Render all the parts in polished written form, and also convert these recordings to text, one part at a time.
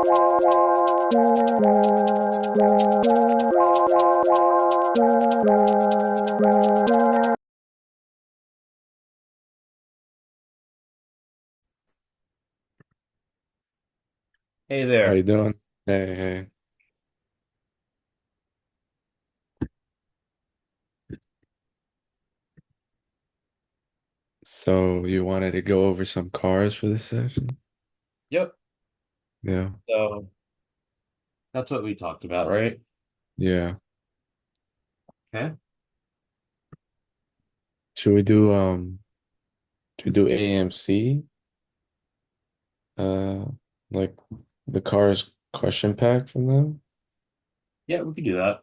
Hey How you there. doing? Hey, hey. So you wanted to go over some cars for this session? Yep. Yeah. So that's what we talked about, right? Yeah. Okay. Should we do AAMC? Uh like the cars question pack from them? Yeah, we could do that.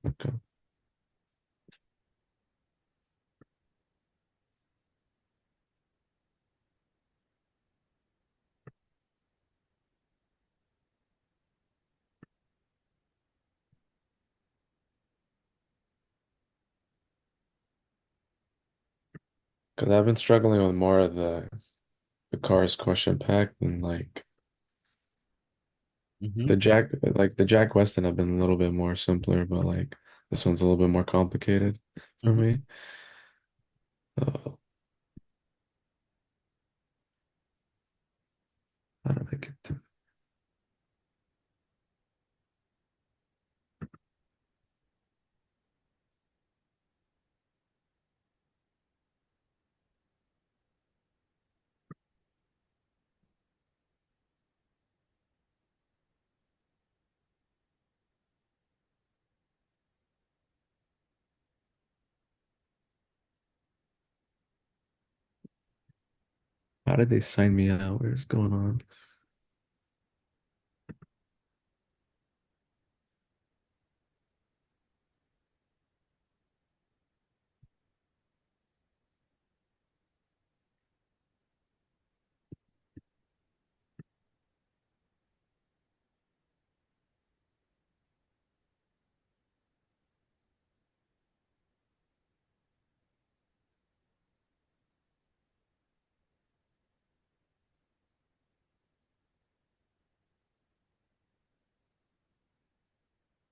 Okay. 'Cause I've been struggling with more of the cars question pack than like Hmm. the Jack Weston have been a little bit more simpler, but like this one's a little bit more complicated for Hmm. me. Uh, how did I get to how did they sign me out? Where's going on?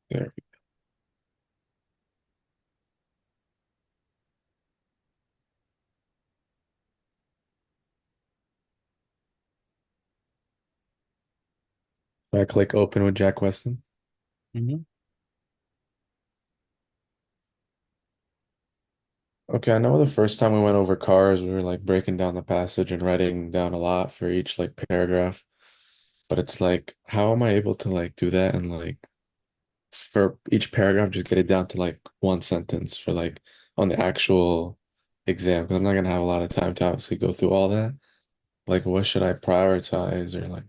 There. I click open with Jack Weston. Hmm. Okay, I know the first time we went over cars, we were like breaking down the passage and writing down a lot for each like paragraph. But it's like, how am I able to like do that and like for each paragraph just get it down to like one sentence for like on the actual exam? Because I'm not gonna have a lot of time to obviously go through all that. Like, what should I prioritize or like,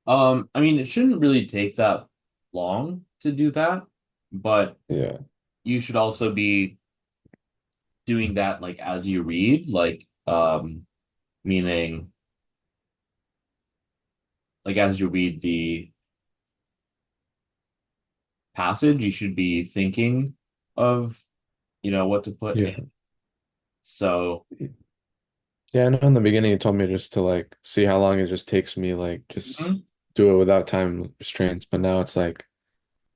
I mean, it shouldn't really take that long to do that, but yeah, you should also be doing that like as you read, meaning like as you read the passage, you should be thinking of, what to put yeah, in. So, yeah. I know in the beginning you told me just to like see how long it just takes me, like just mhm, do it without time restraints. But now it's like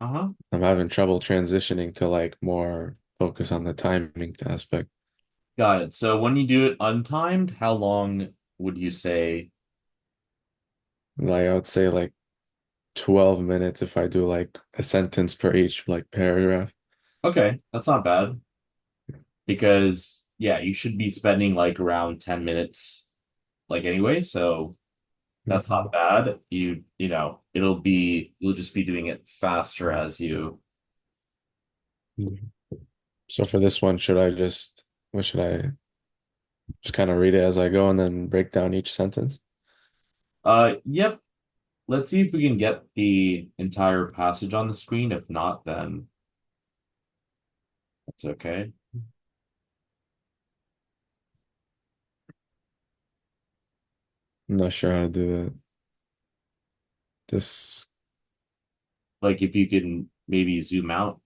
uh-huh. I'm having trouble transitioning to like more focus on the timing aspect. Got it. So when you do it untimed, how long would you say? Like I would say like 12 minutes if I do like a sentence per each like paragraph. Okay, that's not bad because yeah, you should be spending like around 10 minutes like anyway, so that's Mhm. not bad. You'll just be doing it faster as you. Mhm. So for this one, what should I just kind of read it as I go and then break down each sentence? Yep. Let's see if we can get the entire passage on the screen. If not, then that's okay. I'm not sure how to do that. This, Like if you can maybe zoom out.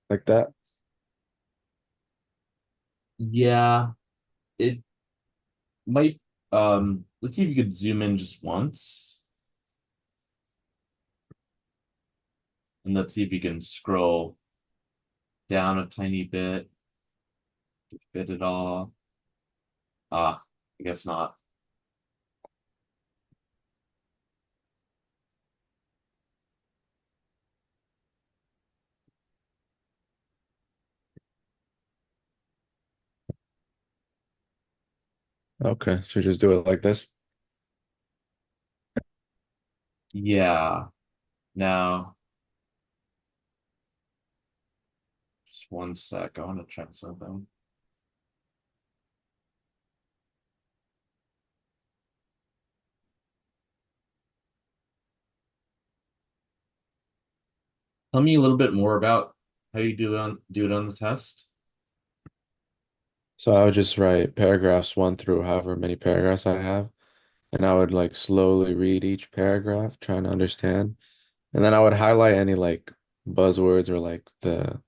Like that? Yeah, it might. Let's see if you could zoom in just once, and let's see if you can scroll down a tiny bit, fit it all. Ah, I guess not. Okay, so just do it like this. Yeah. Now, just one sec. I want to check something. Tell me a little bit more about how you do it on the test. So I would just write paragraphs one through however many paragraphs I have, and I would like slowly read each paragraph, trying to understand. And then I would highlight any like buzzwords or like the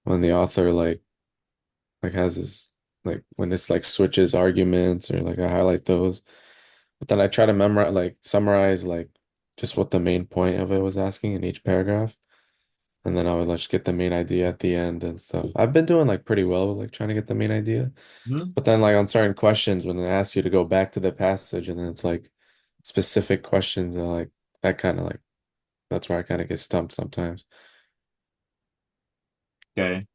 when the author like has this like when it's like switches arguments or like I highlight those. But then I try to memorize like summarize like just what the main point of it was asking in each paragraph. And then I would like just get the main idea at the end and stuff. I've been doing like pretty well with like trying to get the main idea. Hmm. But then like on certain questions when they ask you to go back to the passage and then it's like specific questions and like that kind of like that's where I kind of get stumped sometimes. Okay.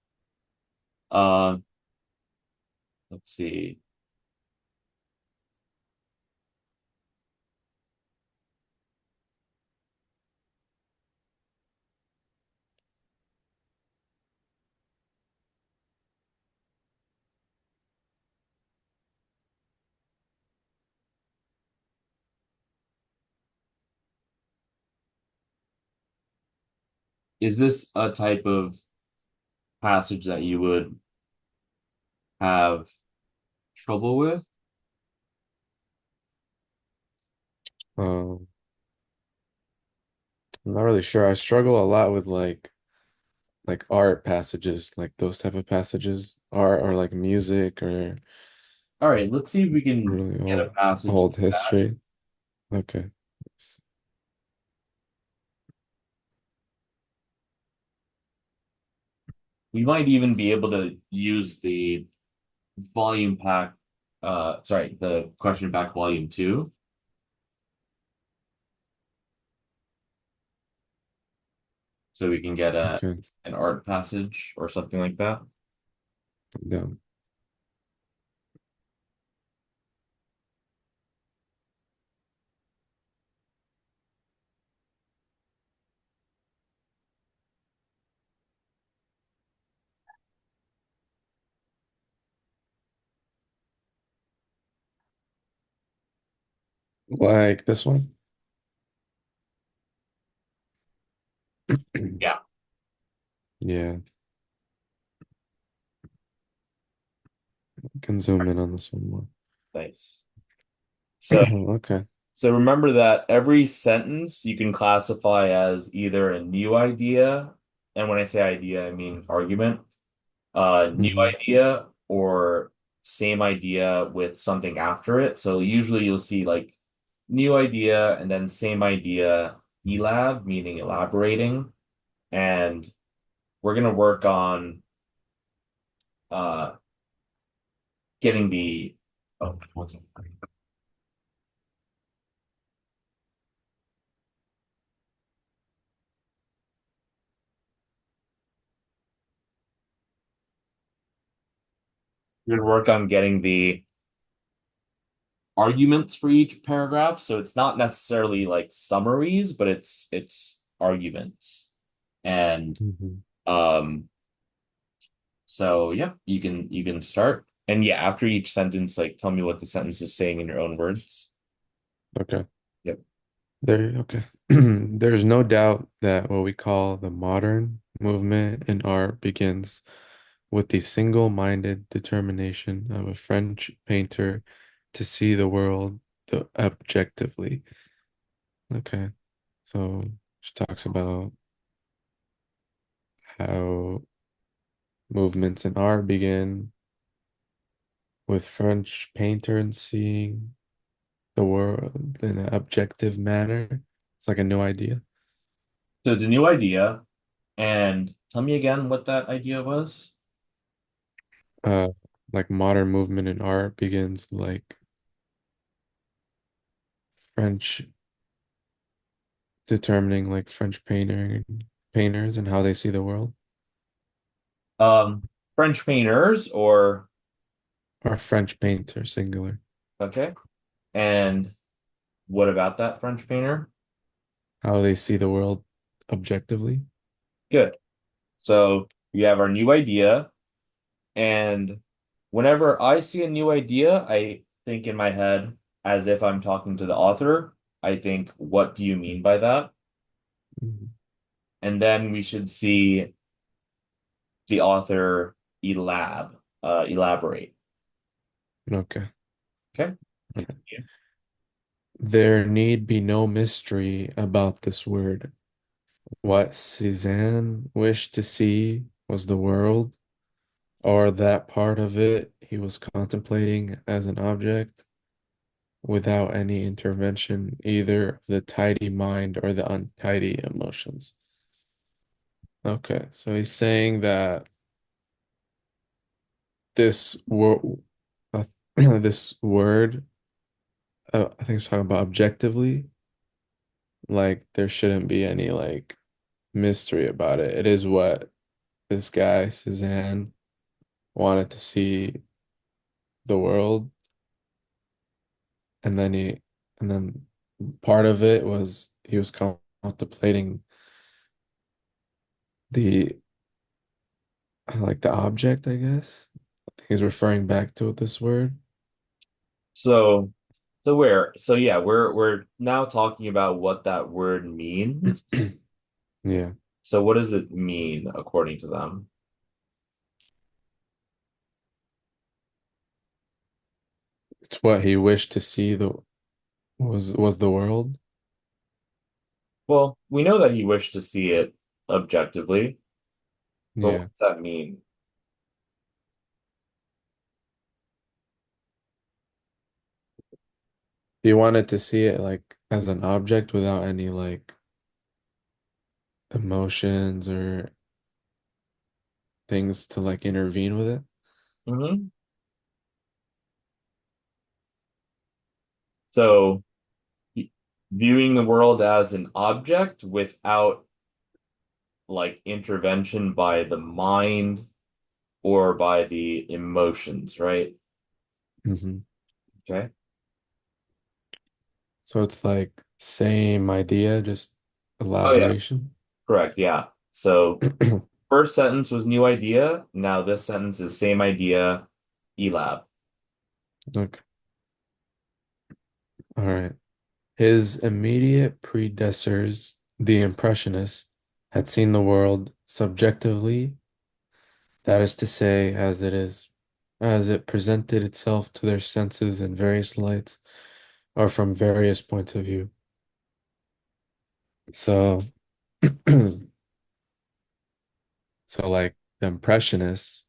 Uh, let's see. Is this a type of passage that you would have trouble with? Um, I'm not really sure. I struggle a lot with like art passages, like those type of passages, art or like music or All right, let's see if we can really get a old passage old like that. history. Okay. We might even be able to use the volume pack, sorry, the question pack volume two, so we can get Okay. an art passage or something like that. I'm down. Like this one? Yeah, Yeah, I can zoom in on this one more. nice. So Okay. So remember that every sentence you can classify as either a new idea, and when I say idea, I mean argument, new Hmm. idea or same idea with something after it. So usually you'll see like new idea and then same idea elab, meaning elaborating. And we're gonna work on uh getting the oh, one second. We're gonna work on getting the arguments for each paragraph. So it's not necessarily like summaries, but it's arguments. And Hmm. um so yeah, you can start. And yeah, after each sentence, like tell me what the sentence is saying in your own words. Okay. Yep. Okay. There's no doubt that what we call the modern movement in art begins with the single-minded determination of a French painter to see the world objectively. Okay. So she talks about how movements in art begin with French painters seeing the world in an objective manner. It's like a new idea. So it's a new idea. And tell me again what that idea was. Uh, like modern movement in art begins like French determining like painters and how they see the world, French painters or or French painter singular, okay. And what about that French painter? how they see the world objectively. Good. So we have our new idea, and whenever I see a new idea, I think in my head as if I'm talking to the author. I think, what do you mean by that? Mhm. And then we should see the author elaborate. Okay. Okay. There need be no mystery about this word. What Cézanne wished to see was the world, or that part of it he was contemplating as an object, without any intervention either of the tidy mind or the untidy emotions. Okay, so he's saying that this word, uh, this word, I think he's talking about objectively, like there shouldn't be any like mystery about it. It is what this guy, Cézanne, wanted to see the world, and and then part of it was he was contemplating the like the object, I guess. I think he's referring back to this word. So, so yeah, we're now talking about what that word means. Yeah, So what does it mean according to them? it's what he wished to see the was the world. Well, we know that he wished to see it objectively, but what Yeah, does that mean? he wanted to see it like as an object without any like emotions or things to like intervene with it. Hmm. So viewing the world as an object without like intervention by the mind or by the emotions, right? Hmm. Okay. So it's like same idea, just Oh yeah, elaboration. correct. Yeah. So first sentence was new idea. Now this sentence is same idea, elab. Okay. All right. His immediate predecessors, the Impressionists, had seen the world subjectively, that is to say, as it is, as it presented itself to their senses in various lights or from various points of view. So, so like the Impressionists,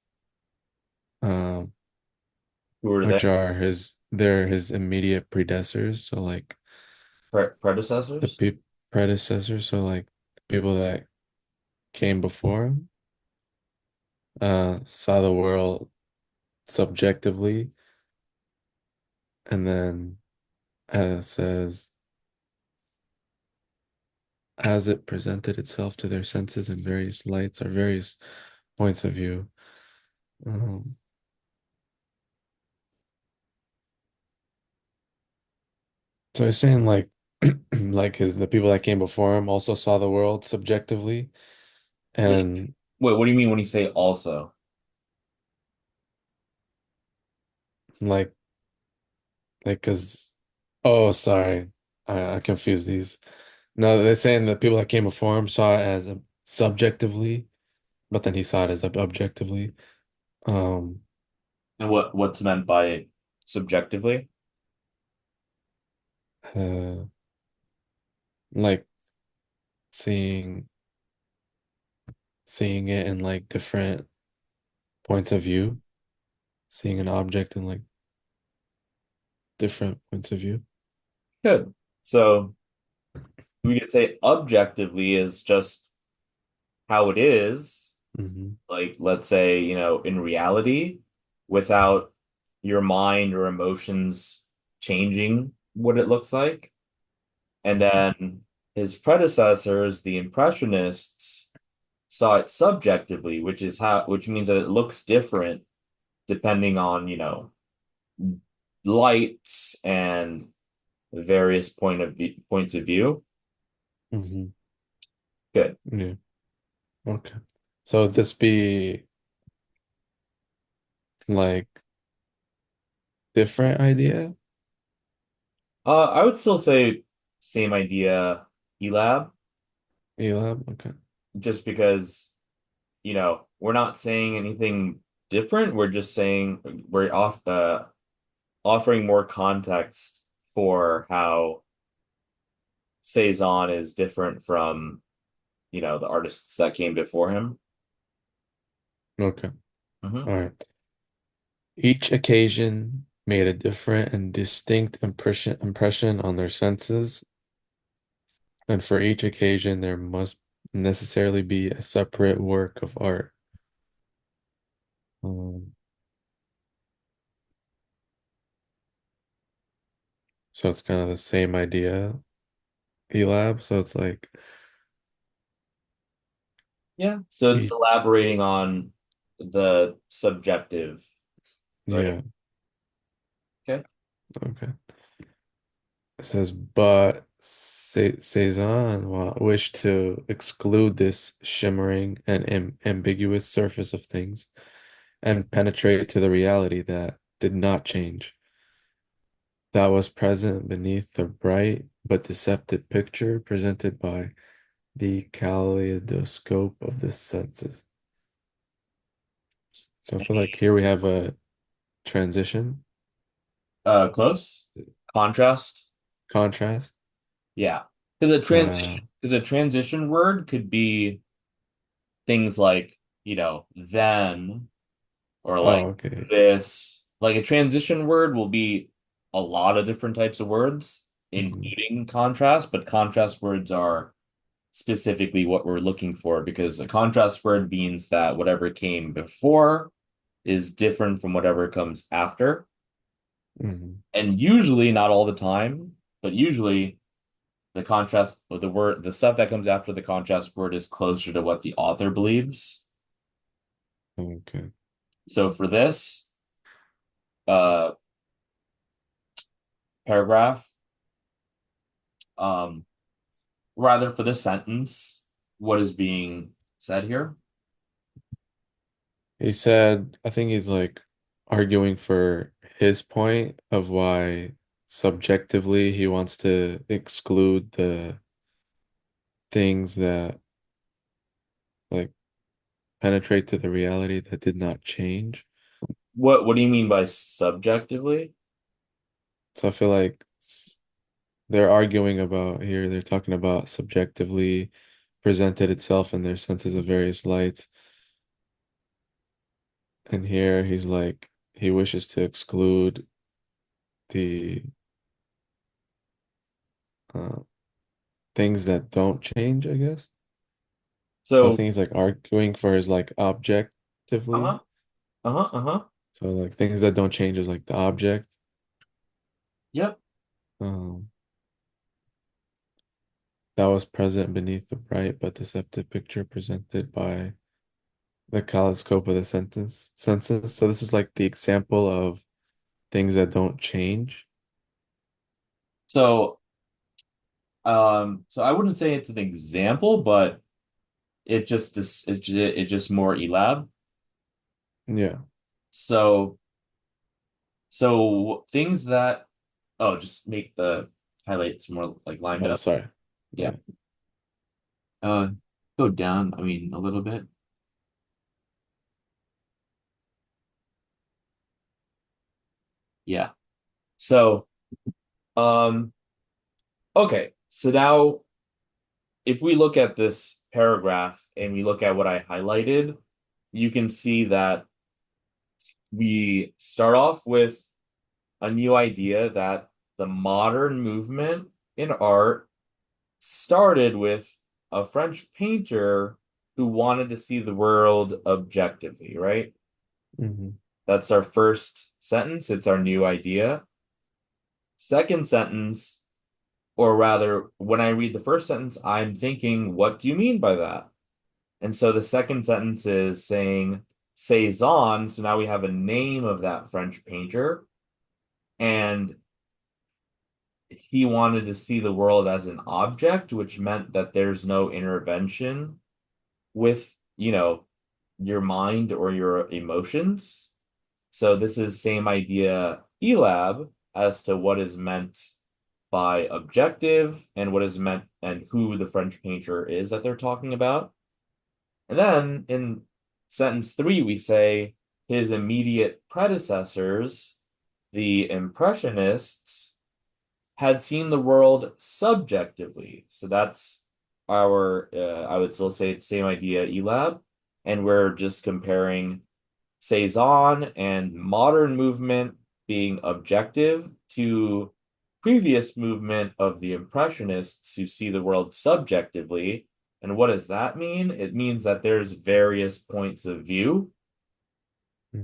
um, Who were they? which are they're his immediate predecessors. So like the Predecessors? pe predecessors, so like people that came before him, saw the world subjectively, and then it says, as it presented itself to their senses in various lights or various points of view. Um, so he's saying like, like the people that came before him also saw the world subjectively, Wait, and wait, what do you mean when you say also? like, because, oh, sorry, I confused these. No, they're saying that people that came before him saw it as subjectively, but then he saw it as objectively. Um, And what's meant by subjectively? uh, like seeing seeing it in like different. Points of view, seeing an object in like different points of view. Good. So we could say objectively is just how it is, Hmm. like let's say, in reality, without your mind or emotions changing what it looks like. And then his predecessors, the Impressionists, saw it subjectively, which means that it looks different depending on, lights and various points of view. Hmm. Good. Yeah. Okay. So would this be like different idea? I would still say same idea, ELAB, ELAB? Okay. just because, we're not saying anything different. We're just saying offering more context for how Cezanne is different from, the artists that came before him. Okay. Hmm. All right. Each occasion made a different and distinct impression on their senses, and for each occasion there must necessarily be a separate work of art. Um, so it's kind of the same idea, ELAB. So it's like, Yeah. So it's e elaborating on the subjective, right? yeah, Okay. okay. It says, but Cezanne wished to exclude this shimmering and ambiguous surface of things and penetrate to the reality that did not change, that was present beneath the bright but deceptive picture presented by the kaleidoscope of the senses. So I feel like here we have a transition, Close. Contrast. contrast. Yeah. Uh, Because a transition word could be things like, then or oh, like okay. this. Like a transition word will be a lot of different types of words, Hmm. including contrast, but contrast words are specifically what we're looking for because a contrast word means that whatever came before is different from whatever comes after. Hmm. And usually, not all the time, but usually the contrast or the stuff that comes after the contrast word is closer to what the author believes. Okay. So for this uh paragraph, um, rather for this sentence, what is being said here? He said, I think he's like arguing for his point of why subjectively he wants to exclude the things that like penetrate to the reality that did not change. What do you mean by subjectively? So I feel like they're arguing about here, they're talking about subjectively presented itself in their senses of various lights. And here he's like, he wishes to exclude the uh, things that don't change, I guess. So I So, think he's like arguing for his like objectively. uh-huh, uh-huh, uh-huh. So like things that don't change is like the object. Yep. Um, that was present beneath the bright but deceptive picture presented by the kaleidoscope of the senses. So this is like the example of things that don't change. So, so I wouldn't say it's an example, but it's just more elab. Yeah. So, things that just make the highlights more like lined Oh, up. sorry. Yeah. Yeah. Uh, go down. I mean, a little bit. Yeah. So, um, okay. So now, if we look at this paragraph and we look at what I highlighted, you can see that. we start off with a new idea that the modern movement in art started with a French painter who wanted to see the world objectively, right? Hmm. That's our first sentence. It's our new idea. Second sentence, or rather, when I read the first sentence, I'm thinking, what do you mean by that? And so the second sentence is saying Cézanne. So now we have a name of that French painter. And he wanted to see the world as an object, which meant that there's no intervention with, your mind or your emotions. So this is same idea elab as to what is meant by objective and what is meant and who the French painter is that they're talking about. And then in sentence three, we say his immediate predecessors, the Impressionists, had seen the world subjectively. So that's our, I would still say it's same idea, ELAB. And we're just comparing Cezanne and modern movement being objective to previous movement of the Impressionists who see the world subjectively. And what does that mean? It means that there's various points of view. Hmm.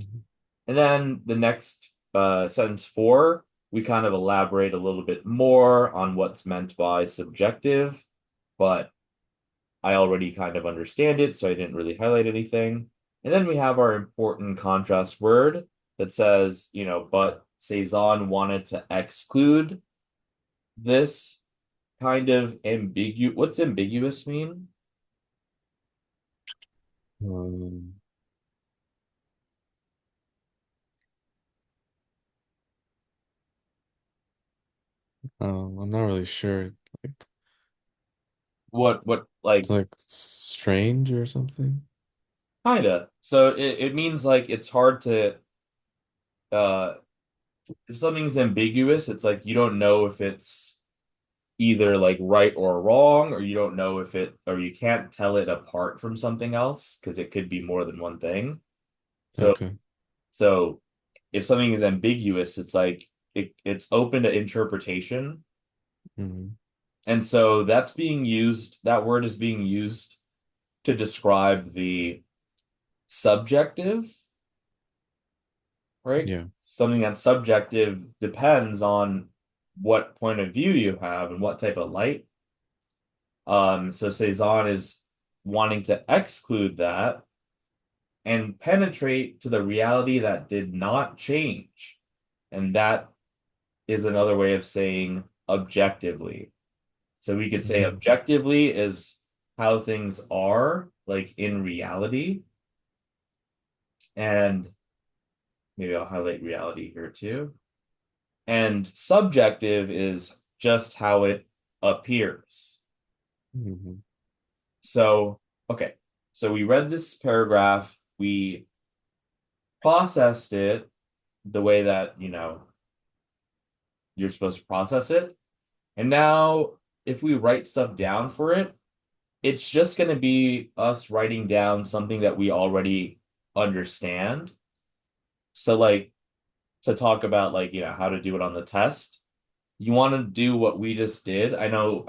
And then the next sentence four, we kind of elaborate a little bit more on what's meant by subjective, but I already kind of understand it, so I didn't really highlight anything. And then we have our important contrast word that says, but Cezanne wanted to exclude this kind of ambiguous. What's ambiguous mean? Um, I'm not really sure. Like, What, it's like, like strange or something. kinda. So it means like it's hard to, uh, if something's ambiguous, it's like you don't know if it's either like right or wrong, or you don't know if it, or you can't tell it apart from something else because it could be more than one thing. So, Okay. so if something is ambiguous, it's like it's open to interpretation. Hmm. And so that's being used, that word is being used to describe the subjective, right? Yeah. Something that's subjective depends on what point of view you have and what type of light. So Cezanne is wanting to exclude that and penetrate to the reality that did not change. And that is another way of saying objectively. So we could say Hmm. objectively is how things are, like in reality. And maybe I'll highlight reality here too. And subjective is just how it appears. Hmm. So, okay. So we read this paragraph, we processed it the way that, you're supposed to process it. And now, if we write stuff down for it, it's just going to be us writing down something that we already understand. So, like, to talk about, like, how to do it on the test, you want to do what we just did. I know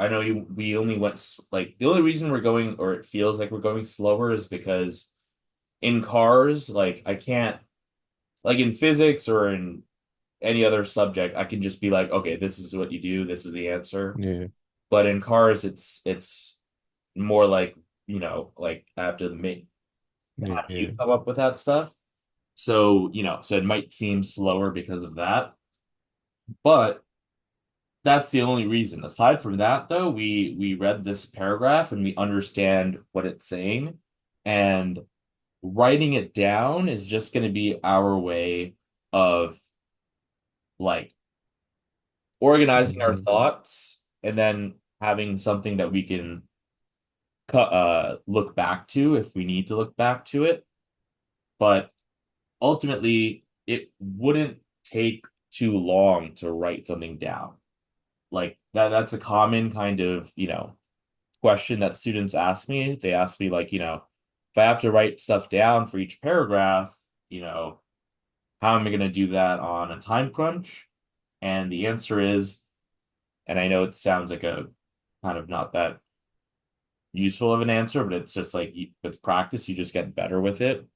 we only went, like, the only reason we're going, or it feels like we're going slower is because in cars, like, I can't, like, in physics or in any other subject, I can just be like, okay, this is what you do, this is the answer. Yeah. But in cars, it's more like, like I have to make, Yeah. how do you Yeah. come up with that stuff? So, so it might seem slower because of that, but that's the only reason. Aside from that, though, we read this paragraph and we understand what it's saying, and writing it down is just going to be our way of like organizing our Hmm. thoughts and then having something that we can look back to if we need to look back to it. But ultimately, it wouldn't take too long to write something down. Like that's a common kind of, question that students ask me. They ask me like, if I have to write stuff down for each paragraph, you know, how am I going to do that on a time crunch? And the answer is, and I know it sounds like a kind of not that useful of an answer, but it's just like with practice, you just get better with it.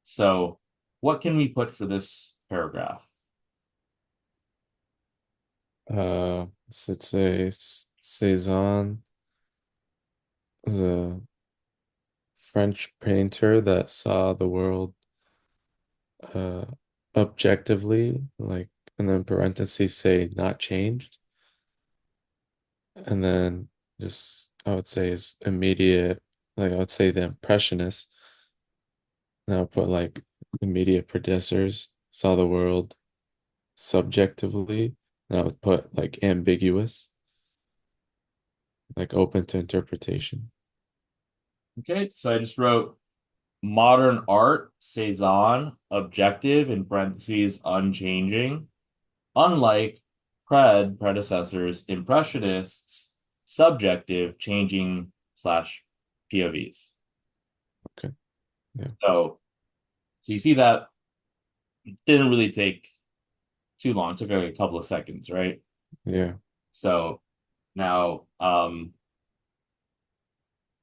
So, what can we put for this paragraph? So it's a Cézanne, the French painter that saw the world uh objectively, like, and then parentheses say not changed, and then just I would say is immediate, like I would say the Impressionists. Now put like immediate predecessors saw the world subjectively. And I would put like ambiguous, like open to interpretation. Okay, so I just wrote modern art, Cézanne, objective in parentheses, unchanging, unlike predecessors, impressionists, subjective, changing slash POVs. Okay. Yeah. So you see that didn't really take too long. It took like a couple of seconds, right? Yeah. So now,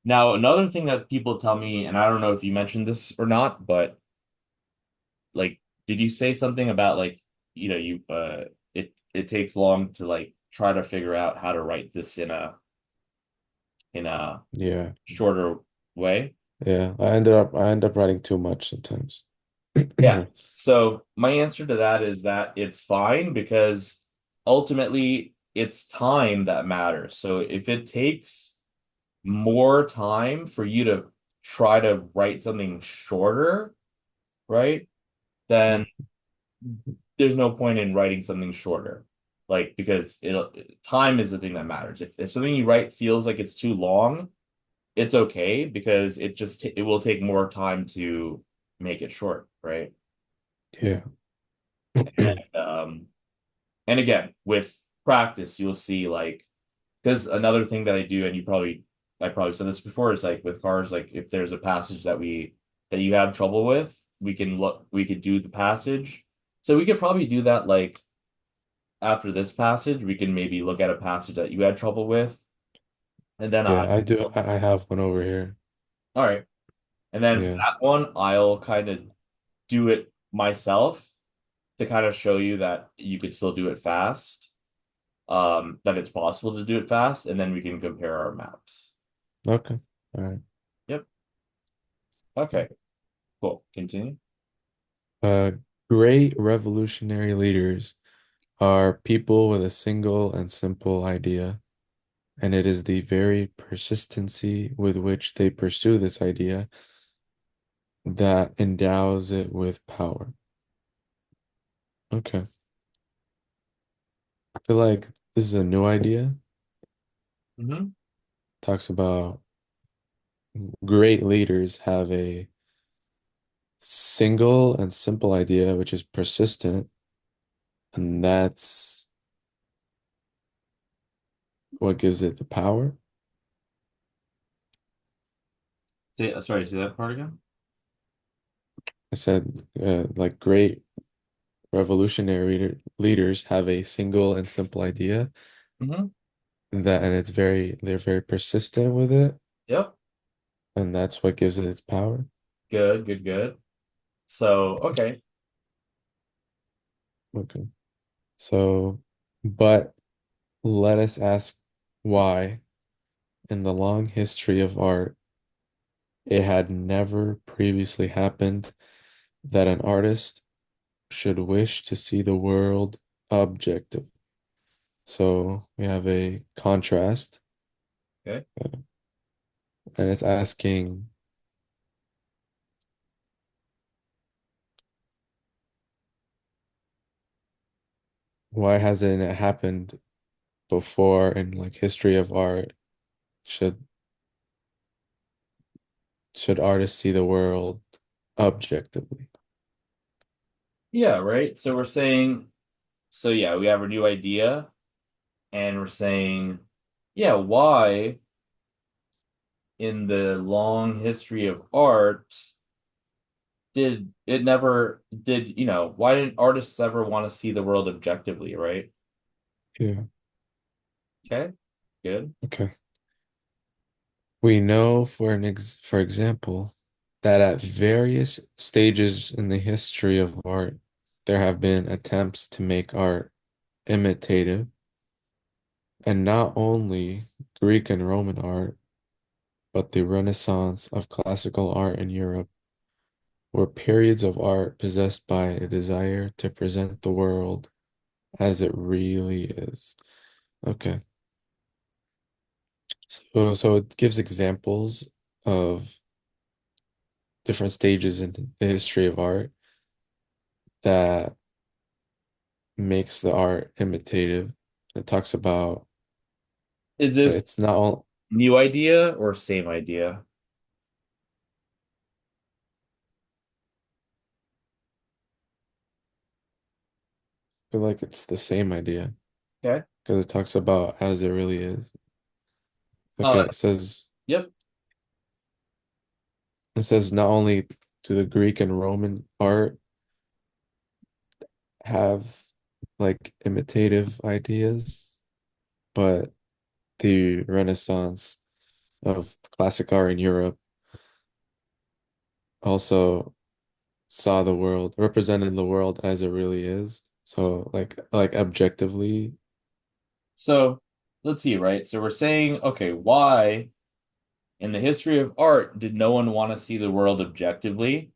now another thing that people tell me, and I don't know if you mentioned this or not, but like, did you say something about like, you it takes long to like try to figure out how to write this in a Yeah. shorter way? Yeah. I end up writing too much sometimes. Yeah. So my answer to that is that it's fine because ultimately it's time that matters. So if it takes more time for you to try to write something shorter, right? Then there's no point in writing something shorter. Like because it'll time is the thing that matters. If something you write feels like it's too long, it's okay because it will take more time to make it short, right? Yeah. Um, and again, with practice, you'll see like because another thing that I do, and I probably said this before, is like with cars, like if there's a passage that you have trouble with, we could do the passage. So we could probably do that like after this passage, we can maybe look at a passage that you had trouble with, and then Yeah, I do. I have one over here. all right, and then for Yeah. that one, I'll kind of do it myself to kind of show you that you could still do it fast, that it's possible to do it fast, and then we can compare our maps. Okay. All right. Yep. Okay. Cool. Continue. Uh, Great revolutionary leaders are people with a single and simple idea, and it is the very persistency with which they pursue this idea that endows it with power. Okay. I feel like this is a new idea. Hmm. Talks about great leaders have a single and simple idea, which is persistent, and that's what gives it the power. Sorry, say that part again. I said, like great revolutionary leaders have a single and simple idea Hmm. and they're very persistent with it, Yep. and that's what gives it its power. Good, good, good. So, okay. Okay. So, but let us ask why, in the long history of art, it had never previously happened that an artist should wish to see the world objective. So we have a contrast, Okay. and it's asking, why hasn't it happened before in like history of art? Should should artists see the world objectively? Yeah, right. So we're saying, so yeah, we have a new idea, and we're saying, yeah, why in the long history of art did it never did, why didn't artists ever want to see the world objectively, right? Yeah. Okay, good. Okay. We know for example that at various stages in the history of art, there have been attempts to make art imitative, and not only Greek and Roman art, but the Renaissance of classical art in Europe were periods of art possessed by a desire to present the world as it really is. Okay. So it gives examples of different stages in the history of art that makes the art imitative. It talks about Is this it's not all, new idea or same idea? I feel like it's the same idea Okay. because it talks about as it really is. Okay, Uh, yep. it says not only do the Greek and Roman art have like imitative ideas, but the Renaissance of classic art in Europe also saw the world, represented the world as it really is. So like objectively, So let's see, right? So we're saying, okay, why in the history of art did no one want to see the world objectively?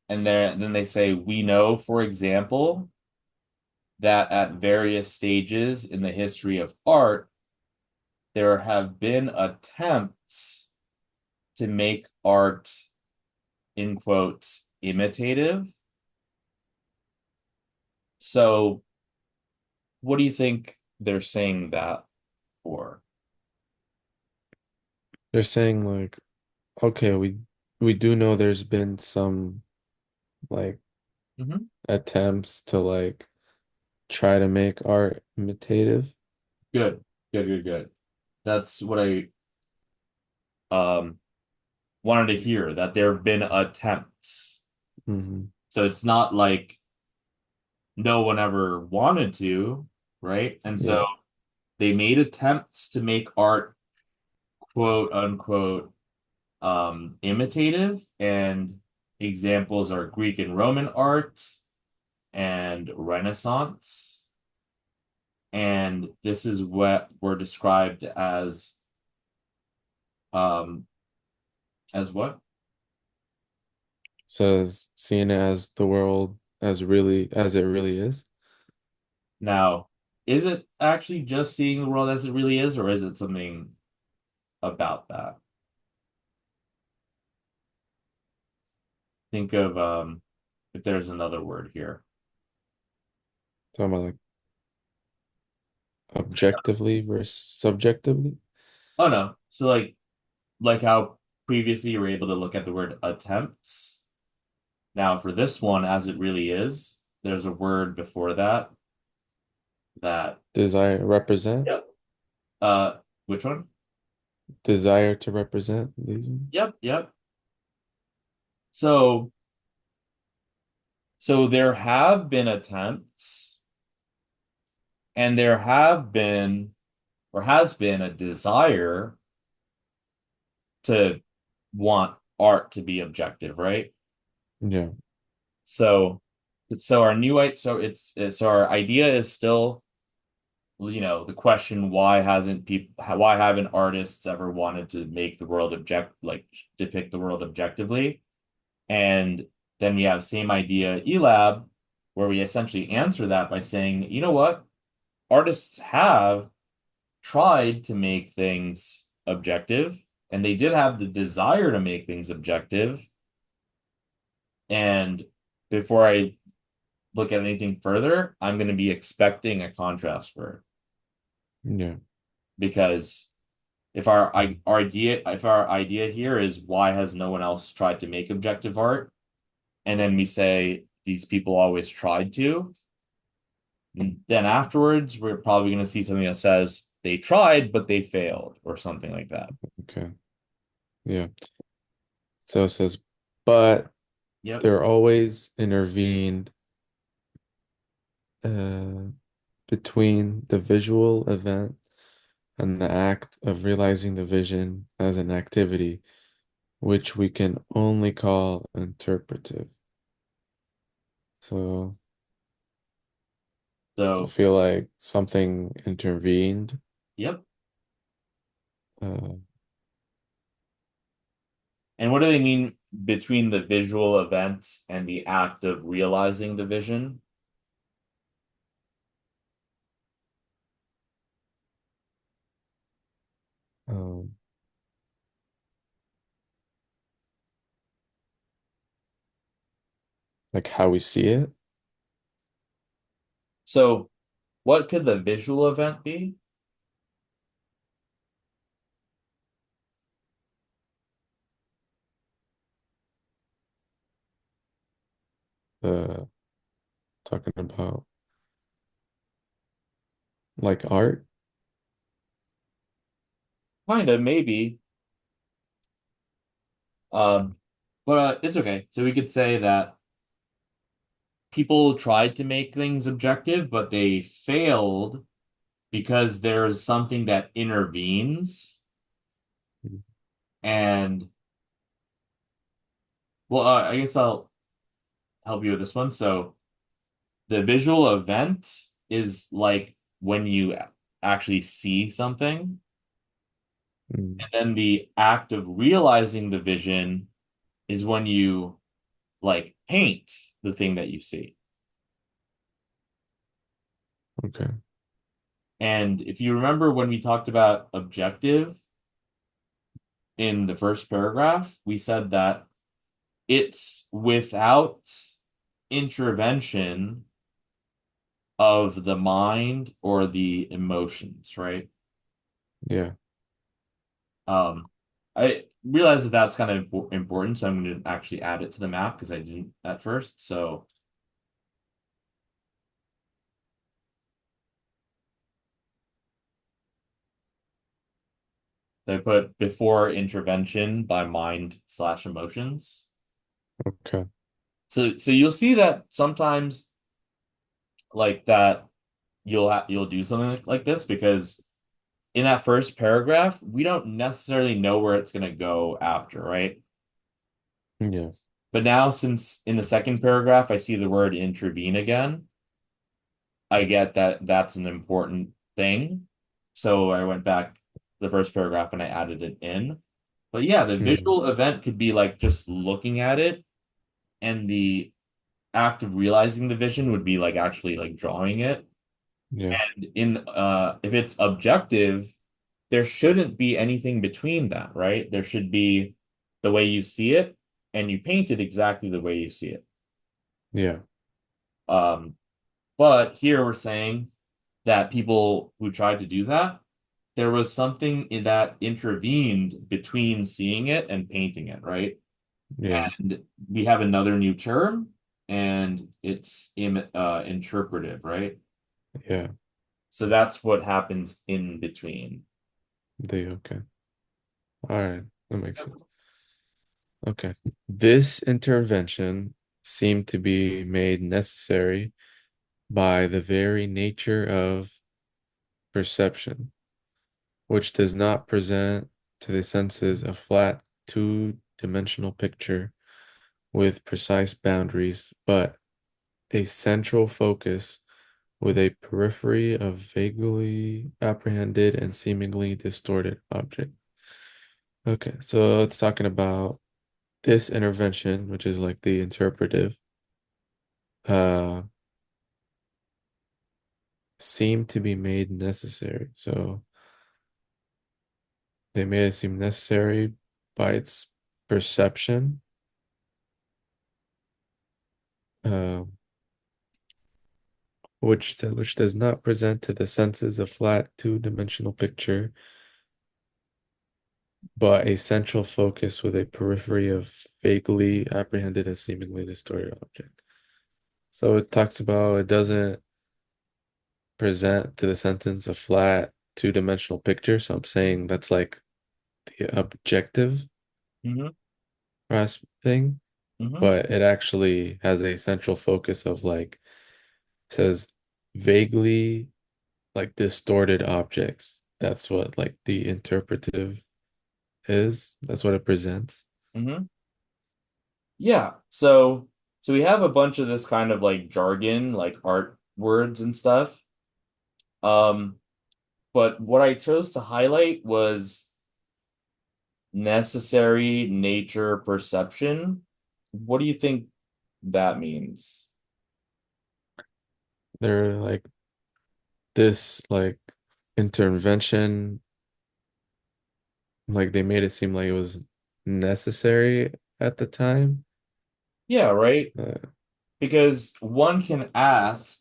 And then they say, we know, for example, that at various stages in the history of art, there have been attempts to make art, in quotes, imitative. So, what do you think they're saying that for? they're saying like, okay, we do know there's been some like Hmm. attempts to like try to make art imitative. Good, good, good, good. That's what I um wanted to hear, that there have been attempts. Hmm. So it's not like no one ever wanted to, right? And Yeah. so they made attempts to make art, quote unquote, imitative, and examples are Greek and Roman art and Renaissance. And this is what were described um as what? Says seeing it as the world as it really is. Now, is it actually just seeing the world as it really is, or is it something about that? Think of if there's another word here. Talking about like objectively versus subjectively. Oh no. So like how previously you were able to look at the word attempts. Now for this one, as it really is, there's a word before that that Desire represent. yep. Uh which one? Desire to represent these ones. Yep, yep. So so there have been attempts, and there have been or has been a desire to want art to be objective, right? Yeah. So so our new so our idea is still, the question, why haven't artists ever wanted to make the world depict the world objectively? And then we have same idea elab, where we essentially answer that by saying, you know what, artists have tried to make things objective, and they did have the desire to make things objective. And before I look at anything further, I'm going to be expecting a contrast word, Yeah. because if our idea here is why has no one else tried to make objective art, and then we say these people always tried to, then afterwards we're probably going to see something that says they tried but they failed or something like that. Okay. Yeah. So it says, but Yep. they're always intervened uh, between the visual event and the act of realizing the vision as an activity, which we can only call interpretive. So to So, feel like something intervened, yep. uh, And what do they mean between the visual event and the act of realizing the vision? um, like how we see it, So, what could the visual event be? uh, talking about like art. Kind of, maybe. Um, but it's okay. So we could say that people tried to make things objective, but they failed because there's something that intervenes. And, well, I guess I'll help you with this one. So the visual event is like when you actually see something, Mm, and then the act of realizing the vision is when you like paint the thing that you see. okay. And if you remember when we talked about objective in the first paragraph, we said that it's without intervention of the mind or the emotions, right? Yeah. Um, I realize that that's kind of important, so I'm going to actually add it to the map because I didn't at first. So I put before intervention by mind slash emotions. Okay. So you'll see that sometimes like that you'll do something like this because in that first paragraph, we don't necessarily know where it's going to go after, right? Yeah. But now, since in the second paragraph, I see the word intervene again, I get that that's an important thing. So I went back to the first paragraph and I added it in. But yeah, the Mm, visual event could be like just looking at it, and the act of realizing the vision would be like actually like drawing it. yeah. And in if it's objective, there shouldn't be anything between that, right? There should be the way you see it, and you paint it exactly the way you see it. Yeah. Um, but here we're saying that people who tried to do that, there was something that intervened between seeing it and painting it, right? Yeah. And we have another new term, and it's interpretive, right? Yeah. So that's what happens in between. Okay. All right. That makes sense. Okay. This intervention seemed to be made necessary by the very nature of perception, which does not present to the senses a flat two-dimensional picture with precise boundaries, but a central focus with a periphery of vaguely apprehended and seemingly distorted object. Okay, so it's talking about this intervention, which is like the interpretive, uh, seemed to be made necessary. So they made it seem necessary by its perception, uh, which does not present to the senses a flat two-dimensional picture, but a central focus with a periphery of vaguely apprehended and seemingly distorted object. So it talks about it doesn't present to the sentence a flat two-dimensional picture. So I'm saying that's like the objective Mhm. grasp thing. Mm-hmm. but it actually has a central focus of like says vaguely like distorted objects. That's what like the interpretive is. That's what it presents. Mm-hmm. Yeah. So we have a bunch of this kind of like jargon, like art words and stuff. Um, but what I chose to highlight was necessary nature perception. What do you think that means? They're like this like intervention, like they made it seem like it was necessary at the time. Yeah, right? Uh, Because one can ask,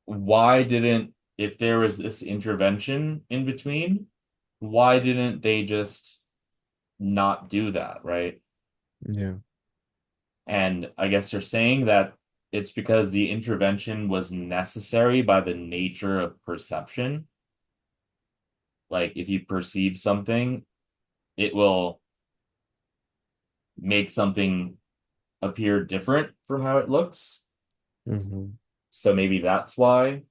why didn't, if there was this intervention in between, why didn't they just not do that, right? yeah. And I guess they're saying that it's because the intervention was necessary by the nature of perception. Like if you perceive something, it will make something appear different from how it looks. Hmm. So maybe that's why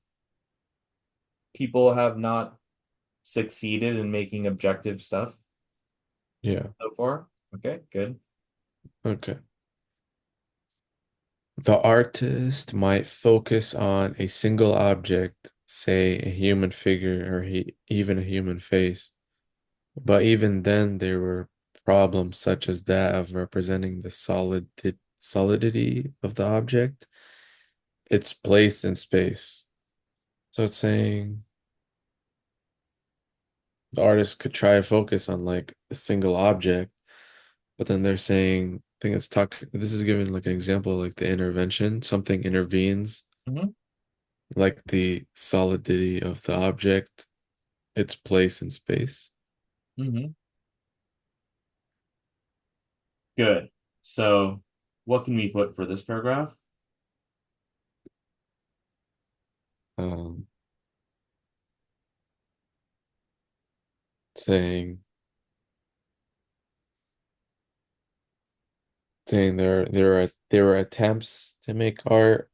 people have not succeeded in making objective stuff Yeah. so far. Okay, good. Okay. The artist might focus on a single object, say a human figure or even a human face. But even then, there were problems such as that of representing the solidity of the object, its place in space. So it's saying the artist could try to focus on like a single object, but then they're saying, I think this is given like an example, like the intervention, something intervenes, Hmm. like the solidity of the object, its place in space. Hmm. Good. So what can we put for this paragraph? Um, saying saying there were attempts to make art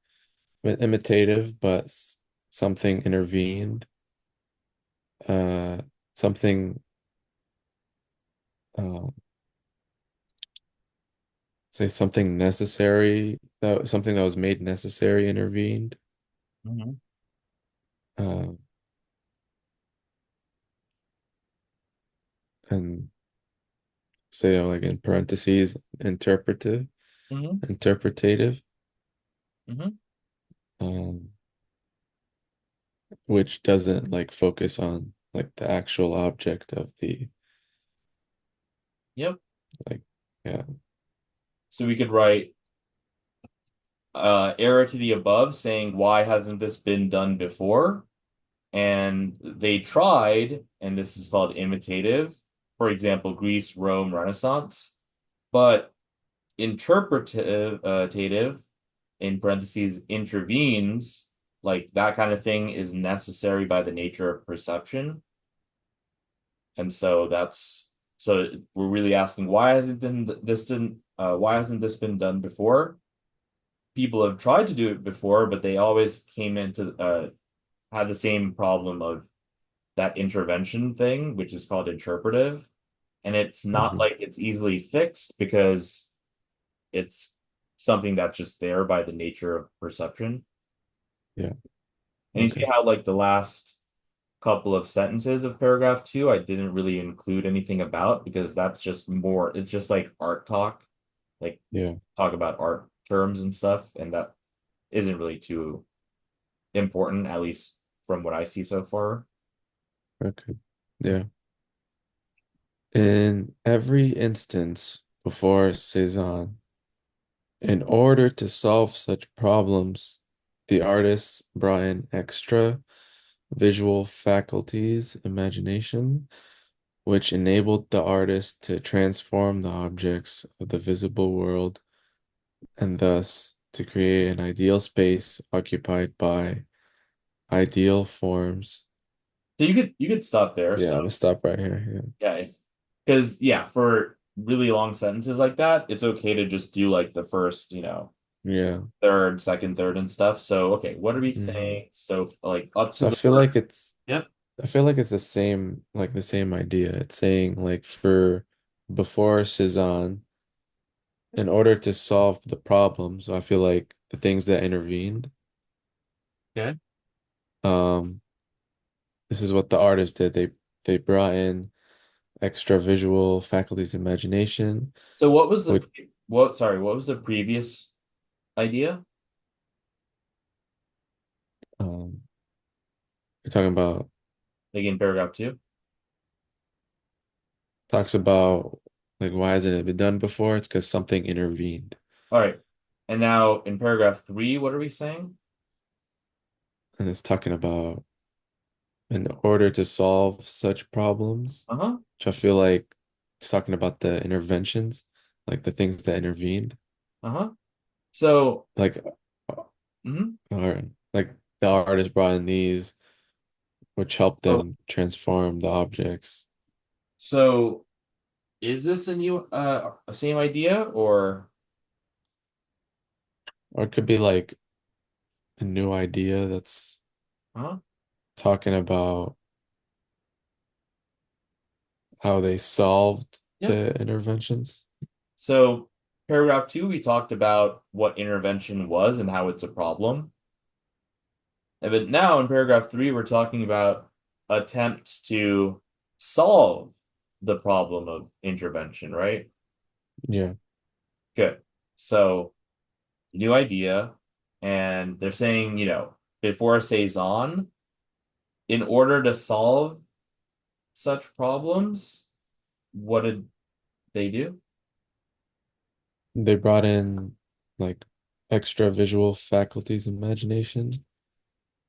imitative, but something intervened. Uh, something uh, say something necessary that something that was made necessary intervened. Hmm. Uh, and say like in parentheses Hmm. interpretative, Hmm. um, which doesn't like focus on like the actual object of the Yep. like yeah. So we could write error to the above saying why hasn't this been done before? And they tried, and this is called imitative, for example, Greece, Rome, Renaissance, but interpretative, in parentheses, intervenes, like that kind of thing is necessary by the nature of perception. And so that's so we're really asking why hasn't this been done before? People have tried to do it before, but they always came into had the same problem of that intervention thing, which is called interpretive. And it's not Mhm. like it's easily fixed because it's something that's just there by the nature of perception. Yeah. And you see Okay. how like the last couple of sentences of paragraph two, I didn't really include anything about because that's just more, it's just like art talk, like Yeah. talk about art terms and stuff, and that isn't really too important, at least from what I see so far. Okay. Yeah. In every instance before Cezanne, in order to solve such problems, the artists brought in extra visual faculties, imagination, which enabled the artist to transform the objects of the visible world and thus to create an ideal space occupied by ideal forms. So you could stop there. Yeah, So I'm gonna stop right here. yeah, because yeah, for really long sentences like that, it's okay to just do like the first, Yeah. third, second, third and stuff. So, okay, what are we Hmm. saying? So, like up to So the word. Yep. I feel like it's the same, like the same idea. It's saying like for before Cezanne, in order to solve the problem, so I feel like the things that intervened, Okay. um, this is what the artist did. They brought in extra visual faculties, imagination, So what was the which pre- what sorry, what was the previous idea? um you're talking about Like in paragraph two? talks about like why hasn't it been done before? It's because something intervened. All right. And now in paragraph three, what are we saying? And it's talking about in order to solve such problems, Uh-huh. which I feel like it's talking about the interventions, like the things that intervened, Uh-huh. So, like mhm. or like the artist brought in these, which helped Oh, them transform the objects. so is this a new same idea or Or it could be like a new idea that's huh? talking about how they solved Yep. the interventions. So paragraph two, we talked about what intervention was and how it's a problem. And but now in paragraph three, we're talking about attempts to solve the problem of intervention, right? Yeah. Good. So new idea, and they're saying, before Cezanne, in order to solve such problems, what did they do? They brought in like extra visual faculties, imagination.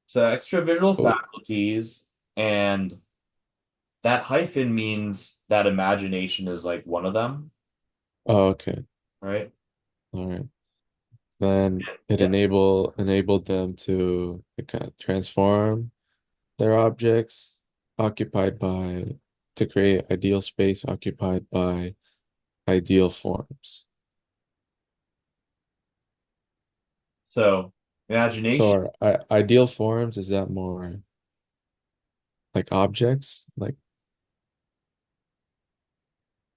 So extra visual Oh, faculties, and that hyphen means that imagination is like one of them, oh, okay. right? All right. Then it Yeah. enabled them to kind of transform their objects occupied by to create ideal space occupied by ideal forms. So So imagination. are ideal forms, is that more like objects? Like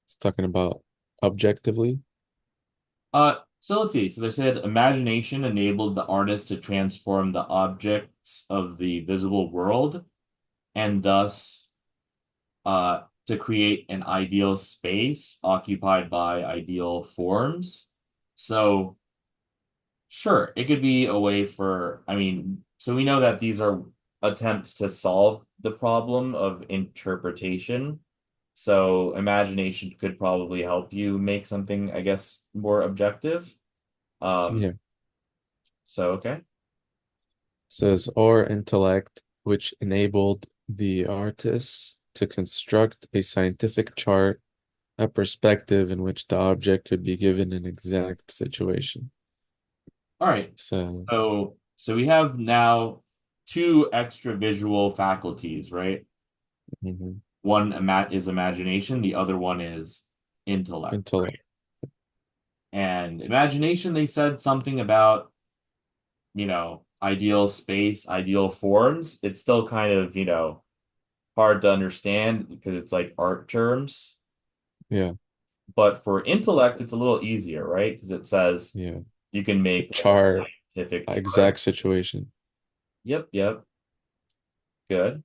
it's talking about objectively? So let's see. So they said imagination enabled the artist to transform the objects of the visible world and thus to create an ideal space occupied by ideal forms. So sure, it could be a way for, so we know that these are attempts to solve the problem of interpretation. So imagination could probably help you make something, I guess, more objective. Um, Yeah. so okay. Says or intellect, which enabled the artists to construct a scientific chart, a perspective in which the object could be given an exact situation. All right. So, So we have now two extra visual faculties, right? mhm. One is imagination, the other one is intellect, Intellect. right? And imagination, they said something about, ideal space, ideal forms. It's still kind of, hard to understand because it's like art terms. Yeah, But for intellect, it's a little easier, right? Because it says yeah. you can A make like a chart, scientific chart. exact situation. Yep, yep, good.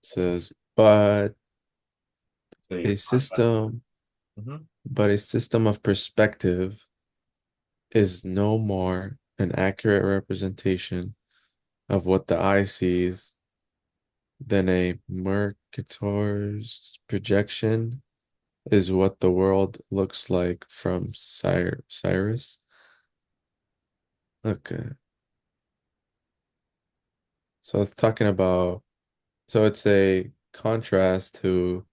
Says, but So a you're system, Mhm. but a system of perspective is no more an accurate representation of what the eye sees than a Mercator's projection is what the world looks like from Cyrus. Okay. So it's talking about, so it's a contrast to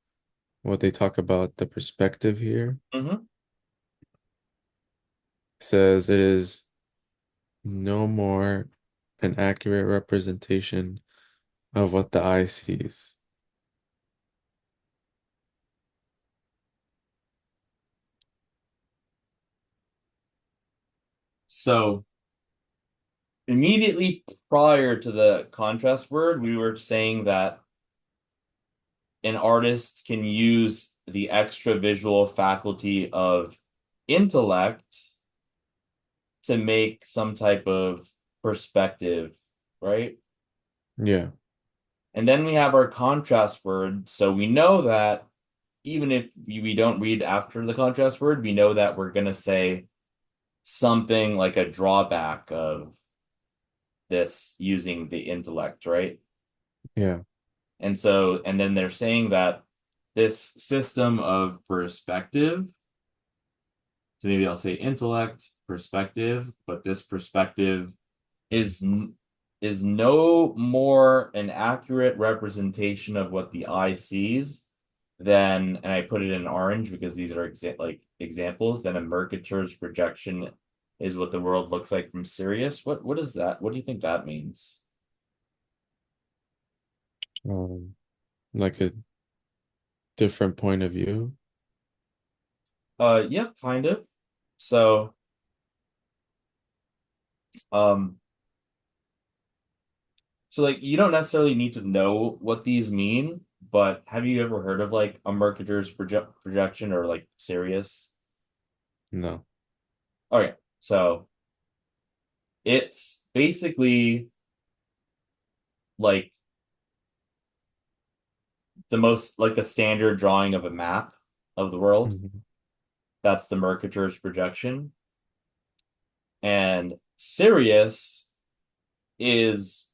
what they talk about the perspective here. Mhm. It says it is no more an accurate representation of what the eye sees. So immediately prior to the contrast word, we were saying that an artist can use the extra visual faculty of intellect to make some type of perspective, right? Yeah. And then we have our contrast word. So we know that even if we don't read after the contrast word, we know that we're going to say something like a drawback of this using the intellect, right? Yeah. And so, and then they're saying that this system of perspective, so maybe I'll say intellect, perspective, but this perspective is is no more an accurate representation of what the eye sees than, and I put it in orange because these are examples, then a Mercator's projection is what the world looks like from Sirius. What is that? What do you think that means? Um, like a different point of view. Yeah, kind of. So, um, so like you don't necessarily need to know what these mean, but have you ever heard of like a Mercator's projection or like Sirius? No. Okay, so it's basically like the most like the standard drawing of a map of the world. Mhm. That's the Mercator's projection. And Sirius is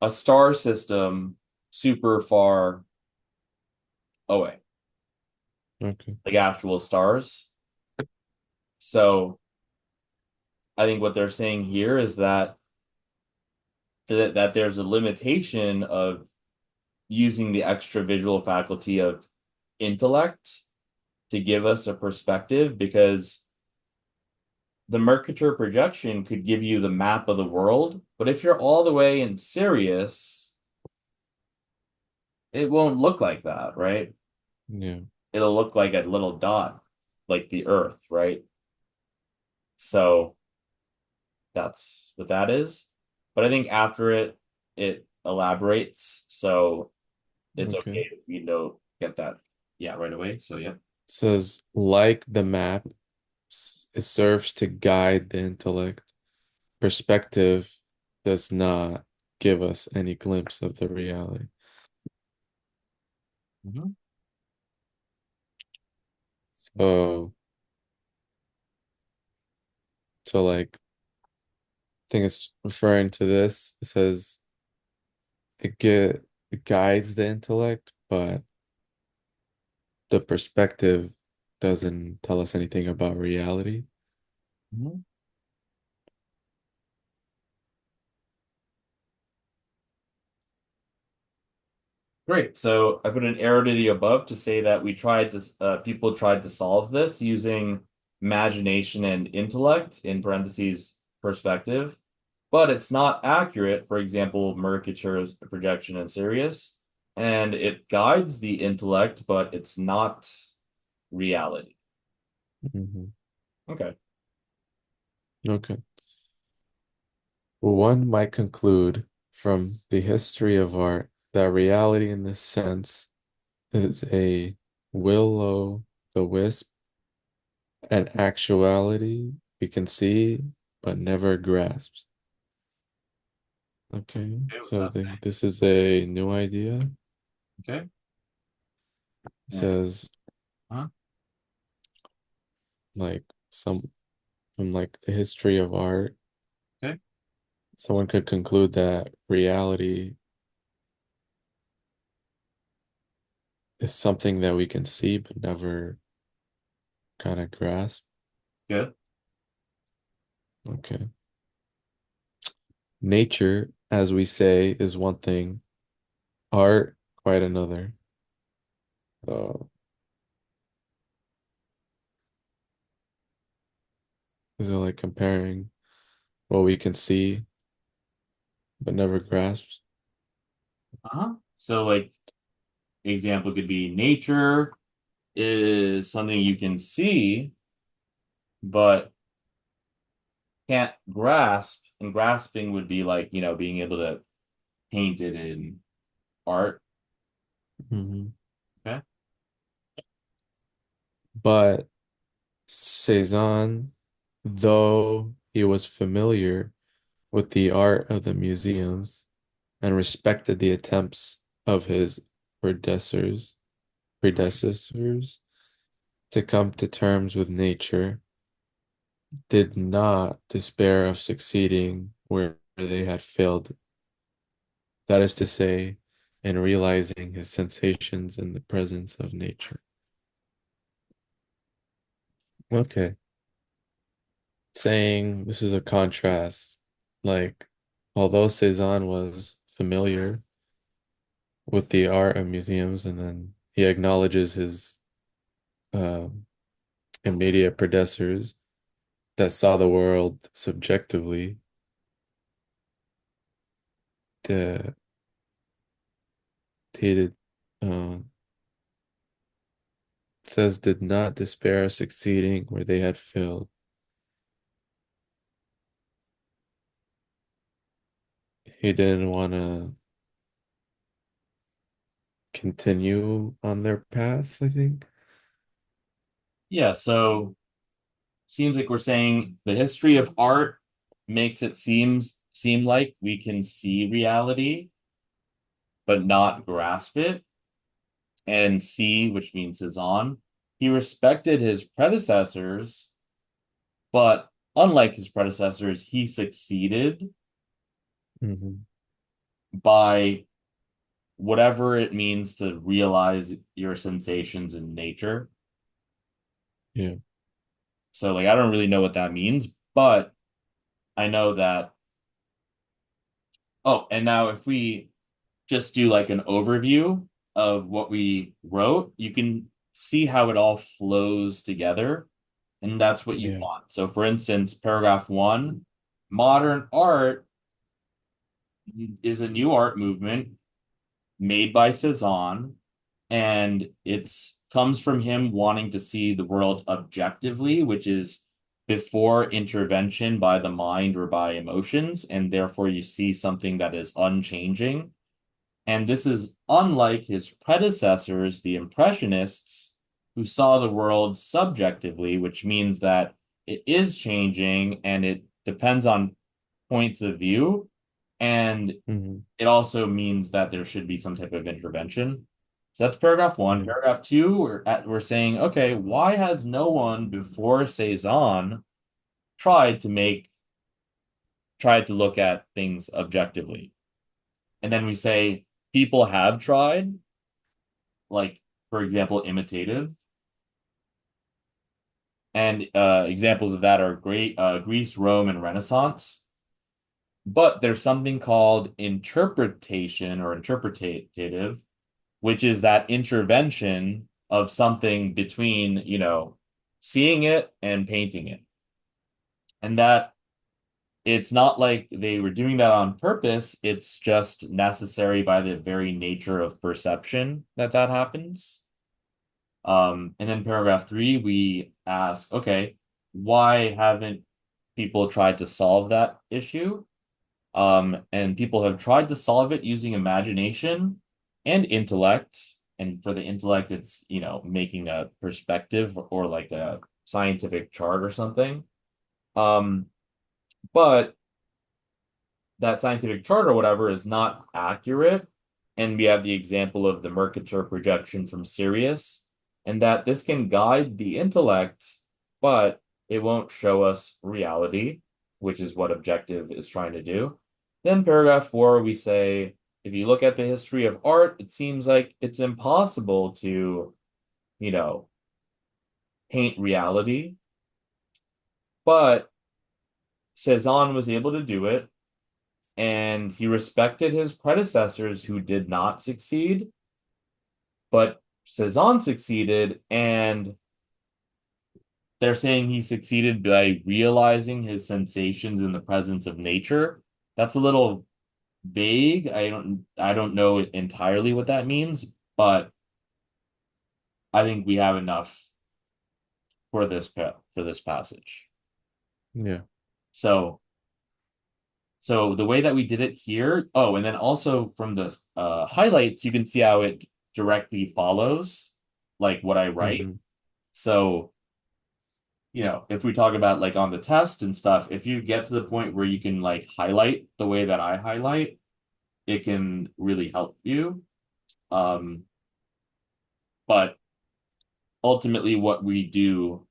a star system super far away, Okay. like actual stars. So I think what they're saying here is that that there's a limitation of using the extra visual faculty of intellect to give us a perspective because the Mercator projection could give you the map of the world, but if you're all the way in Sirius, it won't look like that, right? Yeah. It'll look like a little dot, like the Earth, right? So that's what that is. But I think after it elaborates, so it's Okay. okay if we don't get that, yeah, right away. So yeah. Says like the map, it serves to guide the intellect. Perspective does not give us any glimpse of the reality. Mhm. So, like, I think it's referring to this. It says it guides the intellect, but the perspective doesn't tell us anything about reality. Mhm. Great. So I put an arrow to the above to say that people tried to solve this using imagination and intellect, in parentheses, perspective, but it's not accurate. For example, Mercator's projection in Sirius, and it guides the intellect, but it's not reality. Mhm. Okay. Okay. One might conclude from the history of art that reality in this sense is a will-o'-the-wisp, an actuality we can see but never grasps. Okay, Okay with so I that. think this is a new idea. Okay. It Yeah. says Huh? like some from like the history of art, Okay. someone could conclude that reality is something that we can see but never kind of grasp. Good. Okay. Nature, as we say, is one thing, art quite another. So is it like comparing what we can see but never grasps? Uh-huh. So like example could be nature is something you can see, but can't grasp, and grasping would be like, being able to paint it in art. Mhm. Okay. But Cezanne, though he was familiar with the art of the museums and respected the attempts of his predecessors, predecessors to come to terms with nature, did not despair of succeeding where they had failed. That is to say, in realizing his sensations in the presence of nature. Okay. Saying this is a contrast, like, although Cezanne was familiar with the art of museums, and then he acknowledges his uh, immediate predecessors that saw the world subjectively, the he did, uh, says did not despair of succeeding where they had failed. He didn't want to continue on their path, I think. Yeah, so seems like we're saying the history of art makes it seem like we can see reality but not grasp it. And C, which means is on, he respected his predecessors, but unlike his predecessors, he succeeded Hmm. by whatever it means to realize your sensations in nature. Yeah. So like I don't really know what that means, but I know that. Oh, and now if we just do like an overview of what we wrote, you can see how it all flows together. And that's what you Yeah. want. So, for instance, paragraph one, modern art is a new art movement made by Cezanne, and it's comes from him wanting to see the world objectively, which is before intervention by the mind or by emotions, and therefore you see something that is unchanging. And this is unlike his predecessors, the Impressionists, who saw the world subjectively, which means that it is changing and it depends on points of view. And Hmm. it also means that there should be some type of intervention. So that's paragraph one. Yeah. Paragraph two, we're saying, okay, why has no one before Cezanne tried to make tried to look at things objectively? And then we say people have tried, like for example, imitative. And examples of that are great Greece, Rome, and Renaissance. But there's something called interpretation or interpretative, which is that intervention of something between, seeing it and painting it. And that it's not like they were doing that on purpose. It's just necessary by the very nature of perception that that happens. And then paragraph three, we ask, okay, why haven't people tried to solve that issue? And people have tried to solve it using imagination and intellect. And for the intellect, it's, making a perspective or like a scientific chart or something. Um, but that scientific chart or whatever is not accurate. And we have the example of the Mercator projection from Sirius, and that this can guide the intellect, but it won't show us reality, which is what objective is trying to do. Then, paragraph four, we say, if you look at the history of art, it seems like it's impossible to, you know, paint reality, but Cezanne was able to do it and he respected his predecessors who did not succeed, but Cezanne succeeded, and they're saying he succeeded by realizing his sensations in the presence of nature. That's a little vague. I don't know entirely what that means, but I think we have enough for this passage. Yeah. So so the way that we did it here, oh, and then also from the highlights, you can see how it directly follows like what I write. Hmm. So, if we talk about like on the test and stuff, if you get to the point where you can like highlight the way that I highlight, it can really help you. Um, but ultimately, what we do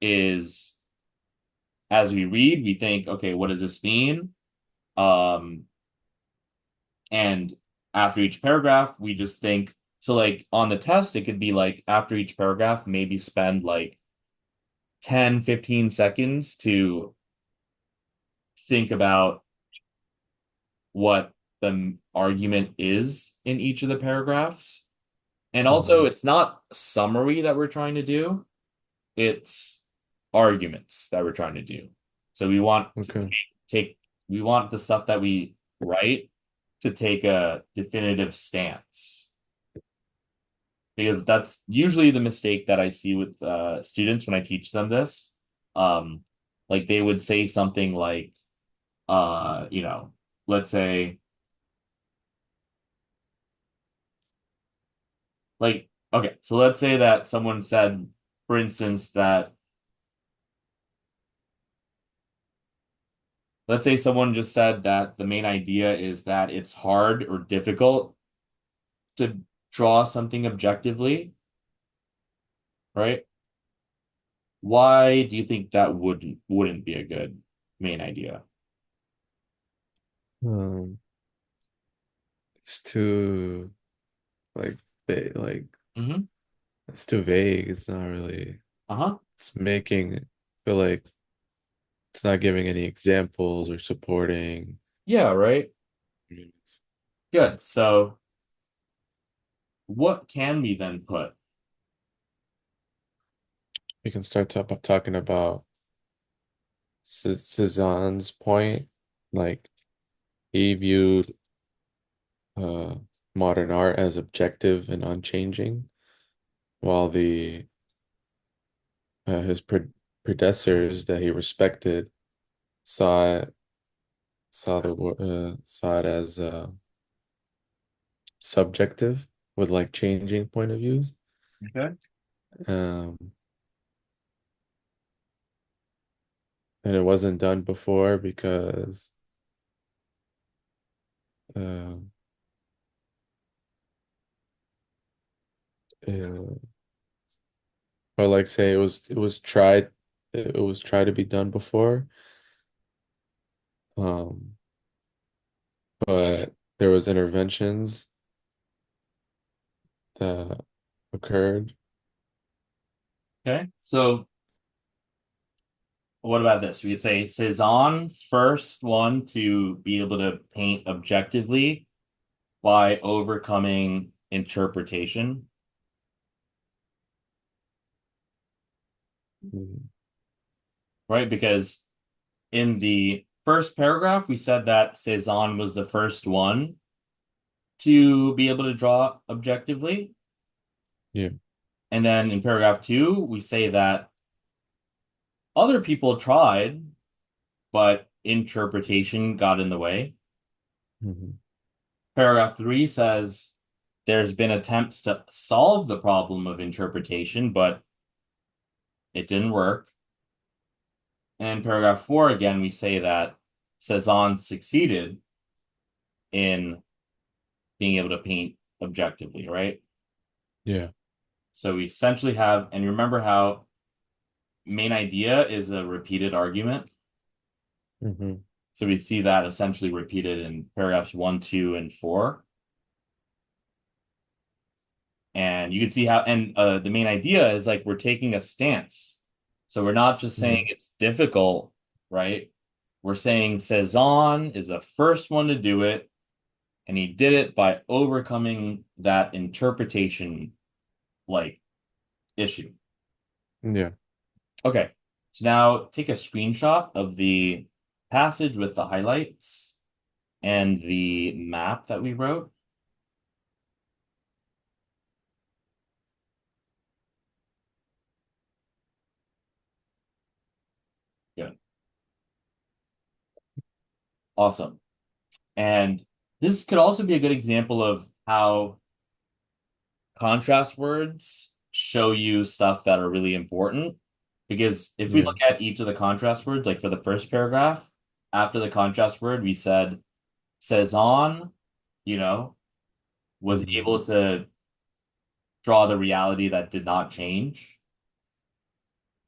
is as we read, we think, okay, what does this mean? Um, and after each paragraph, we just think, so like on the test, it could be like after each paragraph, maybe spend like 10-15 seconds to think about what the argument is in each of the paragraphs. And also, Hmm. it's not a summary that we're trying to do, it's arguments that we're trying to do. So we want to Okay. take we want the stuff that we write to take a definitive stance. Because that's usually the mistake that I see with students when I teach them this. Um, like they would say something like, let's say, like, okay, so let's say that someone said, for instance, that let's say someone just said that the main idea is that it's hard or difficult to draw something objectively, right? Why do you think that wouldn't be a good main idea? Um, it's too like like Mm-hmm. it's too vague. It's not really. Uh-huh. It's making it feel like it's not giving any examples or supporting. Yeah, right. Arguments. Good. So what can we then put? We can start talking about Cezanne's point. Like he viewed uh, modern art as objective and unchanging, while the his predecessors that he respected saw it saw it as subjective with like changing point of views. Okay. Um, and it wasn't done before because uh, uh, or like say it was tried to be done before, um, but there was interventions that occurred. Okay. So what about this? We could say Cezanne, first one to be able to paint objectively by overcoming interpretation, Mhm. right? Because in the first paragraph, we said that Cezanne was the first one to be able to draw objectively. Yeah. And then in paragraph two, we say that other people tried, but interpretation got in the way. Hmm. Paragraph three says there's been attempts to solve the problem of interpretation, but it didn't work. And in paragraph four, again, we say that Cezanne succeeded in being able to paint objectively, right? Yeah. So we essentially have, and remember how main idea is a repeated argument. Hmm. So we see that essentially repeated in paragraphs one, two, and four. And you can see how, and the main idea is like we're taking a stance. So we're not just saying Yeah. it's difficult, right? We're saying Cezanne is the first one to do it, and he did it by overcoming that interpretation like issue. Yeah. Okay, so now take a screenshot of the passage with the highlights and the map that we wrote. Good. Awesome. And this could also be a good example of how contrast words show you stuff that are really important. Because if we Yeah. look at each of the contrast words, like for the first paragraph, after the contrast word, we said Cezanne, you know, was Hmm. able to draw the reality that did not change,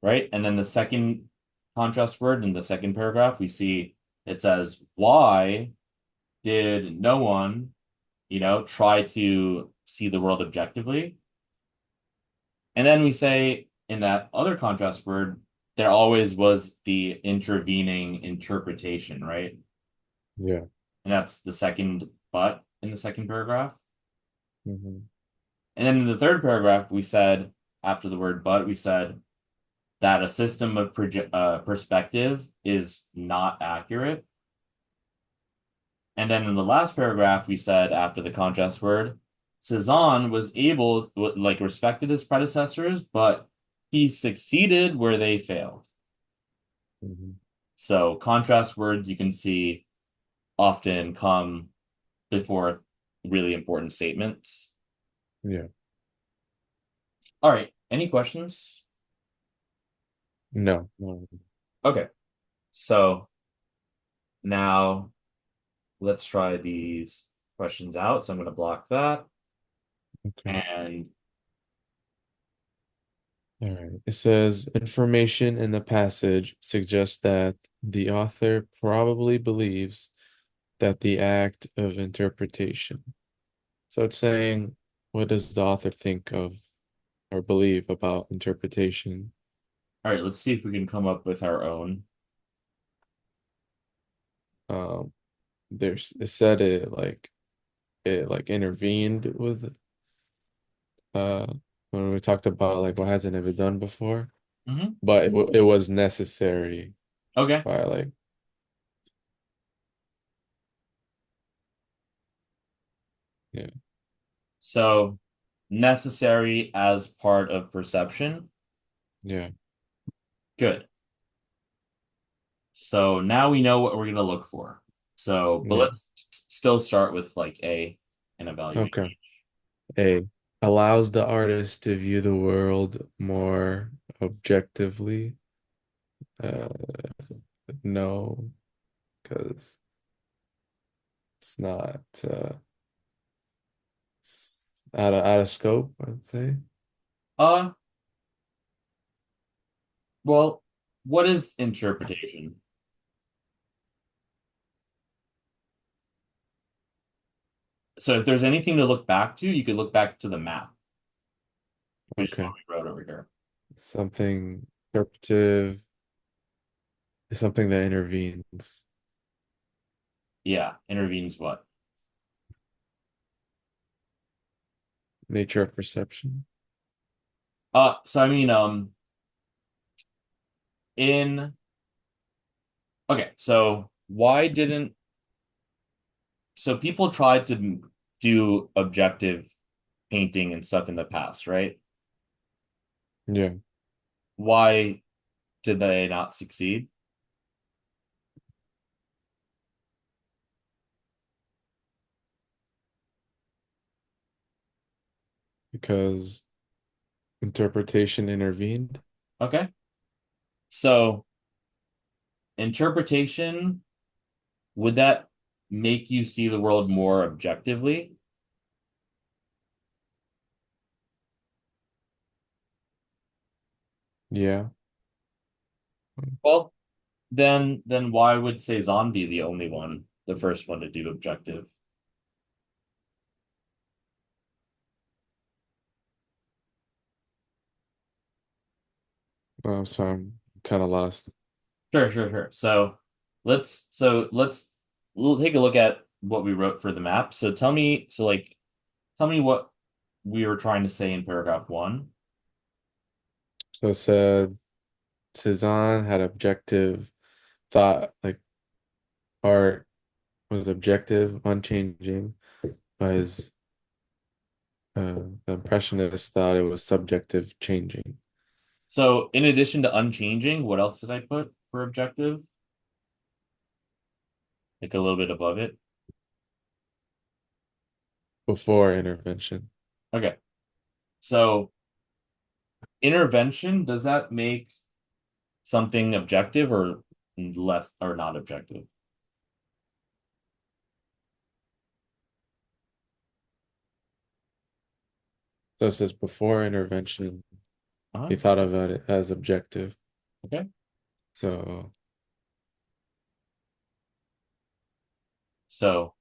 right? And then the second contrast word in the second paragraph, we see it says, why did no one, try to see the world objectively? And then we say in that other contrast word, there always was the intervening interpretation, right? Yeah. And that's the second but in the second paragraph. Hmm. And then in the third paragraph, we said, after the word but, we said that a system of perspective is not accurate. And then in the last paragraph, we said, after the contrast word, Cezanne was able, like, respected his predecessors, but he succeeded where they failed. Hmm. So contrast words you can see often come before really important statements. Yeah. All right. Any questions? No. No. Okay. So now let's try these questions out. So I'm going to block that. Okay. And All right. It says information in the passage suggests that the author probably believes that the act of interpretation. So it's saying, what does the author think of or believe about interpretation? all right, let's see if we can come up with our own. Um, there's it said it intervened with uh when we talked about like what hasn't it been done before, Hmm. but it was necessary Okay. by like yeah. So necessary as part of perception. Yeah. Good. So now we know what we're going to look for. So, but Yeah. let's still start with like A and evaluate. Okay. A allows the artist to view the world more objectively. Uh, no, because it's not it's out of scope, I'd say. Uh, well, what is interpretation? So if there's anything to look back to, you could look back to the map, which is what Okay. we wrote over here. Something interpretive is something that intervenes. Yeah, intervenes what? Nature of perception. So I mean, in okay, so why didn't so people tried to do objective painting and stuff in the past, right? Yeah, Why did they not succeed? because interpretation intervened. Okay. So interpretation, would that make you see the world more objectively? Yeah, Well, then why would Cezanne be the only one, the first one to do objective? so I'm kind of lost. Sure. So let's we'll take a look at what we wrote for the map. So tell me what we were trying to say in paragraph one. So it said Cezanne had objective thought, like art was objective, unchanging, but the impressionists thought it was subjective, changing. So in addition to unchanging, what else did I put for objective? like a little bit above it. Before intervention. Okay. So intervention, does that make something objective or less or not objective? So it says before intervention, Uh-huh. he thought about it as objective. Okay. So So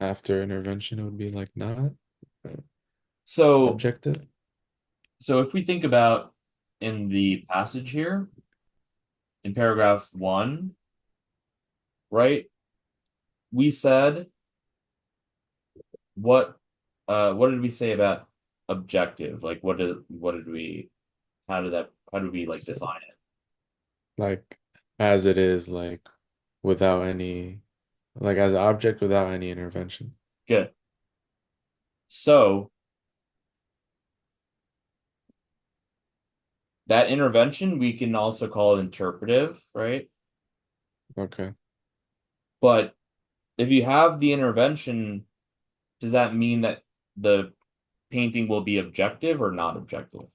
after intervention, it would be like not so objective. so if we think about in the passage here in paragraph one, right? We said what what did we say about objective? Like what did we how did we like define it? Like as it is, like without any, like as an object without any intervention. Good. So that intervention we can also call interpretive, right? Okay. But if you have the intervention, does that mean that the painting will be objective or not objective?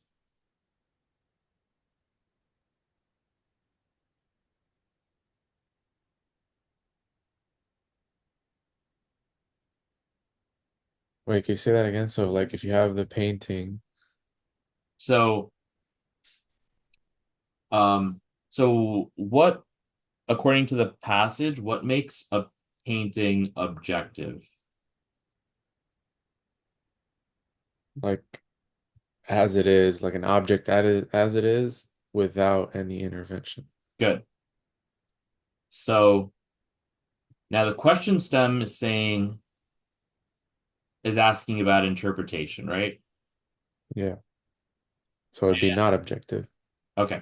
Wait, can you say that again? So like if you have the painting, So, um, so what, according to the passage, what makes a painting objective? like as it is, like an object as it is without any intervention. Good. So now the question stem is saying, is asking about interpretation, right? Yeah. So it'd be not objective. Okay.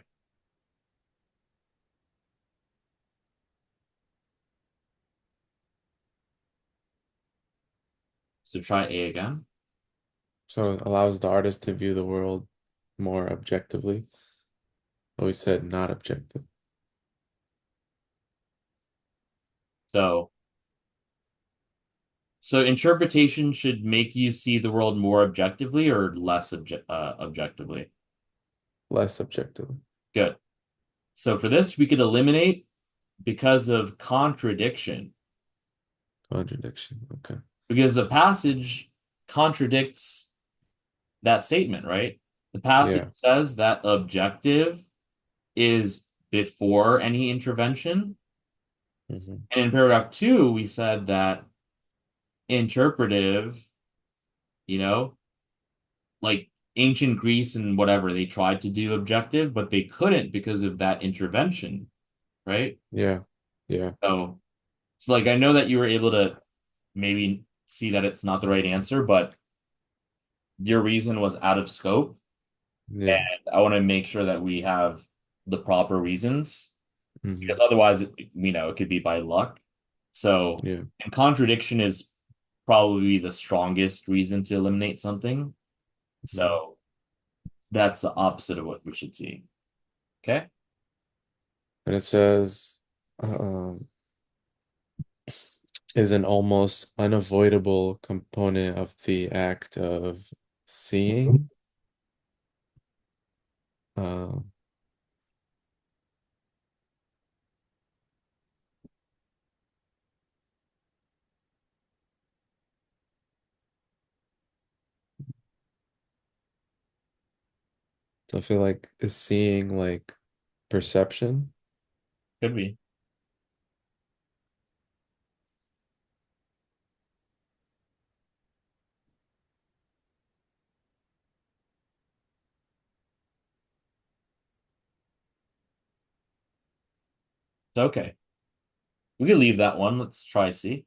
So try A again. So it allows the artist to view the world more objectively. Oh, we said not objective. So, so interpretation should make you see the world more objectively or less objectively. Less objectively. Good. So for this, we could eliminate because of contradiction, Contradiction. Okay. because the passage contradicts that statement, right? The passage Yeah. says that objective is before any intervention. Hmm. And in paragraph two, we said that interpretive, you know, like ancient Greece and whatever, they tried to do objective, but they couldn't because of that intervention, right? Yeah. Yeah. So, so like I know that you were able to maybe see that it's not the right answer, but your reason was out of scope. Yeah. And I want to make sure that we have the proper reasons because Hmm. otherwise, it could be by luck. So, Yeah. and contradiction is probably the strongest reason to eliminate something. Mhm. So that's the opposite of what we should see. Okay. And it says, um, is an almost unavoidable component of the act of seeing. Um, so I feel like is seeing like perception. Could be. So, okay. We could leave that one. Let's try C.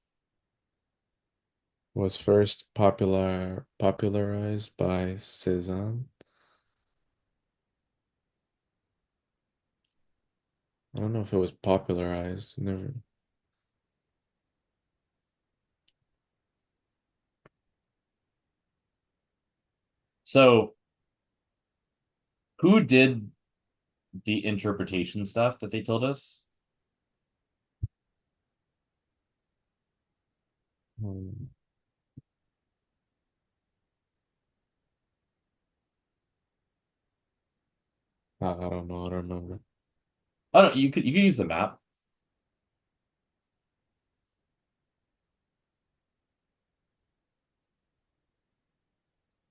Was first popularized by Cézanne. I don't know if it was popularized. Never. So, who did the interpretation stuff that they told us? Um, I don't know. I don't remember. Oh no, you could use the map.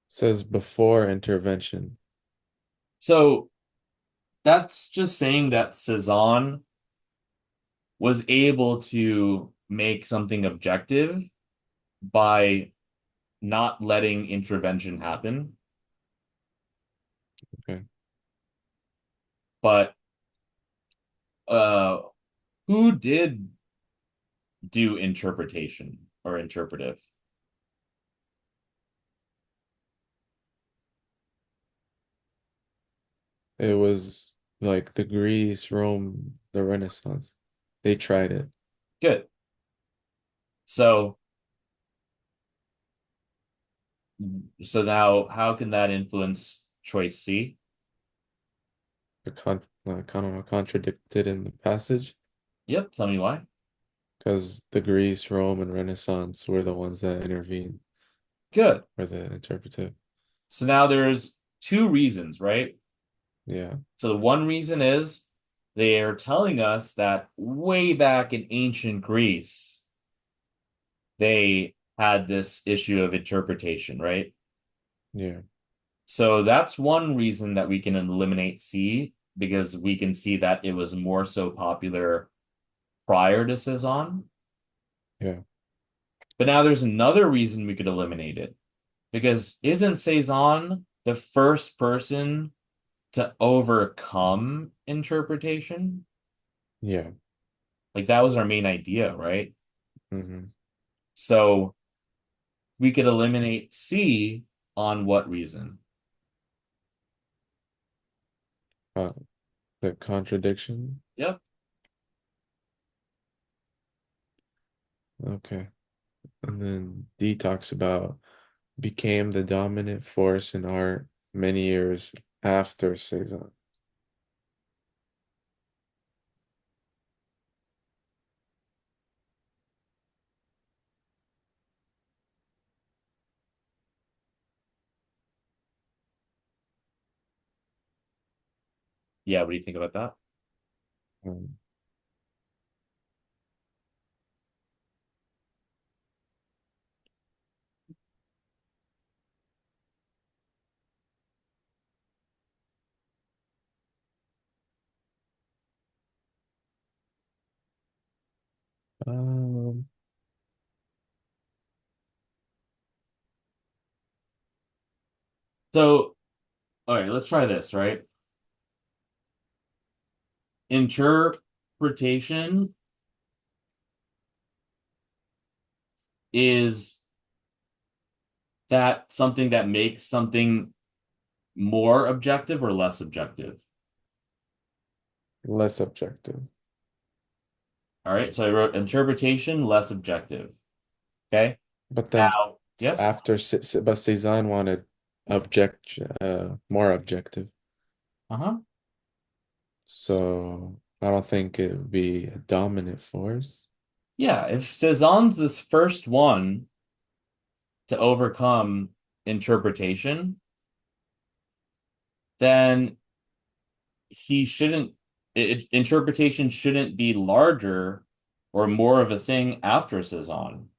Says before intervention. So that's just saying that Cezanne was able to make something objective by not letting intervention happen. Okay. But uh who did do interpretation or interpretive? It was like the Greece, Rome, the Renaissance. They tried it. Good. So now how can that influence choice C? Kind of contradicted in the passage Yep, tell me why. because the Greece, Rome, and Renaissance were the ones that intervened Good. for the interpretive. So now there's two reasons, right? Yeah, So the one reason is they are telling us that way back in ancient Greece, they had this issue of interpretation, right? yeah, So that's one reason that we can eliminate C because we can see that it was more so popular prior to Cezanne. yeah, But now there's another reason we could eliminate it because isn't Cezanne the first person to overcome interpretation? yeah. Like that was our main idea, right? hmm So we could eliminate C on what reason? Uh, the contradiction. Yep. Okay. And then D talks about became the dominant force in art many years after Cézanne. Yeah, what do you think about that? Um, um, So, all right, let's try this, right? Interpretation is that something that makes something more objective or less objective? less objective. All right, so I wrote interpretation, less objective. Okay. But then Now, yes. after but Cézanne wanted more objective. Uh-huh. So I don't think it would be a dominant force. Yeah, if Cezanne's this first one to overcome interpretation, then he shouldn't interpretation shouldn't be larger or more of a thing after Cezanne.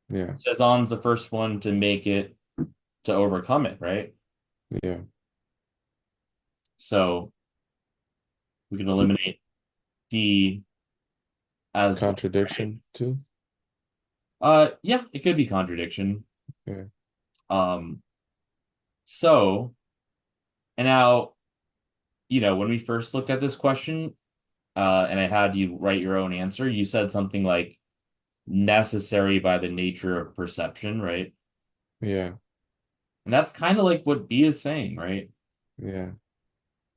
Yeah, Cezanne's the first one to make it to overcome it, right? yeah. So we can eliminate D as well, right? Contradiction too. Yeah, it could be contradiction. Yeah, Um, so and now, when we first looked at this question, and I had you write your own answer, you said something like necessary by the nature of perception, right? yeah, And that's kind of like what B is saying, right? yeah.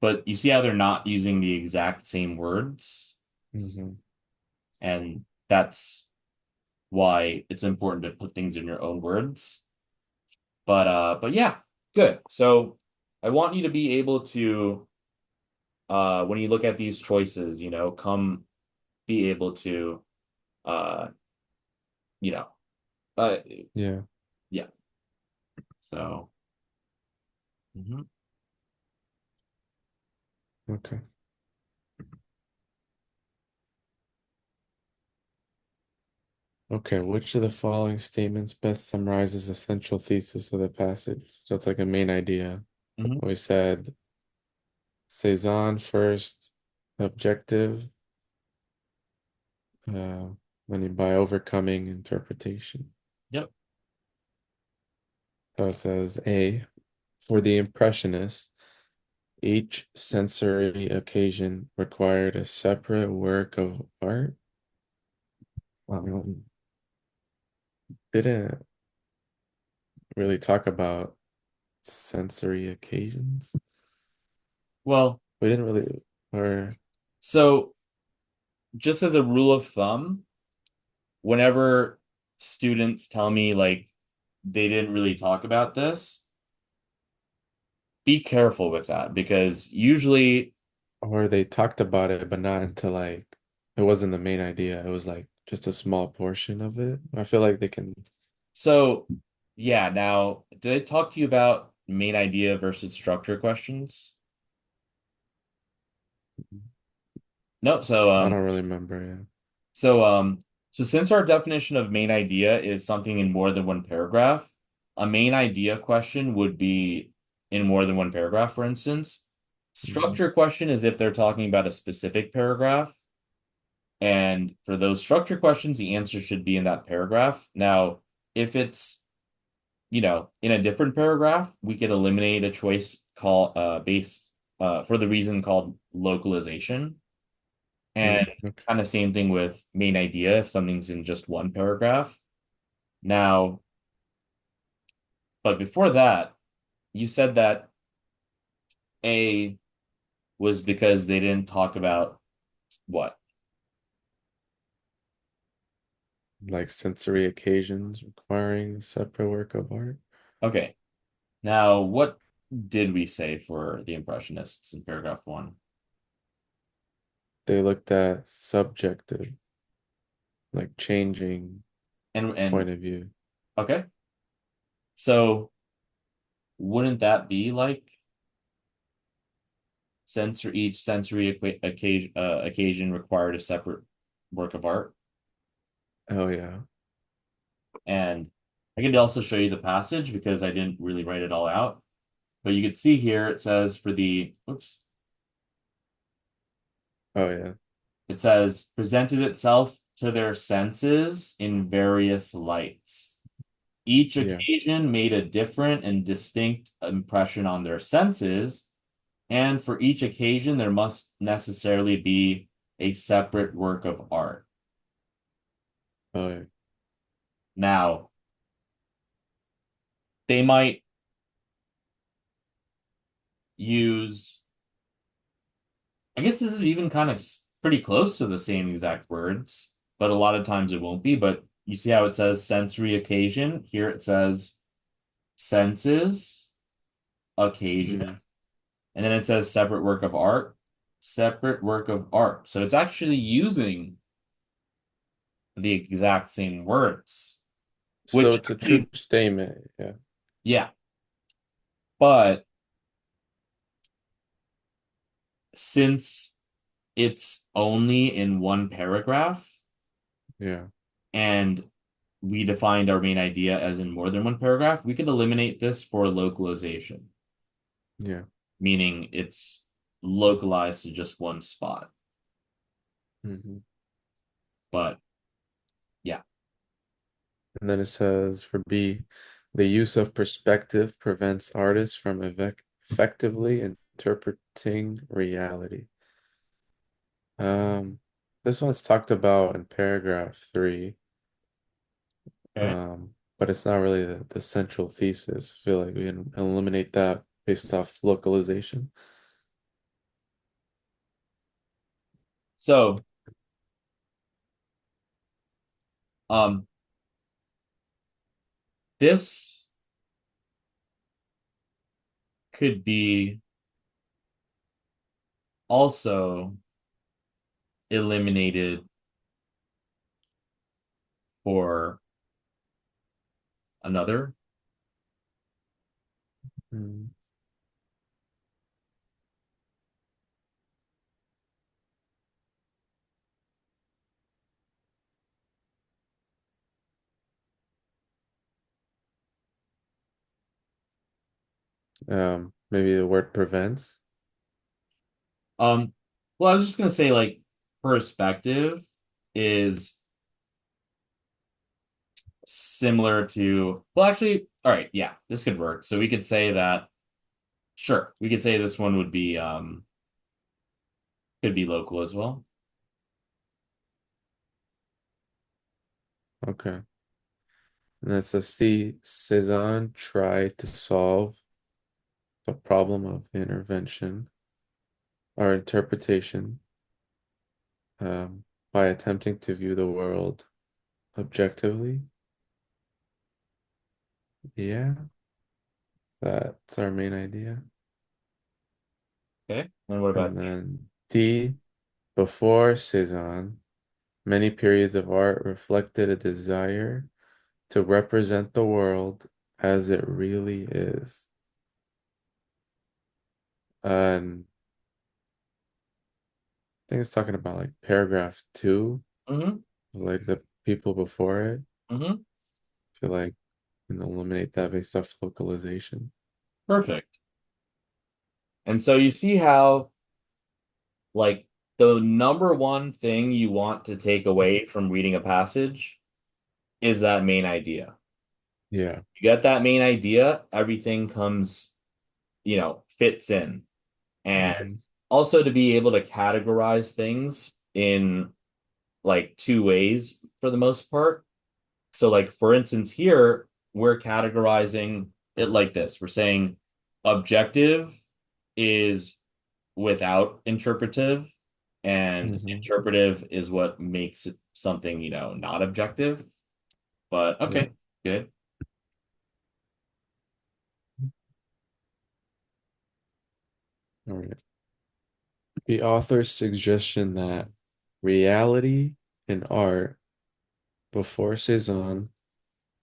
But you see how they're not using the exact same words, hmm and that's why it's important to put things in your own words. But yeah, good. So I want you to be able to when you look at these choices, come be able to uh, you know, Uh, Yeah. yeah. So, mhm. Okay. Okay. Which of the following statements best summarizes the central thesis of the passage? So it's like a main idea. Mhm. We said Cezanne first, objective, uh, by overcoming interpretation. Yep. So it says A, for the Impressionists, each sensory occasion required a separate work of art. Um, didn't really talk about sensory occasions. Well, We didn't really, or so just as a rule of thumb, whenever students tell me like they didn't really talk about this, be careful with that because usually, or they talked about it, but not until like it wasn't the main idea. It was like just a small portion of it. I feel like they can, so yeah, now did I talk to you about main idea versus structure questions? No, I don't really remember. Yeah. so um so since our definition of main idea is something in more than one paragraph, a main idea question would be in more than one paragraph, for instance. Mhm. Structure question is if they're talking about a specific paragraph. And for those structure questions, the answer should be in that paragraph. Now, if it's, in a different paragraph, we could eliminate a choice call based for the reason called localization. And Okay. kind of same thing with main idea if something's in just one paragraph. Now, but before that, you said that A was because they didn't talk about what? Like sensory occasions requiring separate work of art. Okay. Now, what did we say for the Impressionists in paragraph one? They looked at subjective, like changing And point of view. okay. So wouldn't that be like each sensory occasion required a separate work of art? Oh yeah. And I could also show you the passage because I didn't really write it all out. But you could see here it says for the oops, Oh yeah. it says presented itself to their senses in various lights. Each Yeah. occasion made a different and distinct impression on their senses, and for each occasion, there must necessarily be a separate work of art. Oh yeah. Now, they might use, I guess this is even kind of pretty close to the same exact words, but a lot of times it won't be. But you see how it says sensory occasion? Here it says senses, occasion, Mm. and then it says separate work of art, separate work of art. So it's actually using the exact same words, So which it's a true actually, statement. Yeah. yeah, but since it's only in one paragraph Yeah. and we defined our main idea as in more than one paragraph, we could eliminate this for localization, Yeah. meaning it's localized to just one spot. Hmm. But yeah, And then it says for B, the use of perspective prevents artists from effectively interpreting reality. Um, this one's talked about in paragraph 3, okay. but it's not really the central thesis. I feel like we can eliminate that based off localization. So, um, this could be also eliminated for Another. Hmm. Maybe the word prevents. Um, well, I was just gonna say like perspective is similar to, well, actually, all right, yeah, this could work. So we could say that, sure, we could say this one would be could be local as well. Okay. And it says, see, Cezanne tried to solve the problem of intervention or interpretation by attempting to view the world objectively. Yeah, that's our main idea. Okay. And what about And then D, before Cezanne, many periods of art reflected a desire to represent the world as it really is. And I think it's talking about like paragraph two, mm-hmm, like the people before it. mm-hmm, I feel like we can eliminate that based off localization. perfect. And so you see how like the number one thing you want to take away from reading a passage is that main idea. Yeah. You get that main idea, everything comes, fits in. And Hmm. also to be able to categorize things in like two ways for the most part. So, like, for instance, here we're categorizing it like this. We're saying objective is without interpretive, and Hmm. interpretive is what makes it something, not objective. But Yeah. okay, good. All right. The author's suggestion that reality in art before Cezanne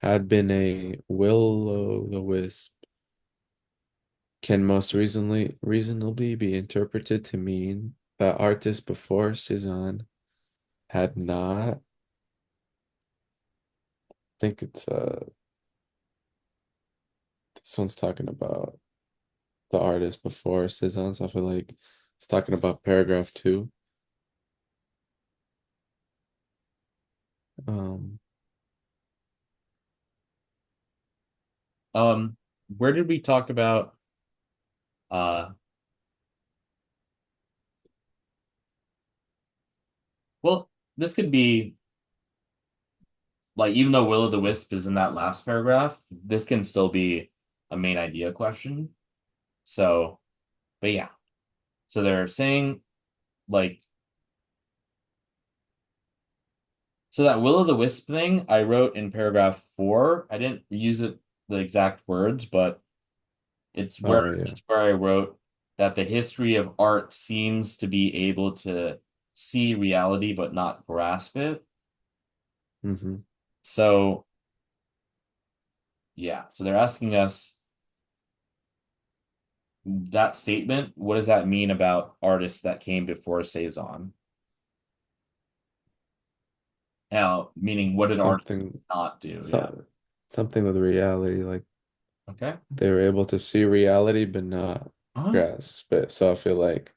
had been a will-o'-the-wisp can most reasonably be interpreted to mean that artists before Cezanne had not. I think it's this one's talking about the artist before Cezanne, so I feel like it's talking about paragraph two. Um, Um, where did we talk about uh well, this could be like even though Will o' the Wisp is in that last paragraph, this can still be a main idea question. So, but yeah. So they're saying like so that Will o' the Wisp thing I wrote in paragraph 4. I didn't use it the exact words, but it's where oh yeah. it's where I wrote that the history of art seems to be able to see reality but not grasp it. Hmm. So yeah, so they're asking us that statement, what does that mean about artists that came before Cezanne? Now, meaning what did artists Something, not do? Yeah. so, something with reality, like Okay. they were able to see reality but not Uh-huh. grasp it. So I feel like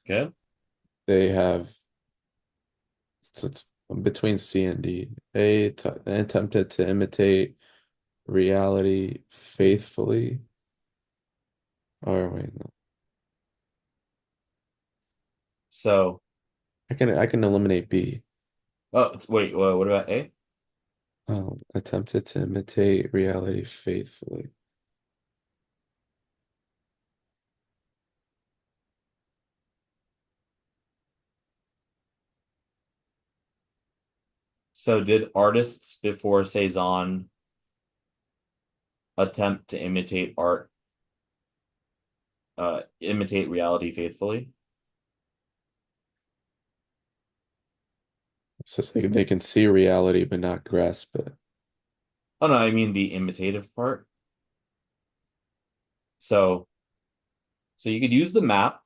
Good. they have, so it's between C and D. They attempted to imitate reality faithfully. Or wait, no. So, I can eliminate B. wait, what about A? Attempted to imitate reality faithfully. So, did artists before Cezanne attempt to imitate reality faithfully? So they can see reality but not grasp it. Oh no, I mean the imitative part. So so you could use the map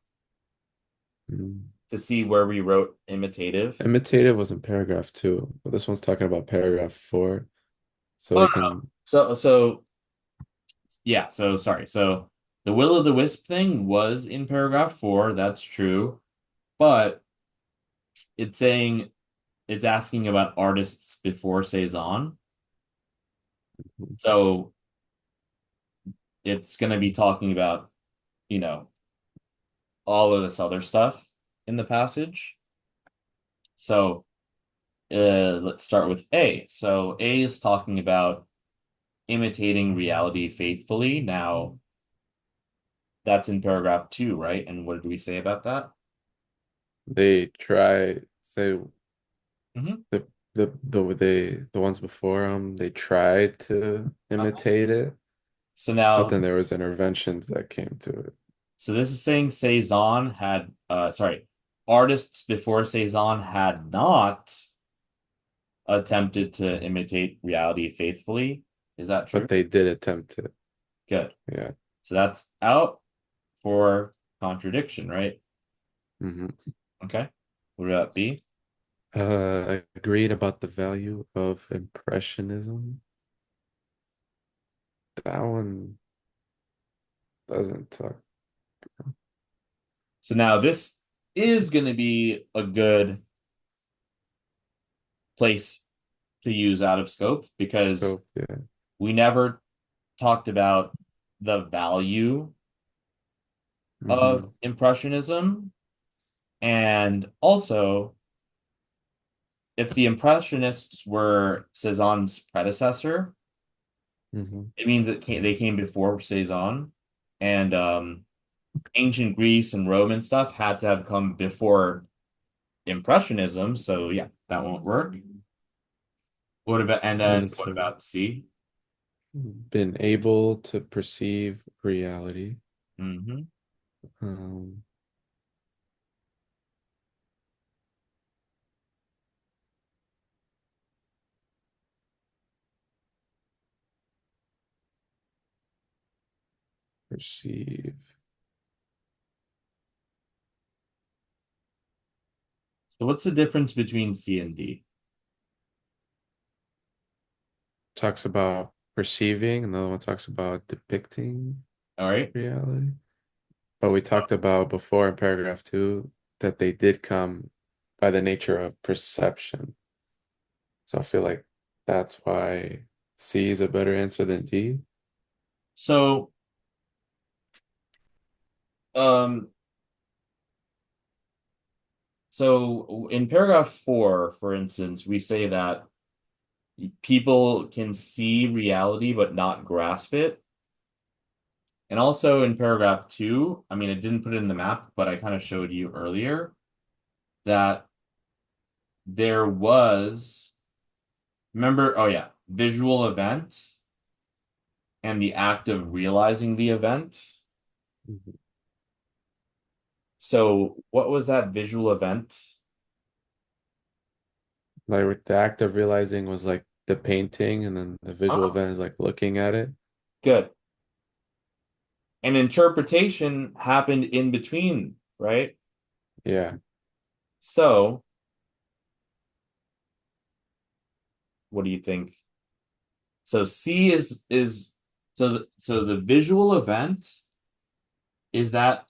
Mm. to see where we wrote imitative. Imitative was in paragraph 2, but this one's talking about paragraph 4. So Oh we no. can, So yeah, so sorry. So the will o' the wisp thing was in paragraph 4, that's true. But it's saying it's asking about artists before Cezanne. So it's gonna be talking about, you know, all of this other stuff in the passage. So let's start with A. So A is talking about imitating reality faithfully. Now, that's in paragraph 2, right? And what did we say about that? they try, say Hmm. the ones before them, they tried to imitate it, So but now, then there was interventions that came to it. so this is saying Cezanne had, sorry, artists before Cezanne had not attempted to imitate reality faithfully. Is that true? But they did attempt it. Good. Yeah. So that's out for contradiction, right? Hmm. Okay. What about B? Agreed about the value of impressionism. That one doesn't talk. So now this is going to be a good place to use out of scope because Scope, yeah. we never talked about the value of Hmm. Impressionism. And also, if the Impressionists were Cezanne's predecessor, Hmm. it means they came before Cezanne. And ancient Greece and Roman stuff had to have come before Impressionism. So yeah, that won't work. What about, and And then then it what says, about C? been able to perceive reality. Hmm. Um, Perceive. So what's the difference between C and D? Talks about perceiving, another one talks about depicting All right. reality. But we talked about before in paragraph 2 that they did come by the nature of perception. So I feel like that's why C is a better answer than D. So, um, so in paragraph 4, for instance, we say that people can see reality but not grasp it. And also in paragraph 2, I mean, I didn't put it in the map, but I kind of showed you earlier that there was, remember, oh yeah, visual event and the act of realizing the event. Mhm. So, what was that visual event? Like the act of realizing was like the painting, and then the visual Oh, event is like looking at it. good. And interpretation happened in between, right? Yeah, So, what do you think? So C is so the visual event, is that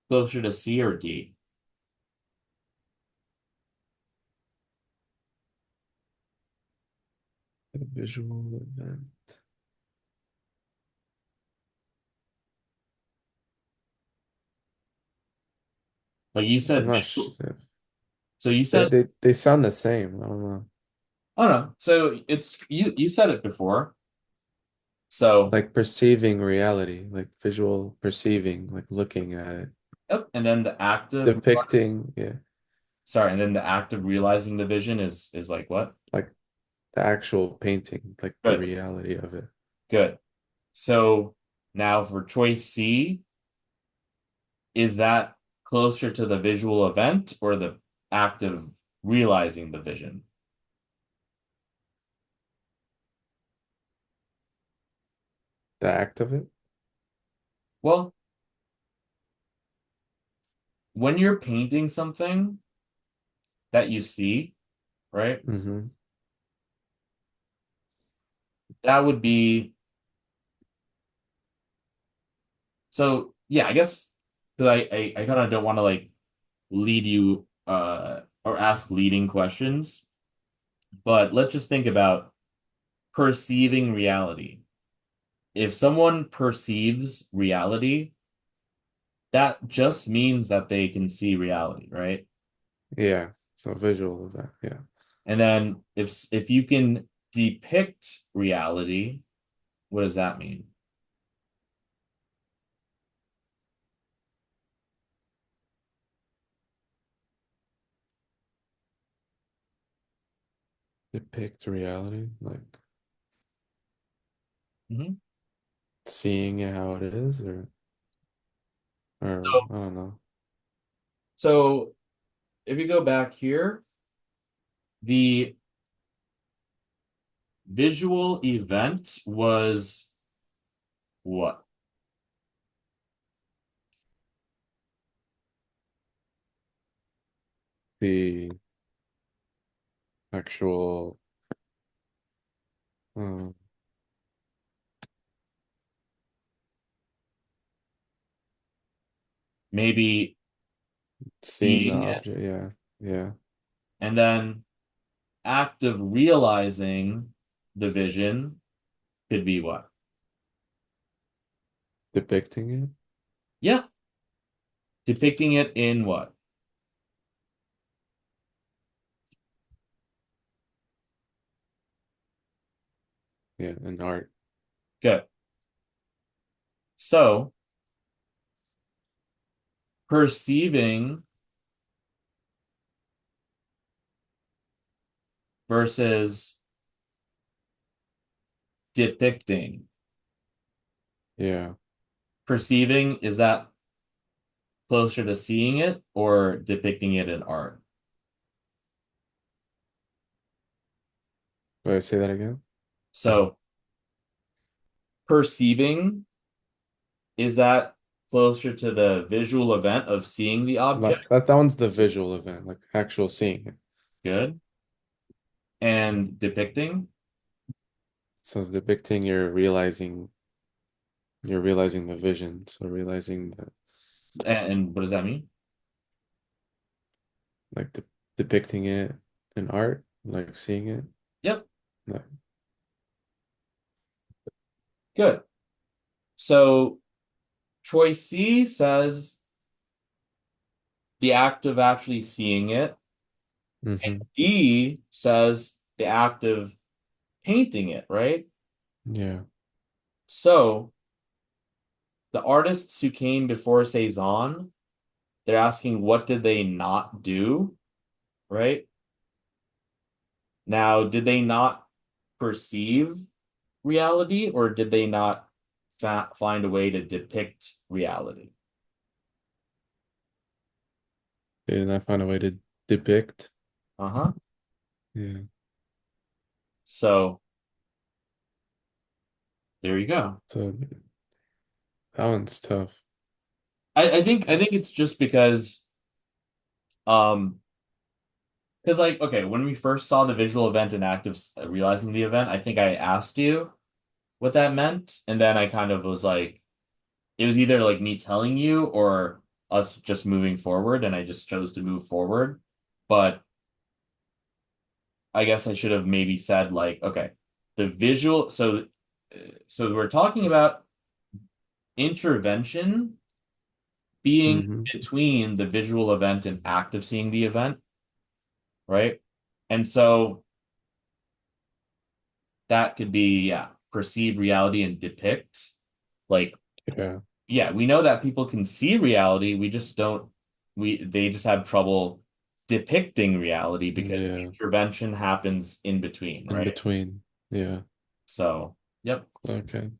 closer to C or D? the visual event. Like you I'm said not visual. sure. So you They, said, they they sound the same. I don't know. oh no. So it's you said it before. So Like perceiving reality, like visual perceiving, like looking at it. yep, and then the act of Depicting, yeah, sorry, and then the act of realizing the vision is like what? like the actual painting, like the Good, reality of it. good. So now for choice C, is that closer to the visual event or the act of realizing the vision? The act of it? Well, when you're painting something that you see, right? Mm-hmm. That would be so yeah, I guess because I kind of don't want to like lead you or ask leading questions, but let's just think about perceiving reality. If someone perceives reality, that just means that they can see reality, right? Yeah. So visual of that. Yeah. And then if you can depict reality, what does that mean? Depict reality, like Mhm. seeing it how it is, or So, I don't know. so if you go back here, the visual event was what? The actual uh, Maybe seeing the seeing it, object. Yeah. Yeah. and then act of realizing the vision could be what? Depicting it. Yeah, depicting it in what? Yeah. In art. Good. So perceiving versus depicting. Yeah. Perceiving, is that closer to seeing it or depicting it in art? Did I say that again? So perceiving, is that closer to the visual event of seeing the object? That one's the visual event, like actual seeing it. Good. And depicting? So it's depicting you're realizing the vision. So realizing the And what does that mean? like depicting it in art, like seeing it. Yep. Like, Good. So choice C says the act of actually seeing it. And hmm. D says the act of painting it, right? Yeah. So the artists who came before Cezanne, they're asking what did they not do, right? Now, did they not perceive reality or did they not find a way to depict reality? Did I find a way to depict? Uh-huh. Yeah. So there you go. So that one's tough. I think it's just um because like okay, when we first saw the visual event and act of realizing the event, I think I asked you what that meant, and then I kind of was like, it was either like me telling you or us just moving forward, and I just chose to move forward. But I guess I should have maybe said like, okay, the visual. So we're talking about intervention being Hmm. between the visual event and act of seeing the event, right? And so that could be, yeah, perceive reality and depict. Like, Yeah. yeah, we know that people can see reality. We just don't, they just have trouble depicting reality because Yeah. intervention happens in between, In right? between. Yeah. So, yep. Okay.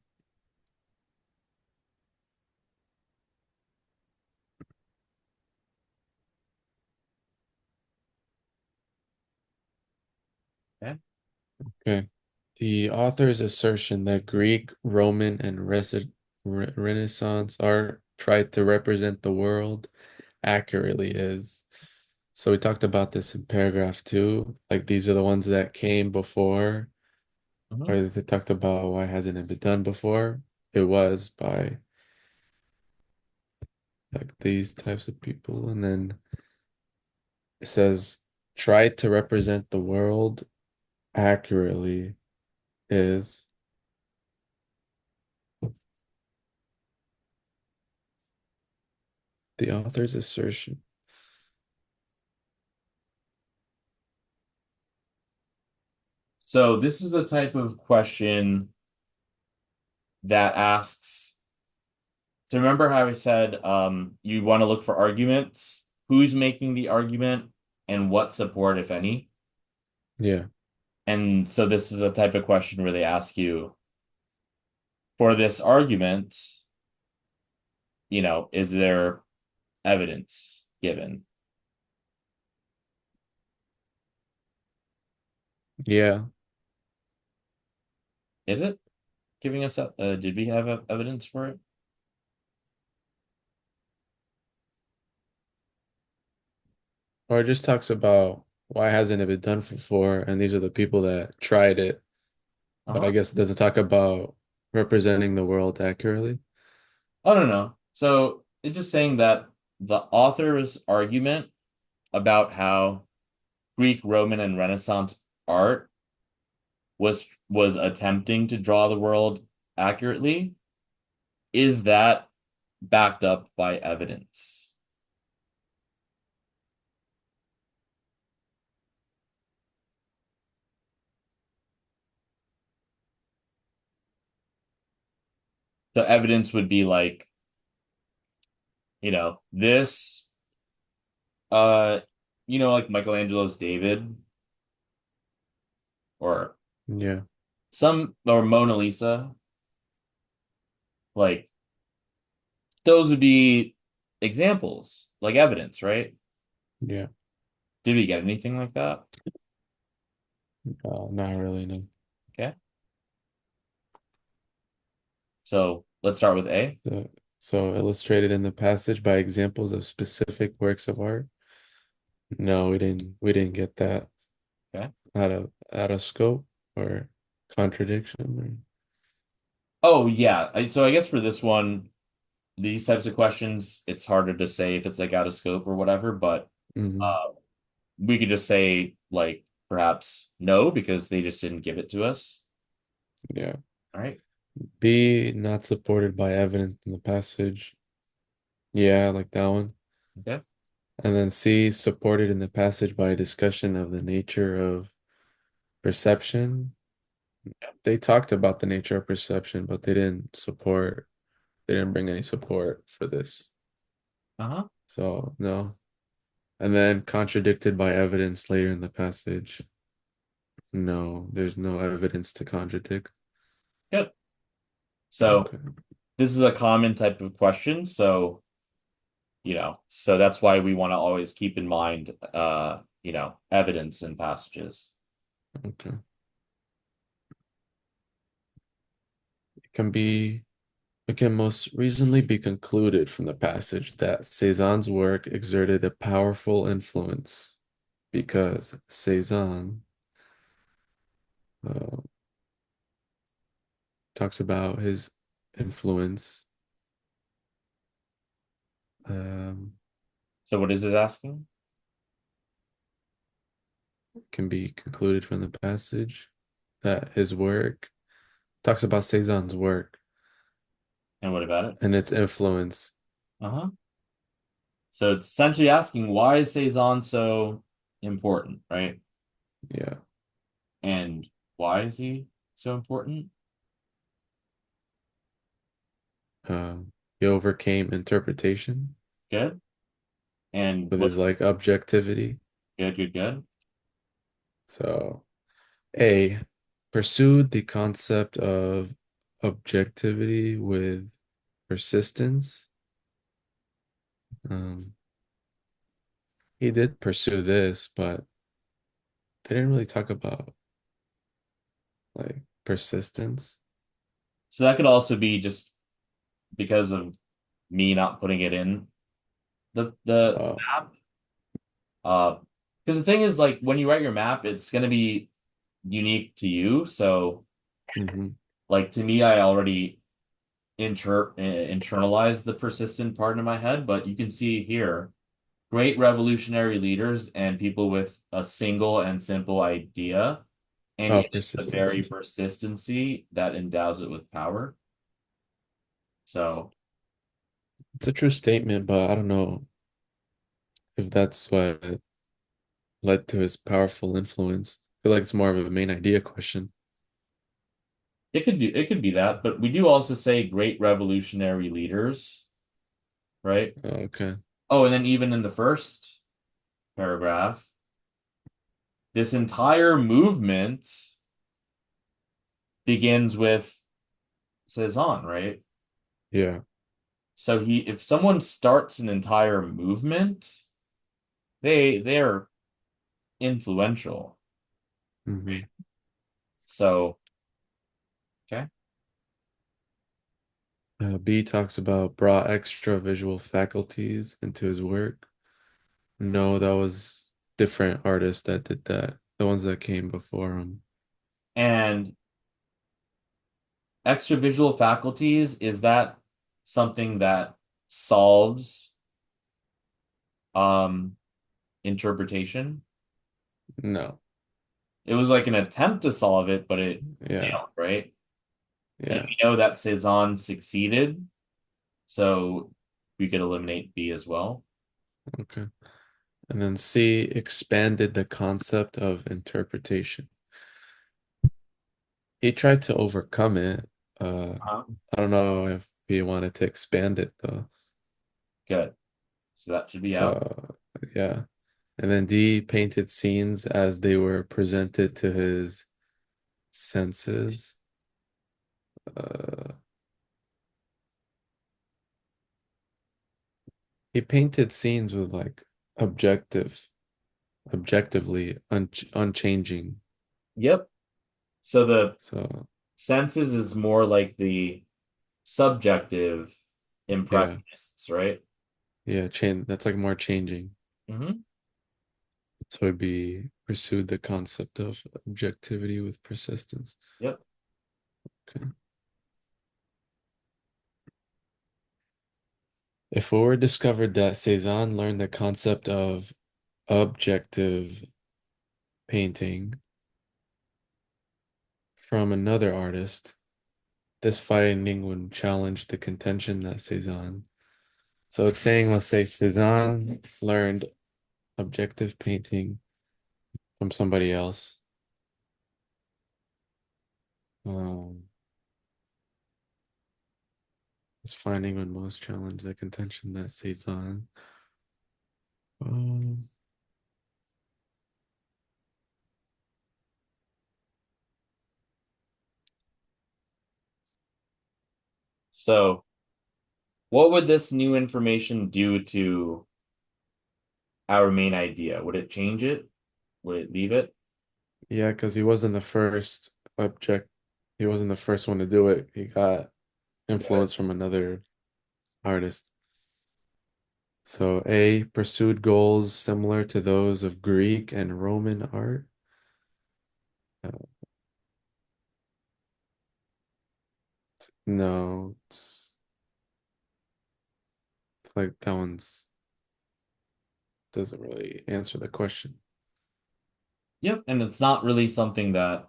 Okay. Okay. The author's assertion that Greek, Roman, and Renaissance art tried to represent the world accurately is. So we talked about this in paragraph two. Like these are the ones that came before, Mhm. or they talked about why hasn't it been done before. It was by like these types of people. And then it says tried to represent the world accurately is the author's assertion. So this is a type of question that asks, so remember how I said you want to look for arguments, who's making the argument, and what support, if any? Yeah. And so this is a type of question where they ask you, for this argument, is there evidence given? Yeah. Is it giving us did we have evidence for it? Or it just talks about why hasn't it been done before, and these are the people that tried it. But I Uh-huh. guess it doesn't talk about representing the world accurately. Oh, no, no. So it's just saying that the author's argument about how Greek, Roman, and Renaissance art was attempting to draw the world accurately, is that backed up by evidence? The evidence would be like, this uh like Michelangelo's David or Yeah. some or Mona Lisa, like those would be examples, like evidence, right? Yeah. Did we get anything like that? Not really, no. Okay. So let's start with A. So illustrated in the passage by examples of specific works of art. No, we didn't get that Okay. out of scope or contradiction. Oh yeah. So I guess for this one, these types of questions, it's harder to say if it's like out of scope or whatever, but Hmm. uh we could just say like perhaps no because they just didn't give it to us. Yeah. All right. B, not supported by evidence in the passage. Yeah, like that one. Okay. And then C, supported in the passage by a discussion of the nature of perception. They talked about the nature of perception, but they didn't bring any support for this. Uh-huh. So, no. And then contradicted by evidence later in the passage. No, there's no evidence to contradict. Good. So Okay. this is a common type of question. So that's why we want to always keep in mind, evidence in passages. Okay. It can be It can most reasonably be concluded from the passage that Cézanne's work exerted a powerful influence because Cézanne uh, talks about his influence um, So what is it asking? can be concluded from the passage that his work talks about Cézanne's work And what about it? and its influence. Uh-huh. So it's essentially asking why is Cezanne so important, right? Yeah. And why is he so important? Uh, he overcame interpretation Good. And with what his like objectivity. good, good, good. So A, pursued the concept of objectivity with persistence. Um, he did pursue this, but they didn't really talk about like Persistence. So that could also be just because of me not putting it in the Oh. map. Uh, because the thing is, like, when you write your map, it's gonna be unique to you. So, Hmm. like, to me, I already internalized the persistent part in my head, but you can see here, great revolutionary leaders and people with a single and simple idea, and Oh, it is the persistence. very persistency that endows it with power. So, It's a true statement, but I don't know if that's what led to his powerful influence. I feel like it's more of a main idea question. it could be that, but we do also say great revolutionary leaders, right? Okay. Oh, and then even in the first paragraph, this entire movement begins with Cezanne, right? Yeah. So if someone starts an entire movement, they're influential. Hmm. So, okay. B talks about brought extra visual faculties into his work. No, that was different artists that did that. The ones that came before him. And extra visual faculties, is that something that solves um interpretation? No. It was like an attempt to solve it, but it Yeah. failed, right? And Yeah. we know that Cezanne succeeded, so we could eliminate B as well. Okay. And then C expanded the concept of interpretation. He tried to overcome it. Uh-huh. I don't know if he wanted to expand it though. Good. So that should be out. So yeah. And then D painted scenes as they were presented to his senses. Uh, he painted scenes with like objective, objectively unchanging. Yep. So the So senses is more like the subjective yeah, impressionists, right? yeah, change. That's like more changing. Hmm. So it'd be pursued the concept of objectivity with persistence. Yep. Okay. If it were discovered that Cezanne learned the concept of objective painting from another artist, this finding would challenge the contention that Cezanne. So it's saying, let's say Cezanne learned objective painting from somebody else. Um, this finding would most challenge the contention that Cezanne. Um, So what would this new information do to our main idea? Would it change it? Would it leave it? yeah, because he wasn't the first object. He wasn't the first one to do it. He got Good. influence from another artist. So A pursued goals similar to those of Greek and Roman art. Uh, no, it's like that one's doesn't really answer the question. Yep. And it's not really something that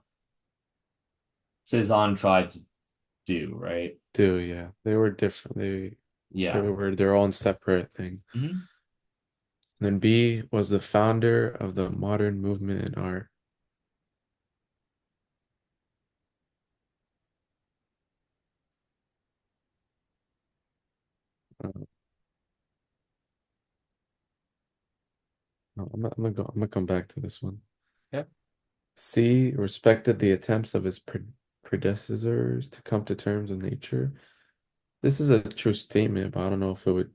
Cezanne tried to do, right? Do yeah, they were different. They Yeah. were their own separate thing. Hmm. Then B was the founder of the modern movement in art. Uh, I'm gonna come back to this one. Okay. C respected the attempts of his predecessors to come to terms with nature. This is a true statement, but I don't know if it would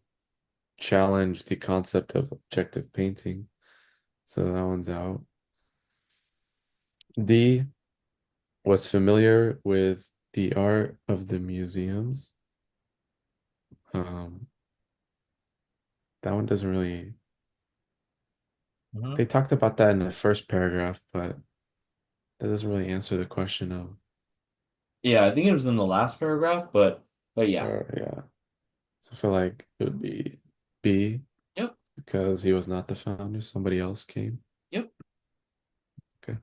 challenge the concept of objective painting. So that one's out. D Was familiar with the art of the museums. Um, that one doesn't really. Mhm. They talked about that in the first paragraph, but that doesn't really answer the question of. Yeah, I think it was in the last paragraph, but yeah. Yeah. So I feel like it would be B Yep. because he was not the founder. Somebody else came. Yep. Okay.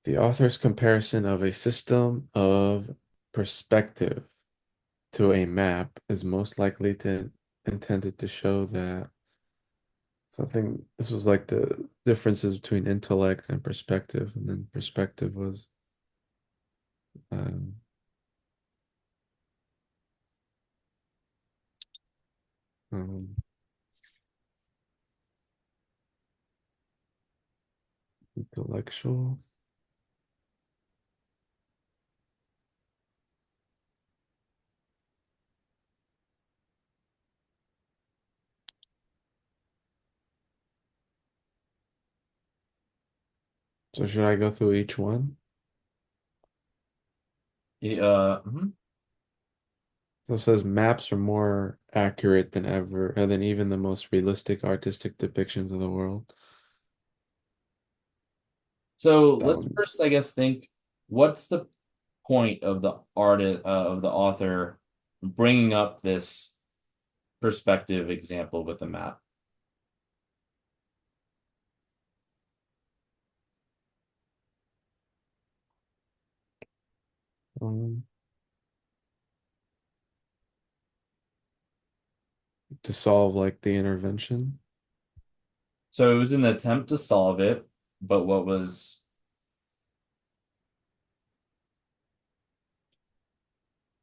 The author's comparison of a system of perspective to a map is most likely to intended to show that something this was like the differences between intellect and perspective, and then perspective was um, um, intellectual. So should I go through each one? Mhm. So it says maps are more accurate than ever, and than even the most realistic artistic depictions of the world. So That let's one. first, I guess, think what's the point of the artist of the author bringing up this perspective example with the map. Um, to solve like the intervention. So it was an attempt to solve it, but what was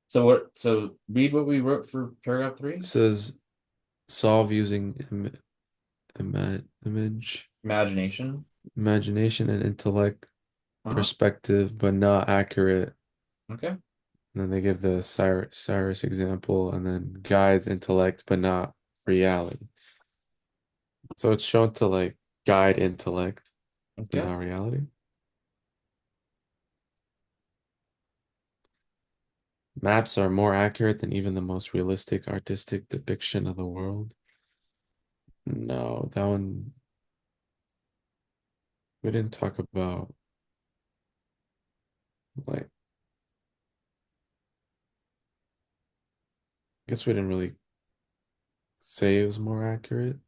so read what we wrote for paragraph It three. says solve using image, Imagination. imagination and intellect Uh-huh. perspective, but not accurate. Okay. And then they give the Cyrus example and then guides intellect, but not reality. So it's shown to like guide intellect, but Okay. not reality. Maps are more accurate than even the most realistic artistic depiction of the world. No, that one we didn't talk about. Like, I guess we didn't really say it was more accurate.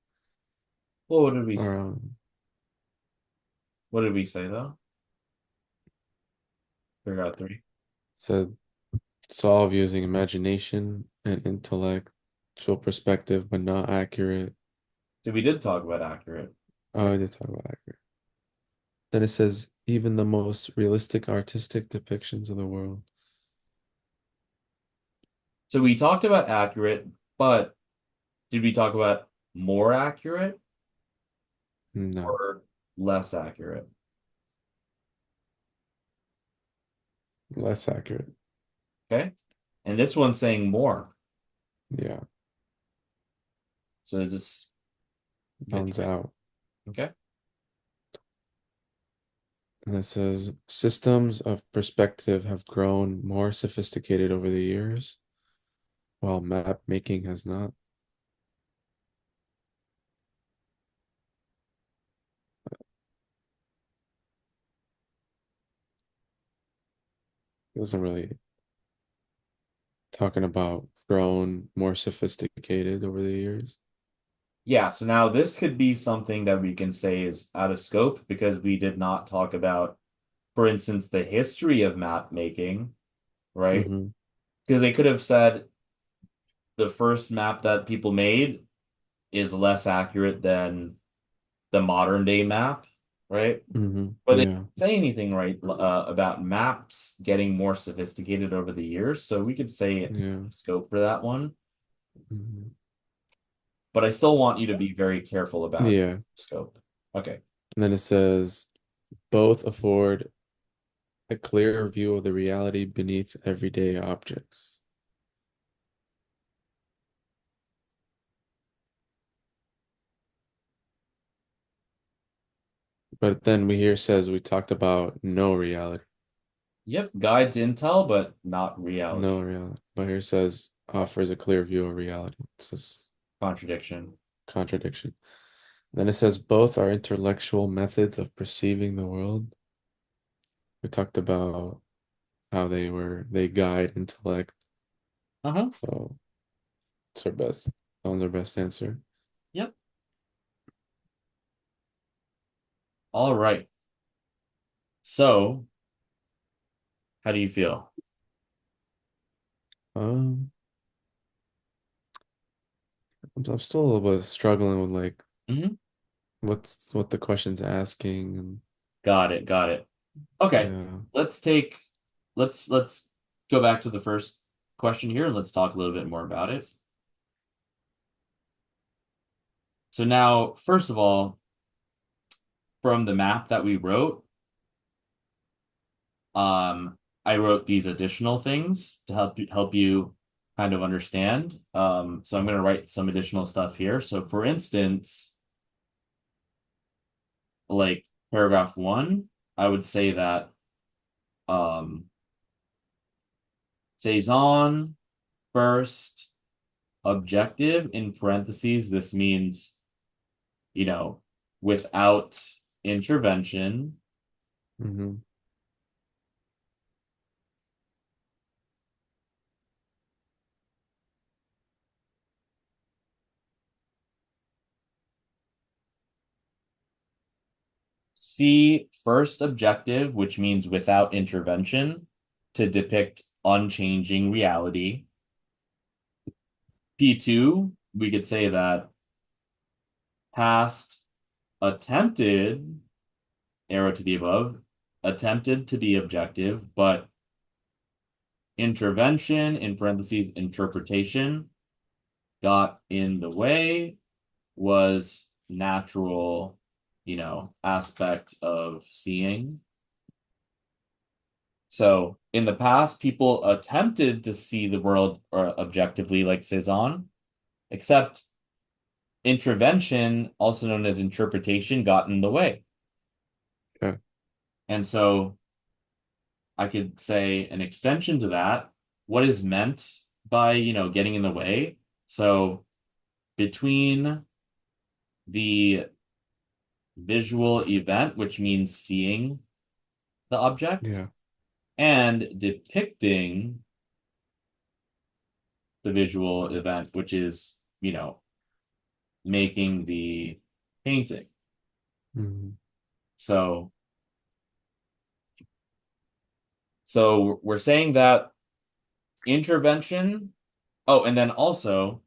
Well, Or what did we say though? Paragraph three. said solve using imagination and intellectual perspective, but not accurate. So we did talk about accurate. Oh, I did talk about accurate. Then it says even the most realistic artistic depictions of the world. So we talked about accurate, but did we talk about more accurate No, or less accurate? less accurate. Okay. And this one's saying more. Yeah, So is this rounds out. okay? And it says systems of perspective have grown more sophisticated over the years, while map making has not. It doesn't really talking about grown more sophisticated over the years. Yeah, so now this could be something that we can say is out of scope because we did not talk about, for instance, the history of map making, right? Mm-hmm. Because they could have said the first map that people made is less accurate than the modern day map, right? Mm-hmm. But they didn't Yeah. say anything right about maps getting more sophisticated over the years, so we could say Yeah. scope for that one. Mm-hmm. But I still want you to be very careful about Yeah. scope. Okay. And then it says both afford a clearer view of the reality beneath everyday objects. But then we here says we talked about no reality. Yep, guides intel, but not reality. No reality. But here says offers a clear view of reality. It's just Contradiction. contradiction. Then it says both are intellectual methods of perceiving the world. We talked about how they guide intellect. Uh-huh. So it's our best. That one's our best answer. Yep. All right. So, how do you feel? Um, I'm still a little bit struggling with like Hmm. what the question's asking and Got it. Got it. Okay. yeah. Let's take let's go back to the first question here and let's talk a little bit more about it. So now, first of all, from the map that we wrote, I wrote these additional things to help you kind of understand. So I'm going to write some additional stuff here. So for instance, like paragraph one, I would say that um saison first objective in parentheses. This means, you know, without intervention. Hmm. C, first objective, which means without intervention, to depict unchanging reality. P2, we could say that past attempted, arrow to the above, attempted to be objective, but intervention, in parentheses, interpretation, got in the way, was natural, aspect of seeing. So in the past, people attempted to see the world objectively, like Cezanne, except intervention, also known as interpretation, got in the way. Okay. And so I could say an extension to that, what is meant by, getting in the way? So between the visual event, which means seeing the object, Yeah. and depicting the visual event, which is, making the painting. Hmm. So, so we're saying that intervention. Oh, and then also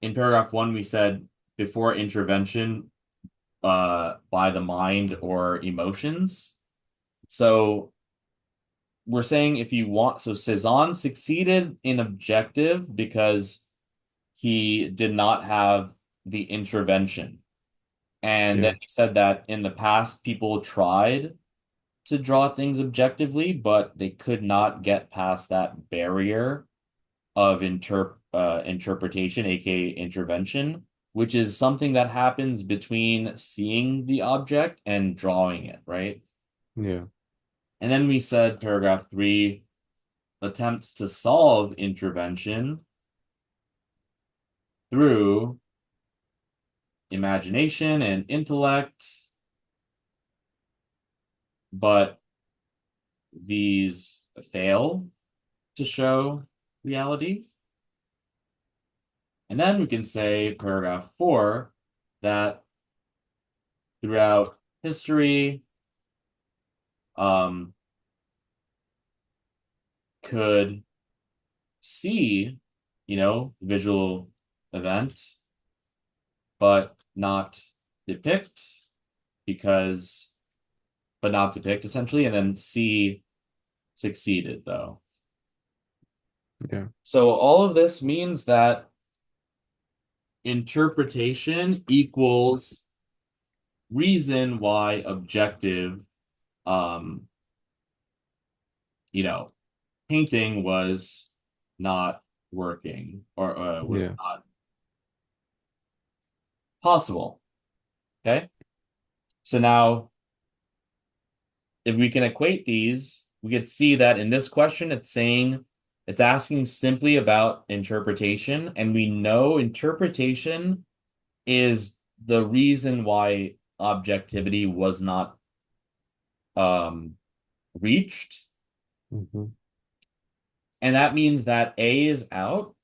in paragraph one, we said before intervention, by the mind or emotions. So we're saying if you want, so Cezanne succeeded in objective because he did not have the intervention. And then Yeah. he said that in the past, people tried to draw things objectively, but they could not get past that barrier of interpretation, aka intervention, which is something that happens between seeing the object and drawing it, right? Yeah. And then we said paragraph three attempts to solve intervention through imagination and intellect, but these fail to show reality. And then we can say, paragraph four, that throughout history, um, could see, visual event, but not depict because, but not depict essentially, and then C succeeded though. Yeah. So all of this means that interpretation equals reason why objective, um, you know, painting was not working or was Yeah. not possible. Okay. So now if we can equate these, we could see that in this question, it's asking simply about interpretation, and we know interpretation is the reason why objectivity was not um, reached. Hmm. And that means that A is out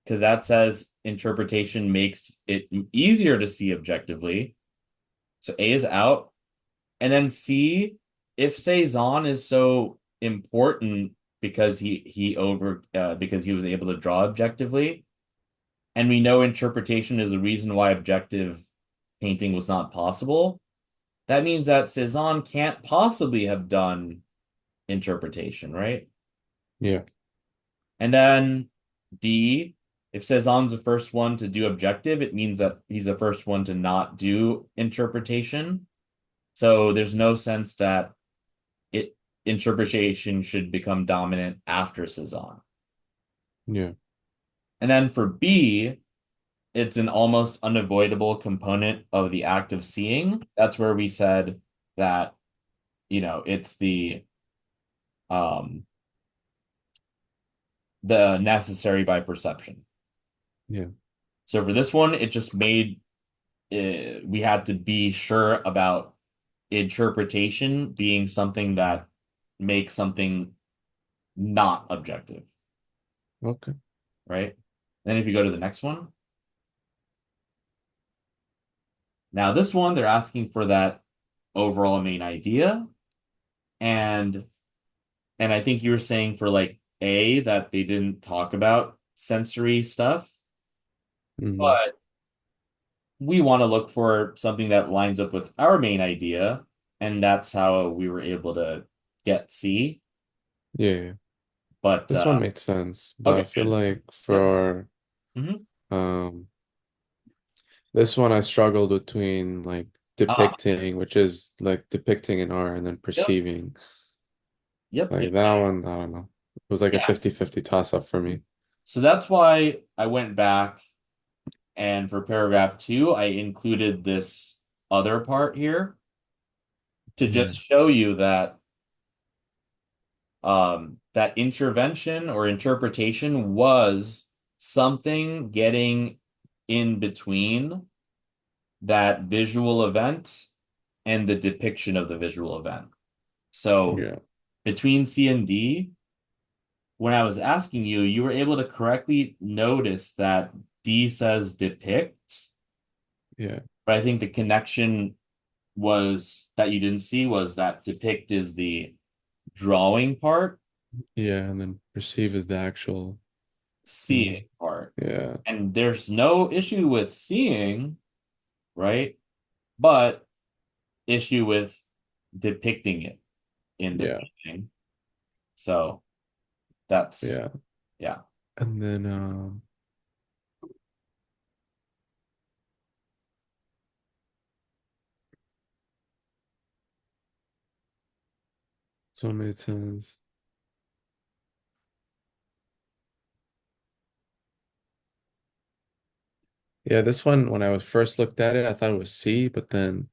because that says interpretation makes it easier to see objectively. So A is out. And then C, if Cezanne is so important because because he was able to draw objectively, and we know interpretation is the reason why objective painting was not possible, that means that Cezanne can't possibly have done interpretation, right? Yeah. And then D, if Cezanne's the first one to do objective, it means that he's the first one to not do interpretation. So there's no sense that it interpretation should become dominant after Cezanne. Yeah. And then for B, it's an almost unavoidable component of the act of seeing. That's where we said that, it's um the necessary by perception. Yeah. So for this one, it just made we had to be sure about interpretation being something that makes something not objective, Okay. right? Then if you go to the next one, now this one they're asking for that overall main idea, and and I think you were saying for like A that they didn't talk about sensory stuff, Hmm. but we want to look for something that lines up with our main idea, and that's how we were able to get C. Yeah. Yeah. But This one made sense, but I okay, feel good. like Yep. for Hmm. um this one I struggled between like Ah, depicting, which is like depicting an art, and then yep, perceiving. yep, yep, Like that one, I don't know. It was like a yeah. 50-50 toss up for me. So that's why I went back and for paragraph two, I included this other part here to just Mm. show you that that intervention or interpretation was something getting in between that visual event and the depiction of the visual event. So Yeah. between C and D, when I was asking you, you were able to correctly notice that D says depict, Yeah. but I think the connection was that you didn't see was that depict is the drawing part, Yeah. And then perceive is the actual seeing thing. part. Yeah. And there's no issue with seeing, right? But issue with depicting it in the Yeah. painting. So that's, Yeah. yeah. And then so it made sense. Yeah, this one when I was first looked at it, I thought it was C, but then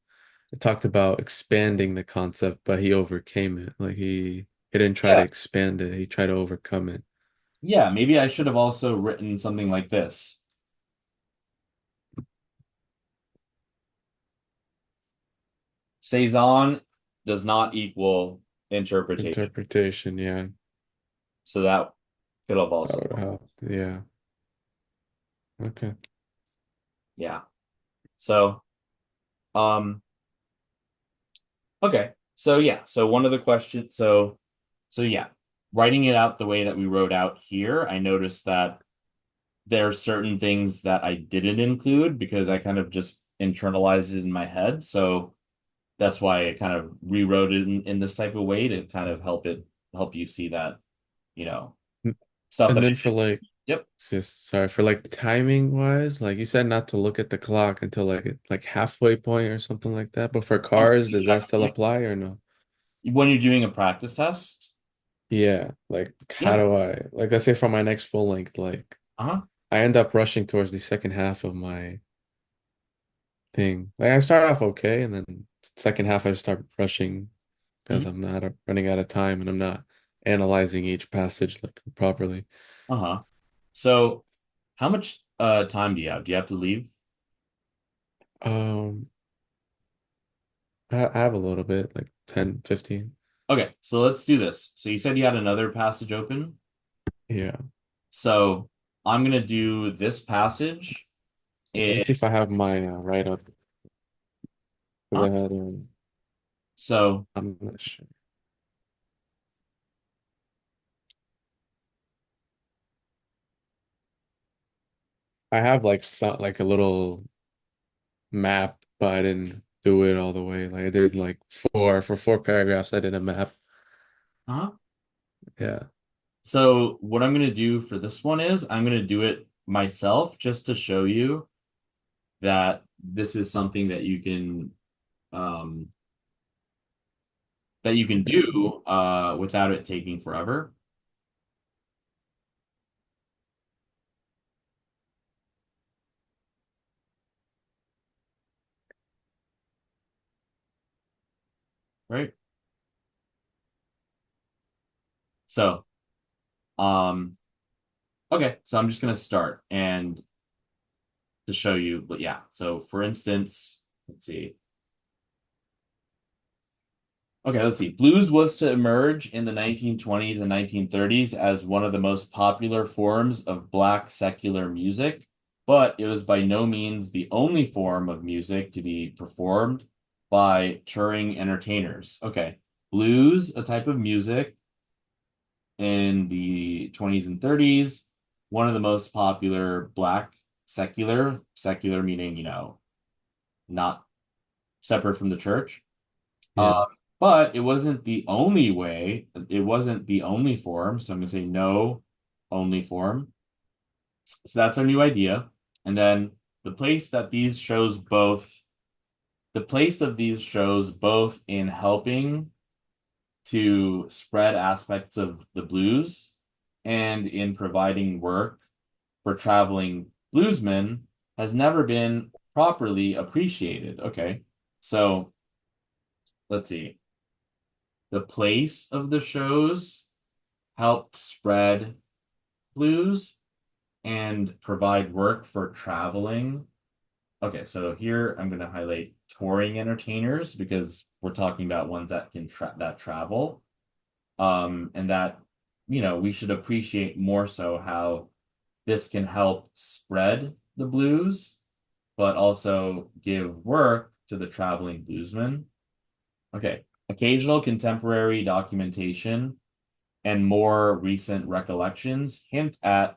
it talked about expanding the concept, but he overcame it. Like he didn't try to Yeah. expand it, he tried to overcome it. Yeah. Maybe I should have also written something like this. Saison does not equal interpretation. Interpretation, yeah. So that could have That also, would help. Yeah. Okay. yeah. So, um, okay. So yeah. So one of the questions, so yeah, writing it out the way that we wrote out here, I noticed that there are certain things that I didn't include because I kind of just internalized it in my head. So that's why I kind of rewrote it in this type of way to kind of help you see that, you know, N- stuff And that I then for did. like Yep. just sorry for like timing wise, like you said not to look at the clock until like halfway point or something like that. But for Oh, cars, does that still apply or no? when you're doing a practice test, Yeah, like how yeah. do I like let's say for my next full length, like Uh-huh. I end up rushing towards the second half of my thing. Like I start off okay, and then second half I start rushing because Mhm. I'm not running out of time and I'm not analyzing each passage like properly. Uh-huh. So how much time do you have? Do you have to leave? Um, I have a little bit, like 10, 15. Okay, so let's do this. So you said you had another passage open. Yeah. So I'm gonna do this passage. Let me It, see if I have my write up because huh? I had So I'm not sure. I have like like a little map, but I didn't do it all the way. Like I did like four paragraphs. I did a map. uh-huh. Yeah. So what I'm gonna do for this one is I'm gonna do it myself just to show you that this is something um that you can Okay. do without it taking forever, right? So um okay, so I'm just gonna start and to show you, but yeah. So for instance, let's see. Okay, let's see. Blues was to emerge in the 1920s and 1930s as one of the most popular forms of Black secular music, but it was by no means the only form of music to be performed by touring entertainers. Okay, blues, a type of music in the 20s and 30s, one of the most popular Black secular meaning, not separate from the church. Yeah. But it wasn't the only way. It wasn't the only form. So I'm going to say no only form. So that's our new idea. And then the place that these shows both, the place of these shows both in helping to spread aspects of the blues and in providing work for traveling bluesmen has never been properly appreciated. Okay. So let's see. The place of the shows helped spread blues and provide work for traveling. Okay, so here I'm going to highlight touring entertainers because we're talking about ones that can travel. And that, we should appreciate more so how this can help spread the blues, but also give work to the traveling bluesmen. Okay, occasional contemporary documentation and more recent recollections hint at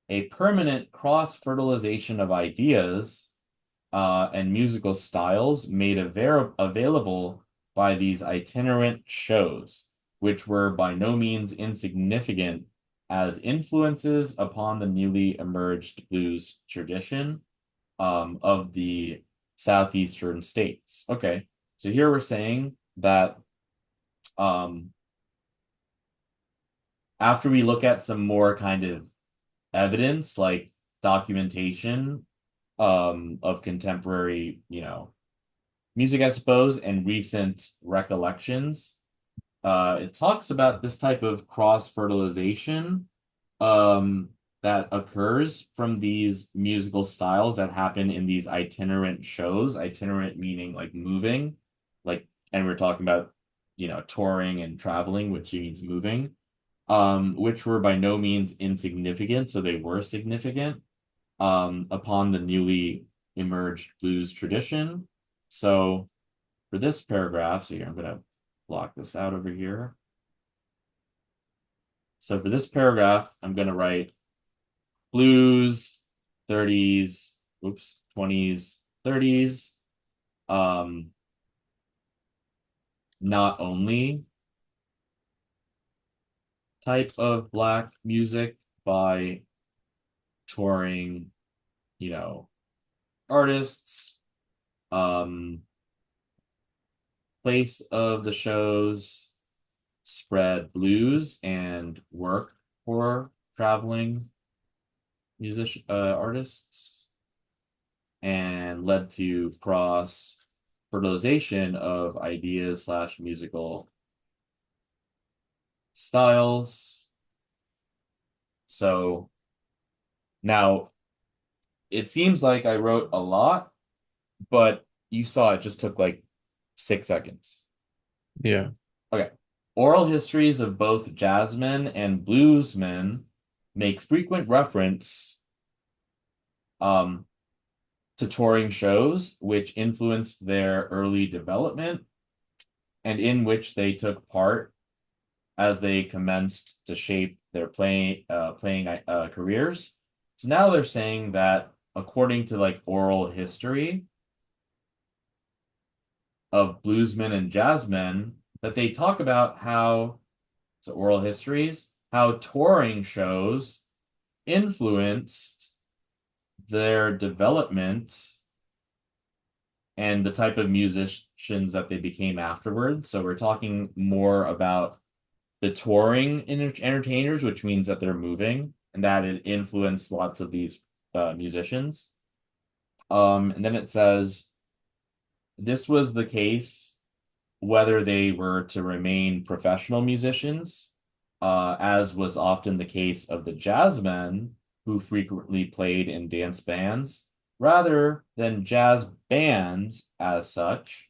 a permanent cross-fertilization of ideas and musical styles made available by these itinerant shows, which were by no means insignificant as influences upon the newly emerged blues tradition of the southeastern states. Okay, so here we're saying that um, after we look at some more kind of evidence, like documentation of contemporary, music, I suppose, and recent recollections. It talks about this type of cross-fertilization um, that occurs from these musical styles that happen in these itinerant shows. Itinerant meaning like moving, like, and we're talking about, touring and traveling, which means moving, which were by no means insignificant, so they were significant upon the newly emerged blues tradition. So for this paragraph, so here I'm going to block this out over here. So for this paragraph, I'm going to write blues, 30s, oops, 20s, 30s, um, not only type of Black music by touring, you know, artists, um, place of the shows, spread blues and work for traveling artists. and led to cross fertilization of ideas slash musical styles. So now it seems like I wrote a lot, but you saw it just took like 6 seconds. Yeah. Okay. Oral histories of both jazzmen and bluesmen make frequent reference um, to touring shows, which influenced their early development and in which they took part as they commenced to shape their playing careers. So now they're saying that according to like oral history of bluesmen and jazzmen, that they talk about how, so oral histories, how touring shows influenced their development and the type of musicians that they became afterwards. So we're talking more about the touring entertainers, which means that they're moving and that it influenced lots of these musicians. And then it says this was the case whether they were to remain professional musicians, as was often the case of the jazzmen who frequently played in dance bands, rather than jazz bands as such,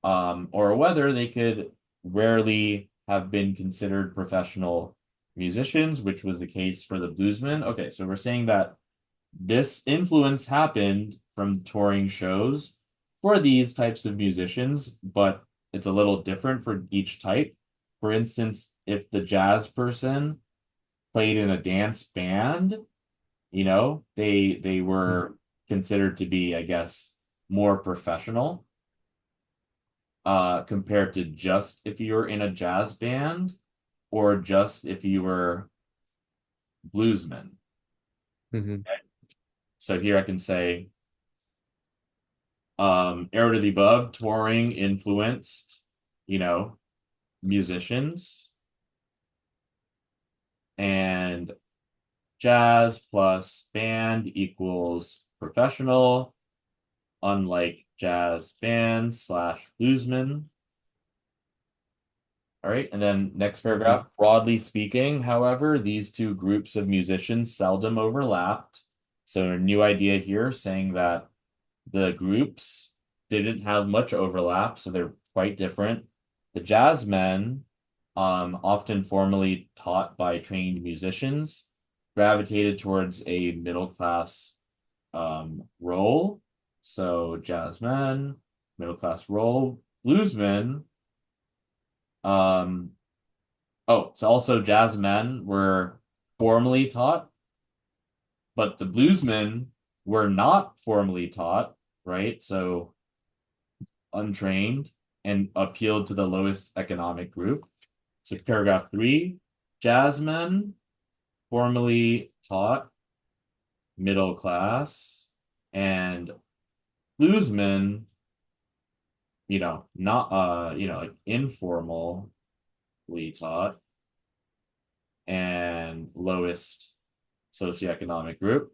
or whether they could rarely have been considered professional musicians, which was the case for the bluesmen. Okay, so we're saying that this influence happened from touring shows for these types of musicians, but it's a little different for each type. For instance, if the jazz person played in a dance band, they were considered to be, I guess, more professional compared to just if you were in a jazz band or just if you were bluesman. Hmm. So here I can say arrow to the above, touring influenced, you know, musicians, and jazz plus band equals professional, unlike jazz band slash bluesman. All right, and then next Hmm. paragraph. Broadly speaking, however, these two groups of musicians seldom overlapped. So a new idea here saying that the groups didn't have much overlap, so they're quite different. The jazzmen, often formally taught by trained musicians, gravitated towards a middle class role. So jazzmen, middle class role. Bluesmen, um, oh, so also jazzmen were formally taught, but the bluesmen were not formally taught, right? So untrained, and appealed to the lowest economic group. So paragraph 3, jazzmen formally taught middle class and bluesmen, not like informally taught and lowest socioeconomic group.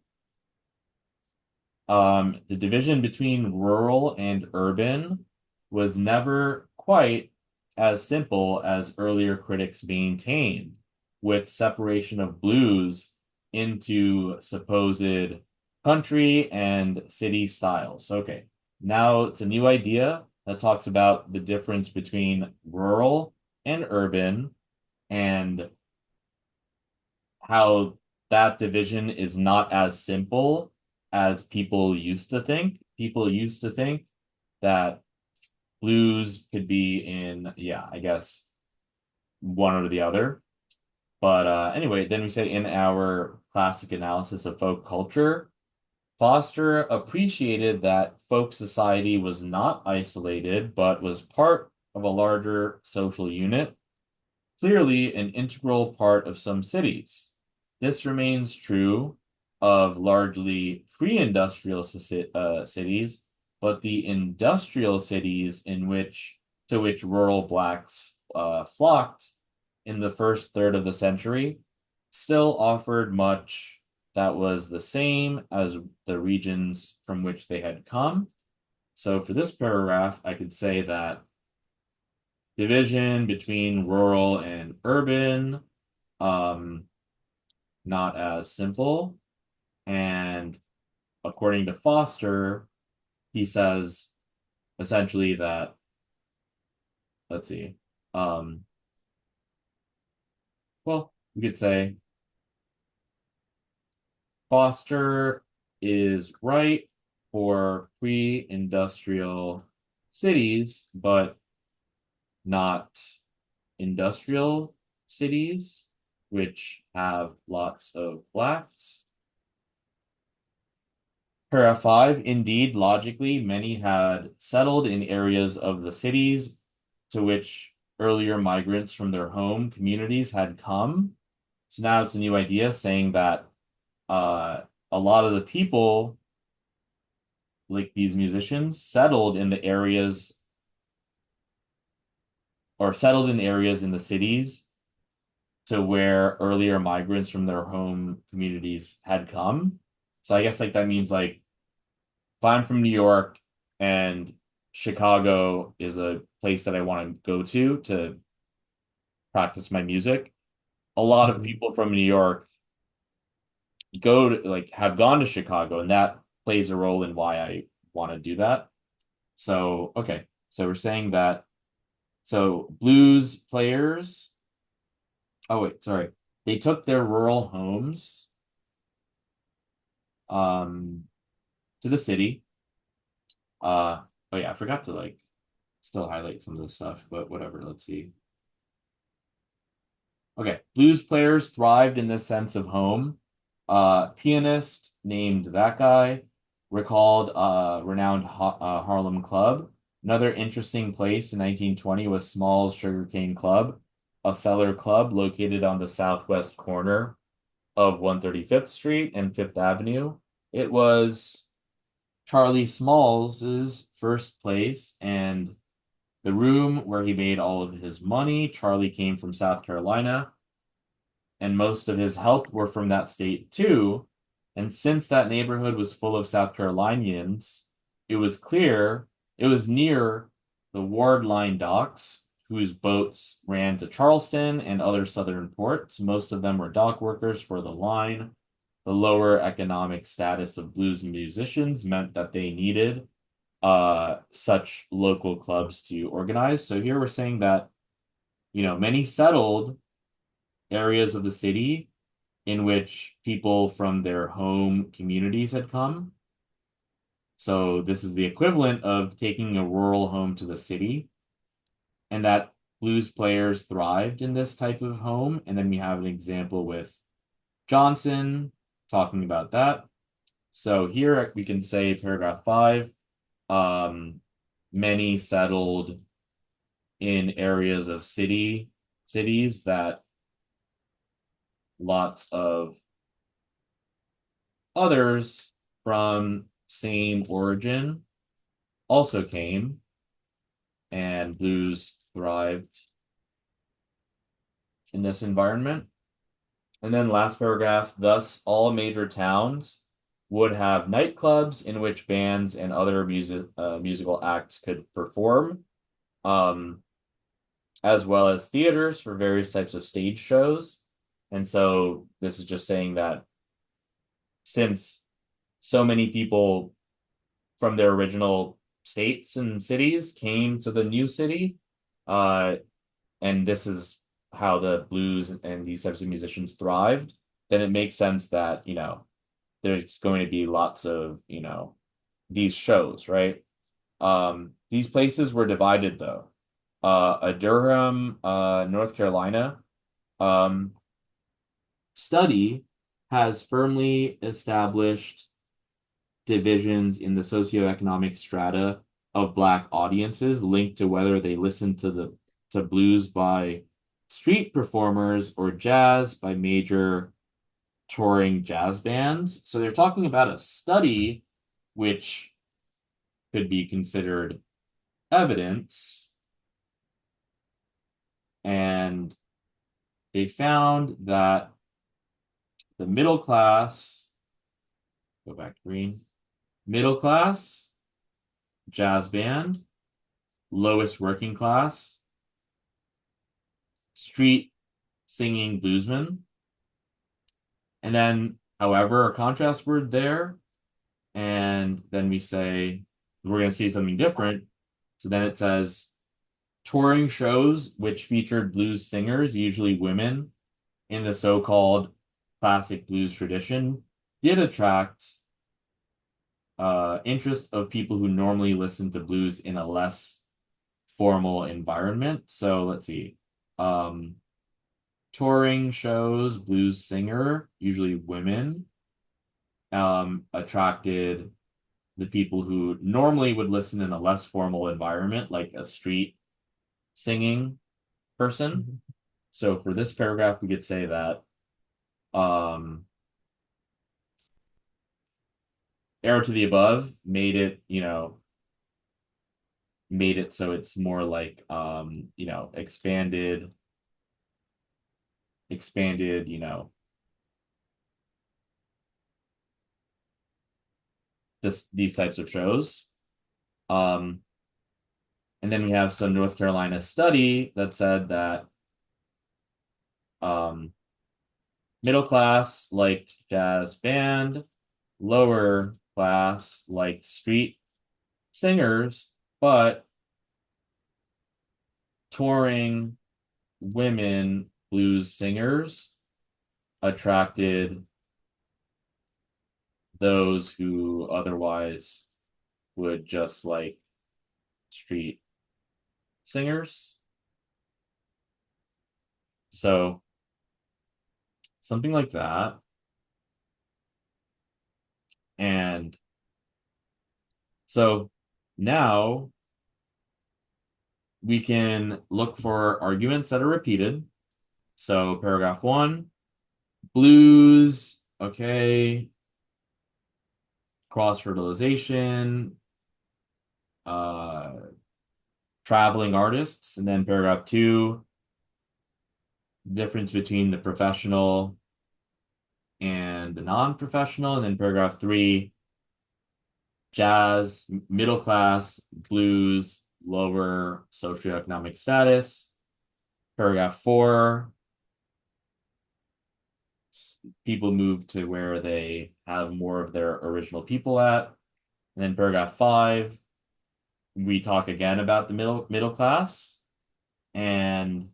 The division between rural and urban was never quite as simple as earlier critics maintained, with separation of blues into supposed country and city styles. Okay, now it's a new idea that talks about the difference between rural and urban and how that division is not as simple as people used to think. People used to think that blues could be in, yeah, I guess one or the other. But anyway, then we say in our classic analysis of folk culture, Foster appreciated that folk society was not isolated, but was part of a larger social unit, clearly an integral part of some cities. This remains true of largely pre-industrial cities, but the industrial cities to which rural blacks flocked in the first third of the century still offered much that was the same as the regions from which they had come. So for this paragraph, I could say that division between rural and urban, um, not as simple. And according to Foster, he says essentially that, let's see, um, well, we could say Foster is right for pre-industrial cities, but not industrial cities, which have lots of blacks. Paragraph 5, indeed, logically, many had settled in areas of the cities to which earlier migrants from their home communities had come. So now it's a new idea saying that a lot of the people, like these musicians, settled in the areas or settled in areas in the cities to where earlier migrants from their home communities had come. So I guess like that means like if I'm from New York and Chicago is a place that I want to go to practice my music, a lot of Mhm. people from New York go to like have gone to Chicago, and that plays a role in why I want to do that. So, okay. So we're saying that so blues players, oh wait, sorry. They took their rural homes um to the city. Oh yeah, I forgot to like still highlight some of this stuff, but whatever, let's see. Okay, blues players thrived in this sense of home. Pianist named that guy recalled renowned Harlem Club. Another interesting place in 1920 was Small's Sugarcane Club, a cellar club located on the southwest corner of 135th Street and Fifth Avenue. It was Charlie Smalls's first place and the room where he made all of his money. Charlie came from South Carolina and most of his help were from that state too. And since that neighborhood was full of South Carolinians, it was clear it was near the Ward Line docks, whose boats ran to Charleston and other southern ports. Most of them were dock workers for the line. The lower economic status of blues musicians meant that they needed such local clubs to organize. So here we're saying that, many settled areas of the city in which people from their home communities had come. So this is the equivalent of taking a rural home to the city, and that blues players thrived in this type of home. And then we have an example with Johnson talking about that. So here we can say paragraph 5, um, many settled in areas of cities that lots of others from same origin also came, and blues thrived in this environment. And then last paragraph, thus all major towns would have nightclubs in which bands and other musical acts could perform, um, as well as theaters for various types of stage shows. And so this is just saying that since so many people from their original states and cities came to the new city. Uh, and this is how the blues and these types of musicians thrived, then it makes sense that, there's going to be lots of, these shows, right? These places were divided though. A Durham, North Carolina, um, study has firmly established divisions in the socioeconomic strata of Black audiences linked to whether they listen to blues by street performers or jazz by major touring jazz bands. So they're talking about a study which could be considered evidence, and they found that the middle class Go back to green. Middle class, jazz band. Lowest working class, street singing bluesman. And then, however, a contrast word there. And then we say, we're going to see something different. So then it says, touring shows which featured blues singers, usually women, in the so-called classic blues tradition, did attract interest of people who normally listen to blues in a less formal environment. So let's see. Um, touring shows, blues singer, usually women, attracted the people who normally would listen in a less formal environment, like a street singing person. Mhm. So for this paragraph, we could say that um, arrow to the above made it, made it so it's more like, expanded, these types of shows. Um, and then we have some North Carolina study that said that um, middle class liked jazz band, lower class liked street singers, but touring women blues singers attracted those who otherwise would just like street singers. So something like that. And so now we can look for arguments that are repeated. So paragraph one, blues, okay, cross fertilization, uh, traveling artists, and then paragraph two, difference between the professional and the non-professional, and then paragraph three, jazz, middle class, blues, lower socioeconomic status. Paragraph four, people move to where they have more of their original people at. And then paragraph five, we talk again about the middle class. And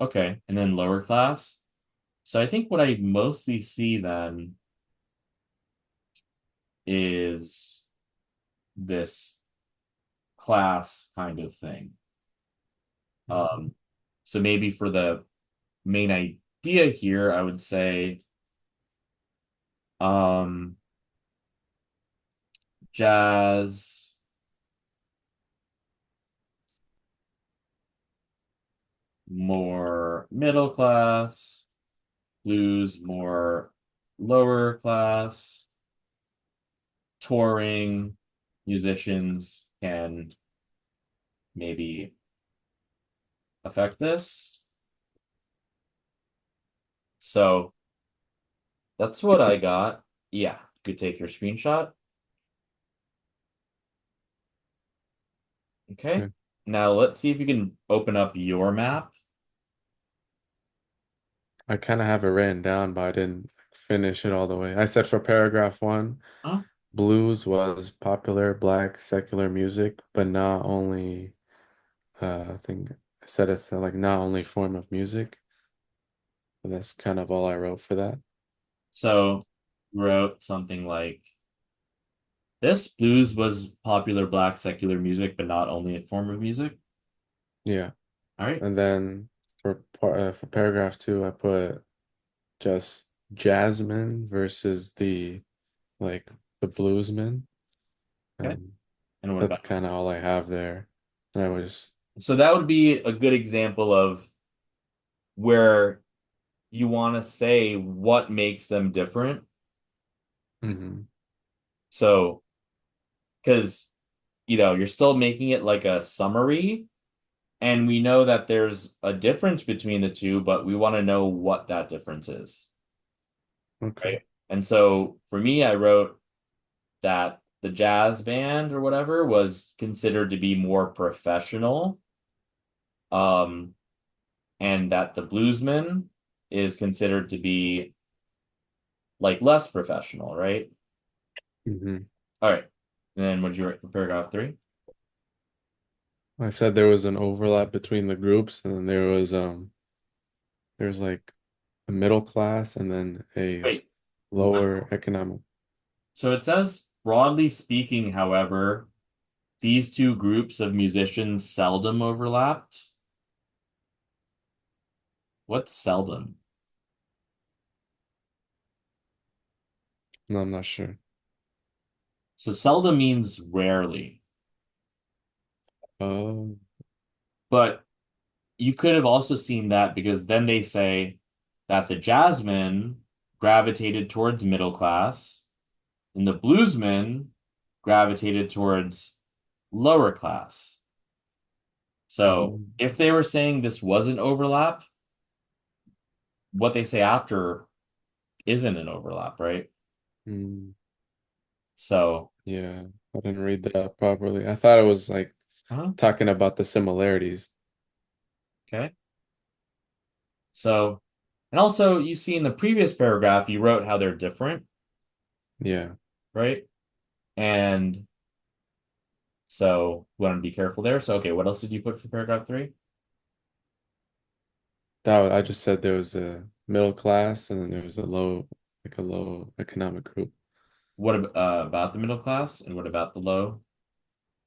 okay, and then lower class. So I think what I mostly see then is this class kind of thing. Mhm. Um, so maybe for the main idea here, I would say um, jazz, more middle class, blues, more lower class, touring musicians can maybe affect this. So that's what I got. Yeah, you could take your screenshot. Okay. Okay. Now let's see if you can open up your map. I kind of have it written down, but I didn't finish it all the way. I said for paragraph one, Huh? blues was popular black secular music, but not only, I think I said it's like not only form of music. But that's kind of all I wrote for that. So wrote something like this blues was popular black secular music, but not only a form of music. Yeah. All right. And then for paragraph two, I put just Jasmine versus like the bluesman. Okay. And And what that's about kind of all I have there. And I was, so that would be a good example of where you want to say what makes them different. hmm So, because you're still making it like a summary, And we know that there's a difference between the two, but we want to know what that difference is, Okay. right? And so for me, I wrote that the jazz band or whatever was considered to be more professional, um, and that the bluesman is considered to be like less professional, right? Hmm. All right. And then what did you write for paragraph three? I said there was an overlap between the groups, and then there's like a middle class and then a Wait. lower economic. So it says, broadly speaking, however, these two groups of musicians seldom overlapped. What's seldom? No, I'm not sure. So seldom means rarely, Oh. but you could have also seen that because then they say that the jazzmen gravitated towards middle class and the bluesmen gravitated towards lower class. So Mm, if they were saying this wasn't overlap, what they say after isn't an overlap, right? mm, So, yeah, I didn't read that properly. I thought it was like uh talking about the similarities. okay. So, and also you see in the previous paragraph, you wrote how they're different, Yeah, right? And so we want to be careful there. So, okay, what else did you put for paragraph three? I just said there was a middle class and then there was like a low economic group. What about the middle class and what about the low?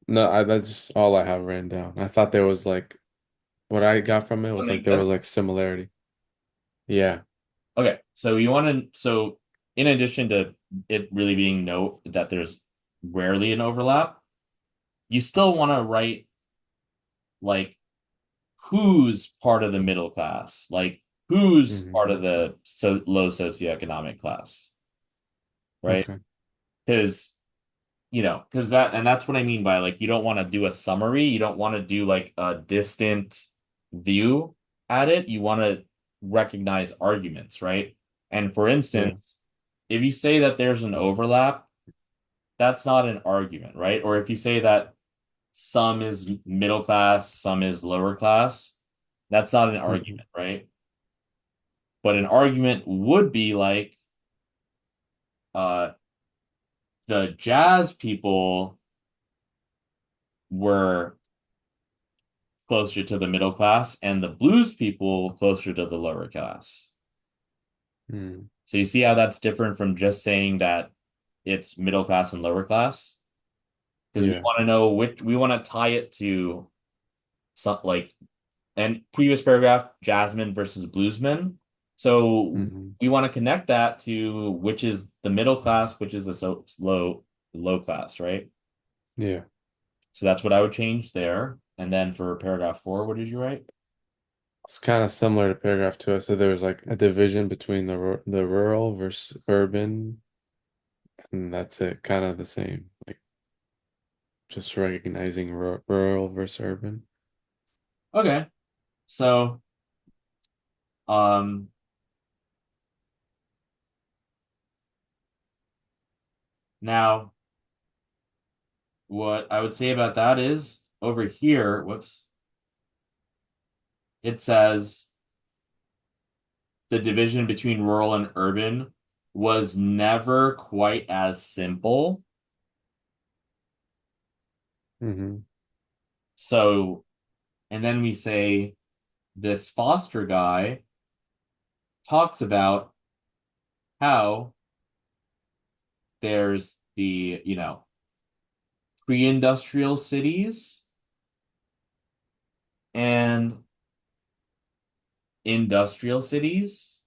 No, that's just all I have written down. I thought there was like what I got from it was like Something there was different. like similarity. Yeah. Okay, so you want to, so in addition to it really being no, that there's rarely an overlap, you still want to write like who's part of the middle class, like who's Hmm. part of the low socioeconomic class, right? Okay. Because because that and that's what I mean by like you don't want to do a summary, you don't want to do like a distant view at it. You want to recognize arguments, right? And for instance, Yeah. if you say that there's an overlap, that's not an argument, right? Or if you say that some is middle class, some is lower class, that's not an Hmm. argument, right? But an argument would be like uh the jazz people were closer to the middle class and the blues people closer to the lower class. Mm. So you see how that's different from just saying that it's middle class and lower class? Because we Yeah. want to know which we want to tie it to some like and previous paragraph, Jasmine versus Bluesman. So Hmm. we want to connect that to which is the middle class, which is the low class, right? Yeah. So that's what I would change there. And then for paragraph four, what did you write? It's kind of similar to paragraph two. I said there was like a division between the rural versus urban, and that's it. Kind of the same. Like just recognizing rural versus urban. Okay. So um now what I would say about that is over here, whoops, it says the division between rural and urban was never quite as simple. Hmm. So, and then we say this Foster guy talks about how there's the, pre-industrial cities and industrial cities,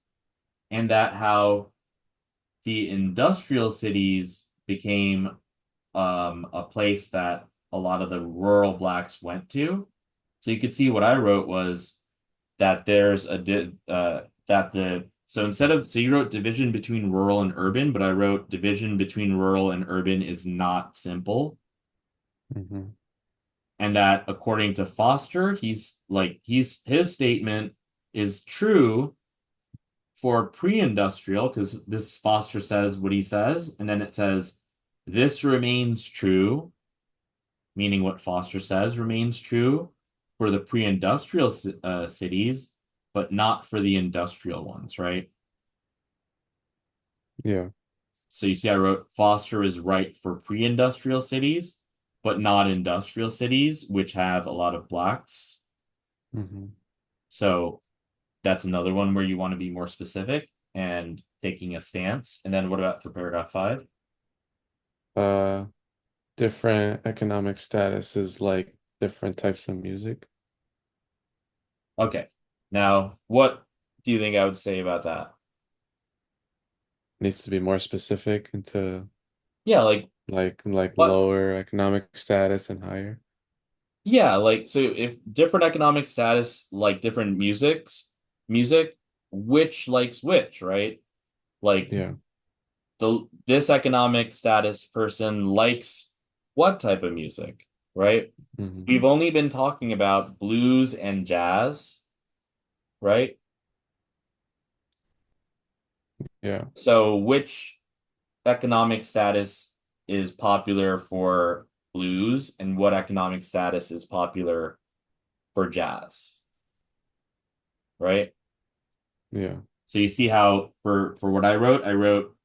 and that how the industrial cities became a place that a lot of the rural blacks went to. So you could see what I wrote was that there's a that the so instead of so you wrote division between rural and urban, but I wrote division between rural and urban is not simple. Hmm. and that according to Foster, his statement is true for pre-industrial because this Foster says what he says, and then it says this remains true, meaning what Foster says remains true for the pre-industrial cities, but not for the industrial ones, right? Yeah. So you see, I wrote Foster is right for pre-industrial cities, but not industrial cities, which have a lot of blacks. Hmm. So that's another one where you want to be more specific and taking a stance. And then what about for paragraph five? Uh, Different economic statuses like different types of music. Okay. Now, what do you think I would say about that? Needs to be more specific into Yeah, like like what? lower economic status and higher. Yeah, like so if different economic status like different music, which likes which, right? Like Yeah. the this economic status person likes what type of music, right? Hmm. We've only been talking about blues and jazz, right? Yeah. So which economic status is popular for blues and what economic status is popular for jazz, right? Yeah. So you see how for what I wrote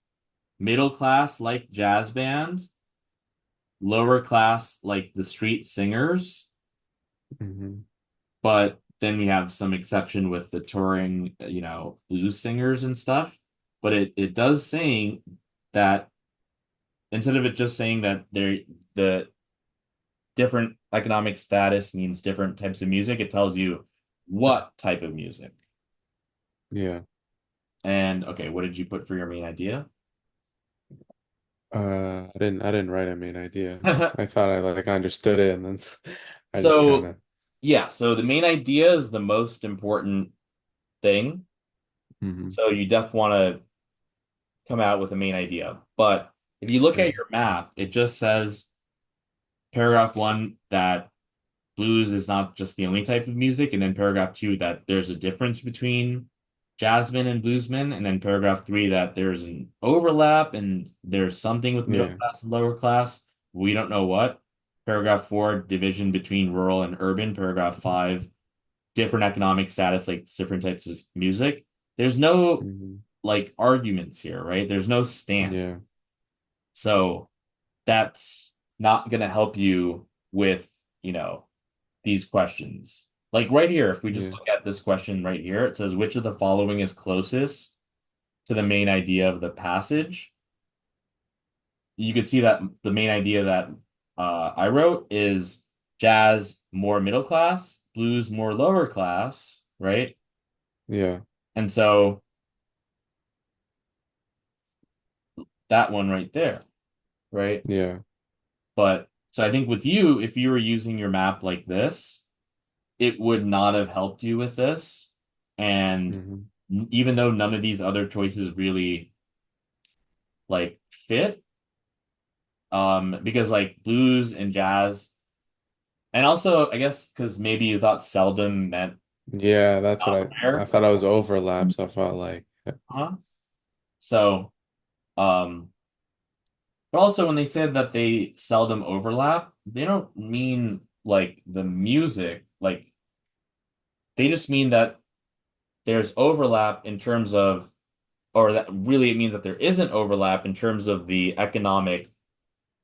middle class like jazz band, lower class like the street singers, Hmm. but then we have some exception with the touring, blues singers and stuff. But it does saying that instead of it just saying that the different economic status means different types of music, it tells you what type of music. Yeah. And okay, what did you put for your main idea? I didn't write a main idea. I thought I like understood it and then I just kind So of yeah, so the main idea is the most important thing. hmm. So you definitely want to come out with a main idea. But if you look Yeah. at your map, it just says paragraph one that blues is not just the only type of music, and then paragraph two that there's a difference between jazzmen and bluesmen, and then paragraph three that there's an overlap and there's something with middle Yeah. class and lower class. We don't know what. Paragraph four, division between rural and urban. Paragraph five, different economic status, like different types of music. There's no Hmm. like arguments here, right? There's no stand. Yeah. So that's not going to help you with, these questions. Like right here, if we just Yeah. look at this question right here, it says, which of the following is closest to the main idea of the passage? You could see that the main idea that I wrote is jazz more middle class, blues more lower class, right? Yeah. And so that one right there, right? Yeah. But so I think with you, if you were using your map like this, it would not have helped you with this. And Hmm. even though none of these other choices really like fit, because like blues and jazz, and also I guess because maybe you thought seldom meant Yeah, that's what not I rare, thought I was overlap, so I felt like huh? So, um, but also when they said that they seldom overlap, they don't mean like the music, like they just mean that there's overlap in terms of, or that really it means that there isn't overlap in terms of the economic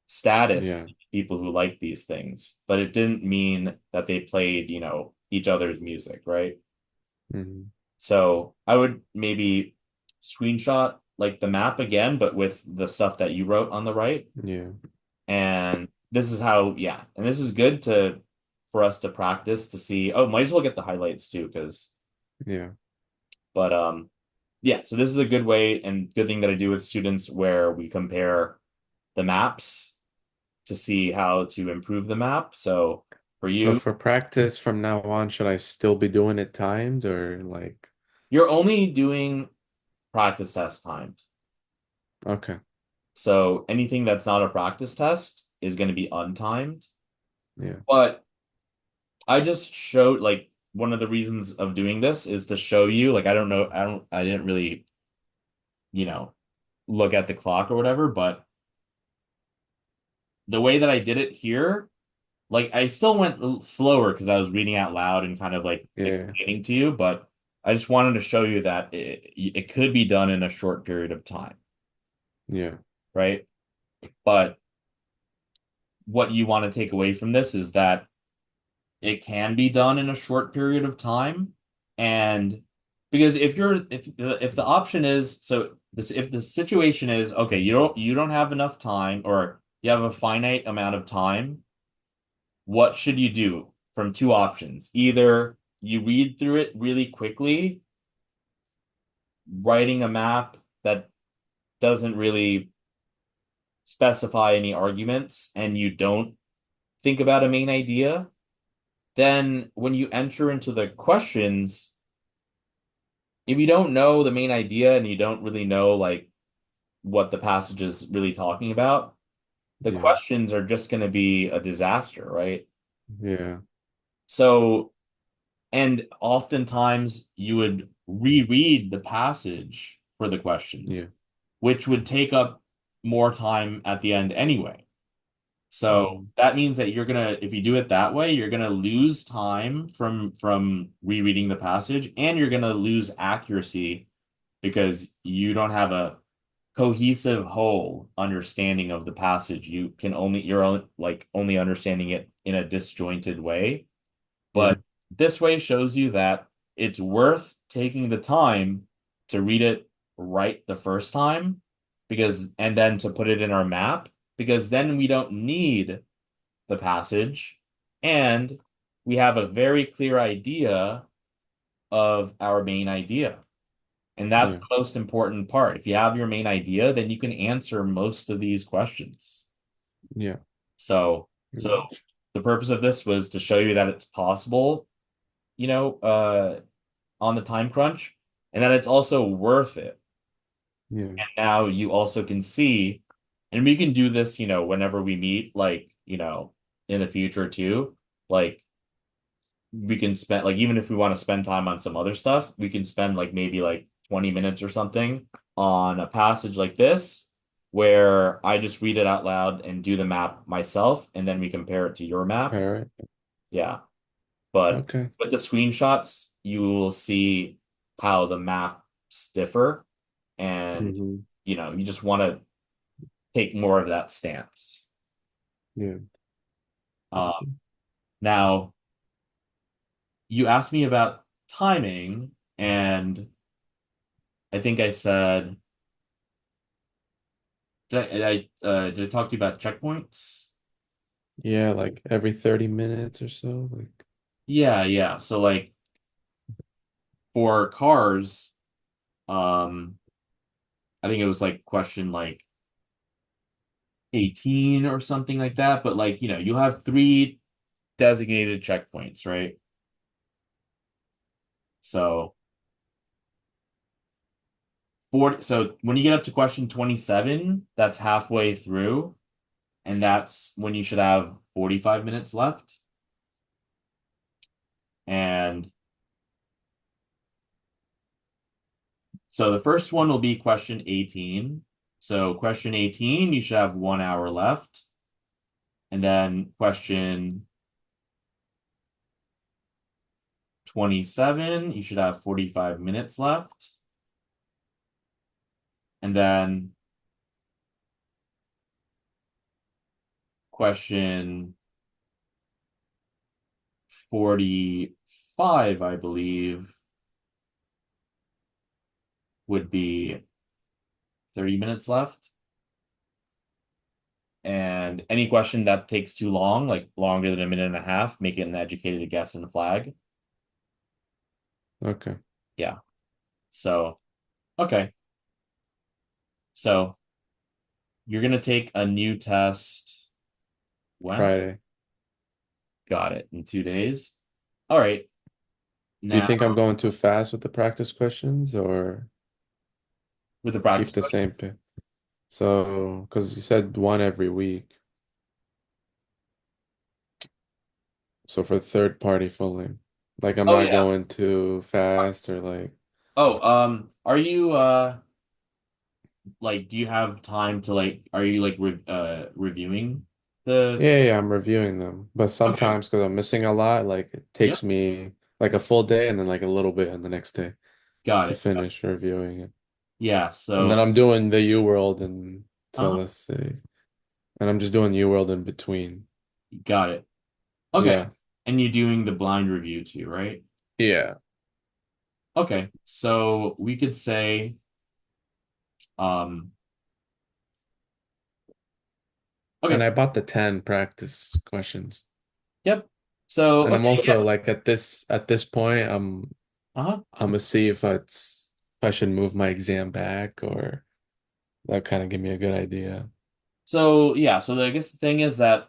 status yeah. of people who like these things, but it didn't mean that they played, each other's music, right? Hmm. So I would maybe screenshot like the map again, but with the stuff that you wrote on the right. Yeah. And this is how, yeah, and this is good to for us to practice to see. Oh, might as well get the highlights too, because Yeah. but yeah, so this is a good way and good thing that I do with students where we compare the maps to see how to improve the map. So for So you, for practice from now on, should I still be doing it timed or like you're only doing practice test times. okay. So anything that's not a practice test is going to be untimed. Yeah. But I just showed like one of the reasons of doing this is to show you like I don't know I didn't really, you know, look at the clock or whatever, but the way that I did it here, like I still went slower because I was reading out loud and kind of like Yeah, explaining to you, but I just wanted to show you that it could be done in a short period of time, yeah, right? But what you want to take away from this is that it can be done in a short period of time. And because if the option is so this if the situation is okay, you don't have enough time or you have a finite amount of time, what should you do from two options? Either you read through it really quickly, writing a map that doesn't really specify any arguments and you don't think about a main idea, then when you enter into the questions, if you don't know the main idea and you don't really know like what the passage is really talking about, the yeah, questions are just going to be a disaster, right? yeah, So, and oftentimes you would reread the passage for the questions, yeah. which would take up more time at the end anyway. So Mm, that means that if you do it that way, you're gonna lose time from rereading the passage, and you're gonna lose accuracy because you don't have a cohesive whole understanding of the passage. You're only understanding it in a disjointed way. yeah, But this way shows you that it's worth taking the time to read it right the first time and then to put it in our map because then we don't need the passage and we have a very clear idea of our main idea. And that's yeah. the most important part. If you have your main idea, then you can answer most of these questions. Yeah. So, so Gotcha. the purpose of this was to show you that it's possible, you know, on the time crunch, and that it's also worth it. Yeah. And now you also can see, and we can do this, whenever we meet, like, in the future too. Like we can spend like even if we want to spend time on some other stuff, we can spend like maybe like 20 minutes or something on a passage like this where I just read it out loud and do the map myself, and then we compare it to your map. All right. Yeah. But Okay. with the screenshots, you will see how the maps differ, and Mm-hmm. you just want to take more of that stance. Yeah. Uh, Now, you asked me about timing, and I think I said, did I talk to you about checkpoints? Yeah, like every 30 minutes or so. Like, Yeah, yeah. So like for cars, um, I think it was like question like 18 or something like that. But like, you'll have three designated checkpoints, right? So so when you get up to question 27, that's halfway through, and that's when you should have 45 minutes left. And so the first one will be question 18. So question 18, you should have 1 hour left. And then question 27, you should have 45 minutes left. And then question 45, I believe, would be 30 minutes left. And any question that takes too long, like longer than a minute and a half, make it an educated guess and flag. okay. Yeah. So, okay. So you're going to take a new test when? Friday. Got it. In 2 days. All right. Do you Now, think I'm going too fast with the practice questions or with the keep practice the question, same pace? So, because you said one every week. So for third party fully. Like I'm Oh not yeah. going too fast or like Oh, are you like do you have time to like are you like reviewing the yeah, I'm reviewing them. But Okay. sometimes because I'm missing a lot, like it Yep. takes me like a full day and then like a little bit on the next day Got to it. finish reviewing it. Yeah, And so then I'm doing the U world until uh-huh. let's see. And I'm just doing U world in between. Got it. Okay. Yeah. And you're doing the blind review too, right? Yeah. Okay. So we could say um And okay. I bought the 10 practice questions. Yep. So And I'm okay, also yeah. like at this point, Uh-huh. I'm gonna see if I should move my exam back or that kind of give me a good idea. So yeah, so I guess the thing is that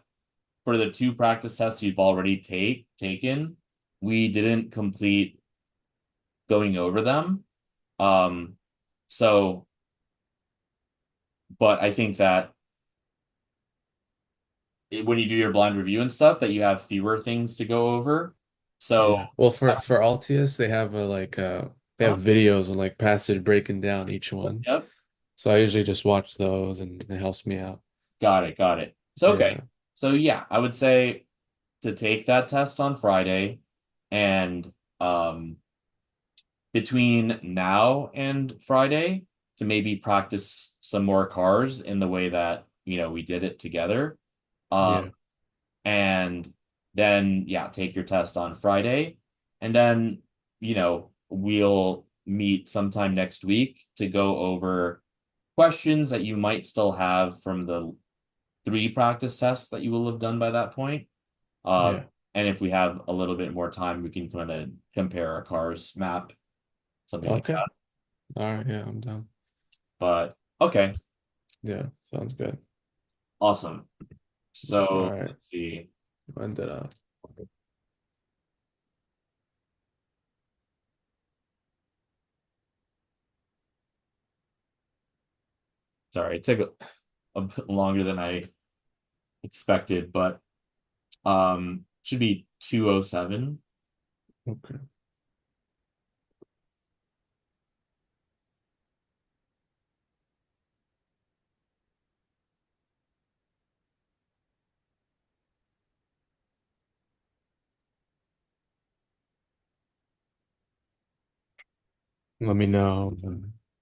for the two practice tests you've already taken, we didn't complete going over them. Um, so, but I think that when you do your blind review and stuff, that you have fewer things to go over. So, Yeah. Well, for Altius, they have they have videos and like passage breaking down each one. yep, So I usually just watch those and it helps me out. got it, got it. So, okay. Yeah. So, yeah, I would say to take that test on Friday and between now and Friday to maybe practice some more cars in the way that, we did it together. Um, Yeah. and then yeah, take your test on Friday, and then we'll meet sometime next week to go over questions that you might still have from the three practice tests that you will have done by that point. Yeah. And if we have a little bit more time, we can kind of compare our cars map, something like Okay. that. All right. Yeah, I'm done. But okay, Yeah. Sounds good. awesome. All So right. let's see. End it up. Sorry, it took a bit longer than I expected, but should be 207. Okay. Let me know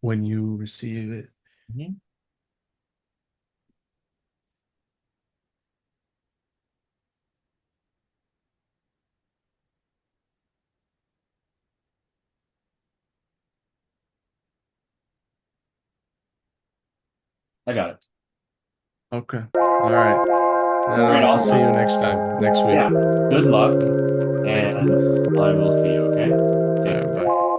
when you receive it. Mhm. I got it. Okay. All right. Then Great, I'll see you awesome. next time, next week. Yeah. Good luck, Thank and you. I will see you, okay? All Take right, care. bye.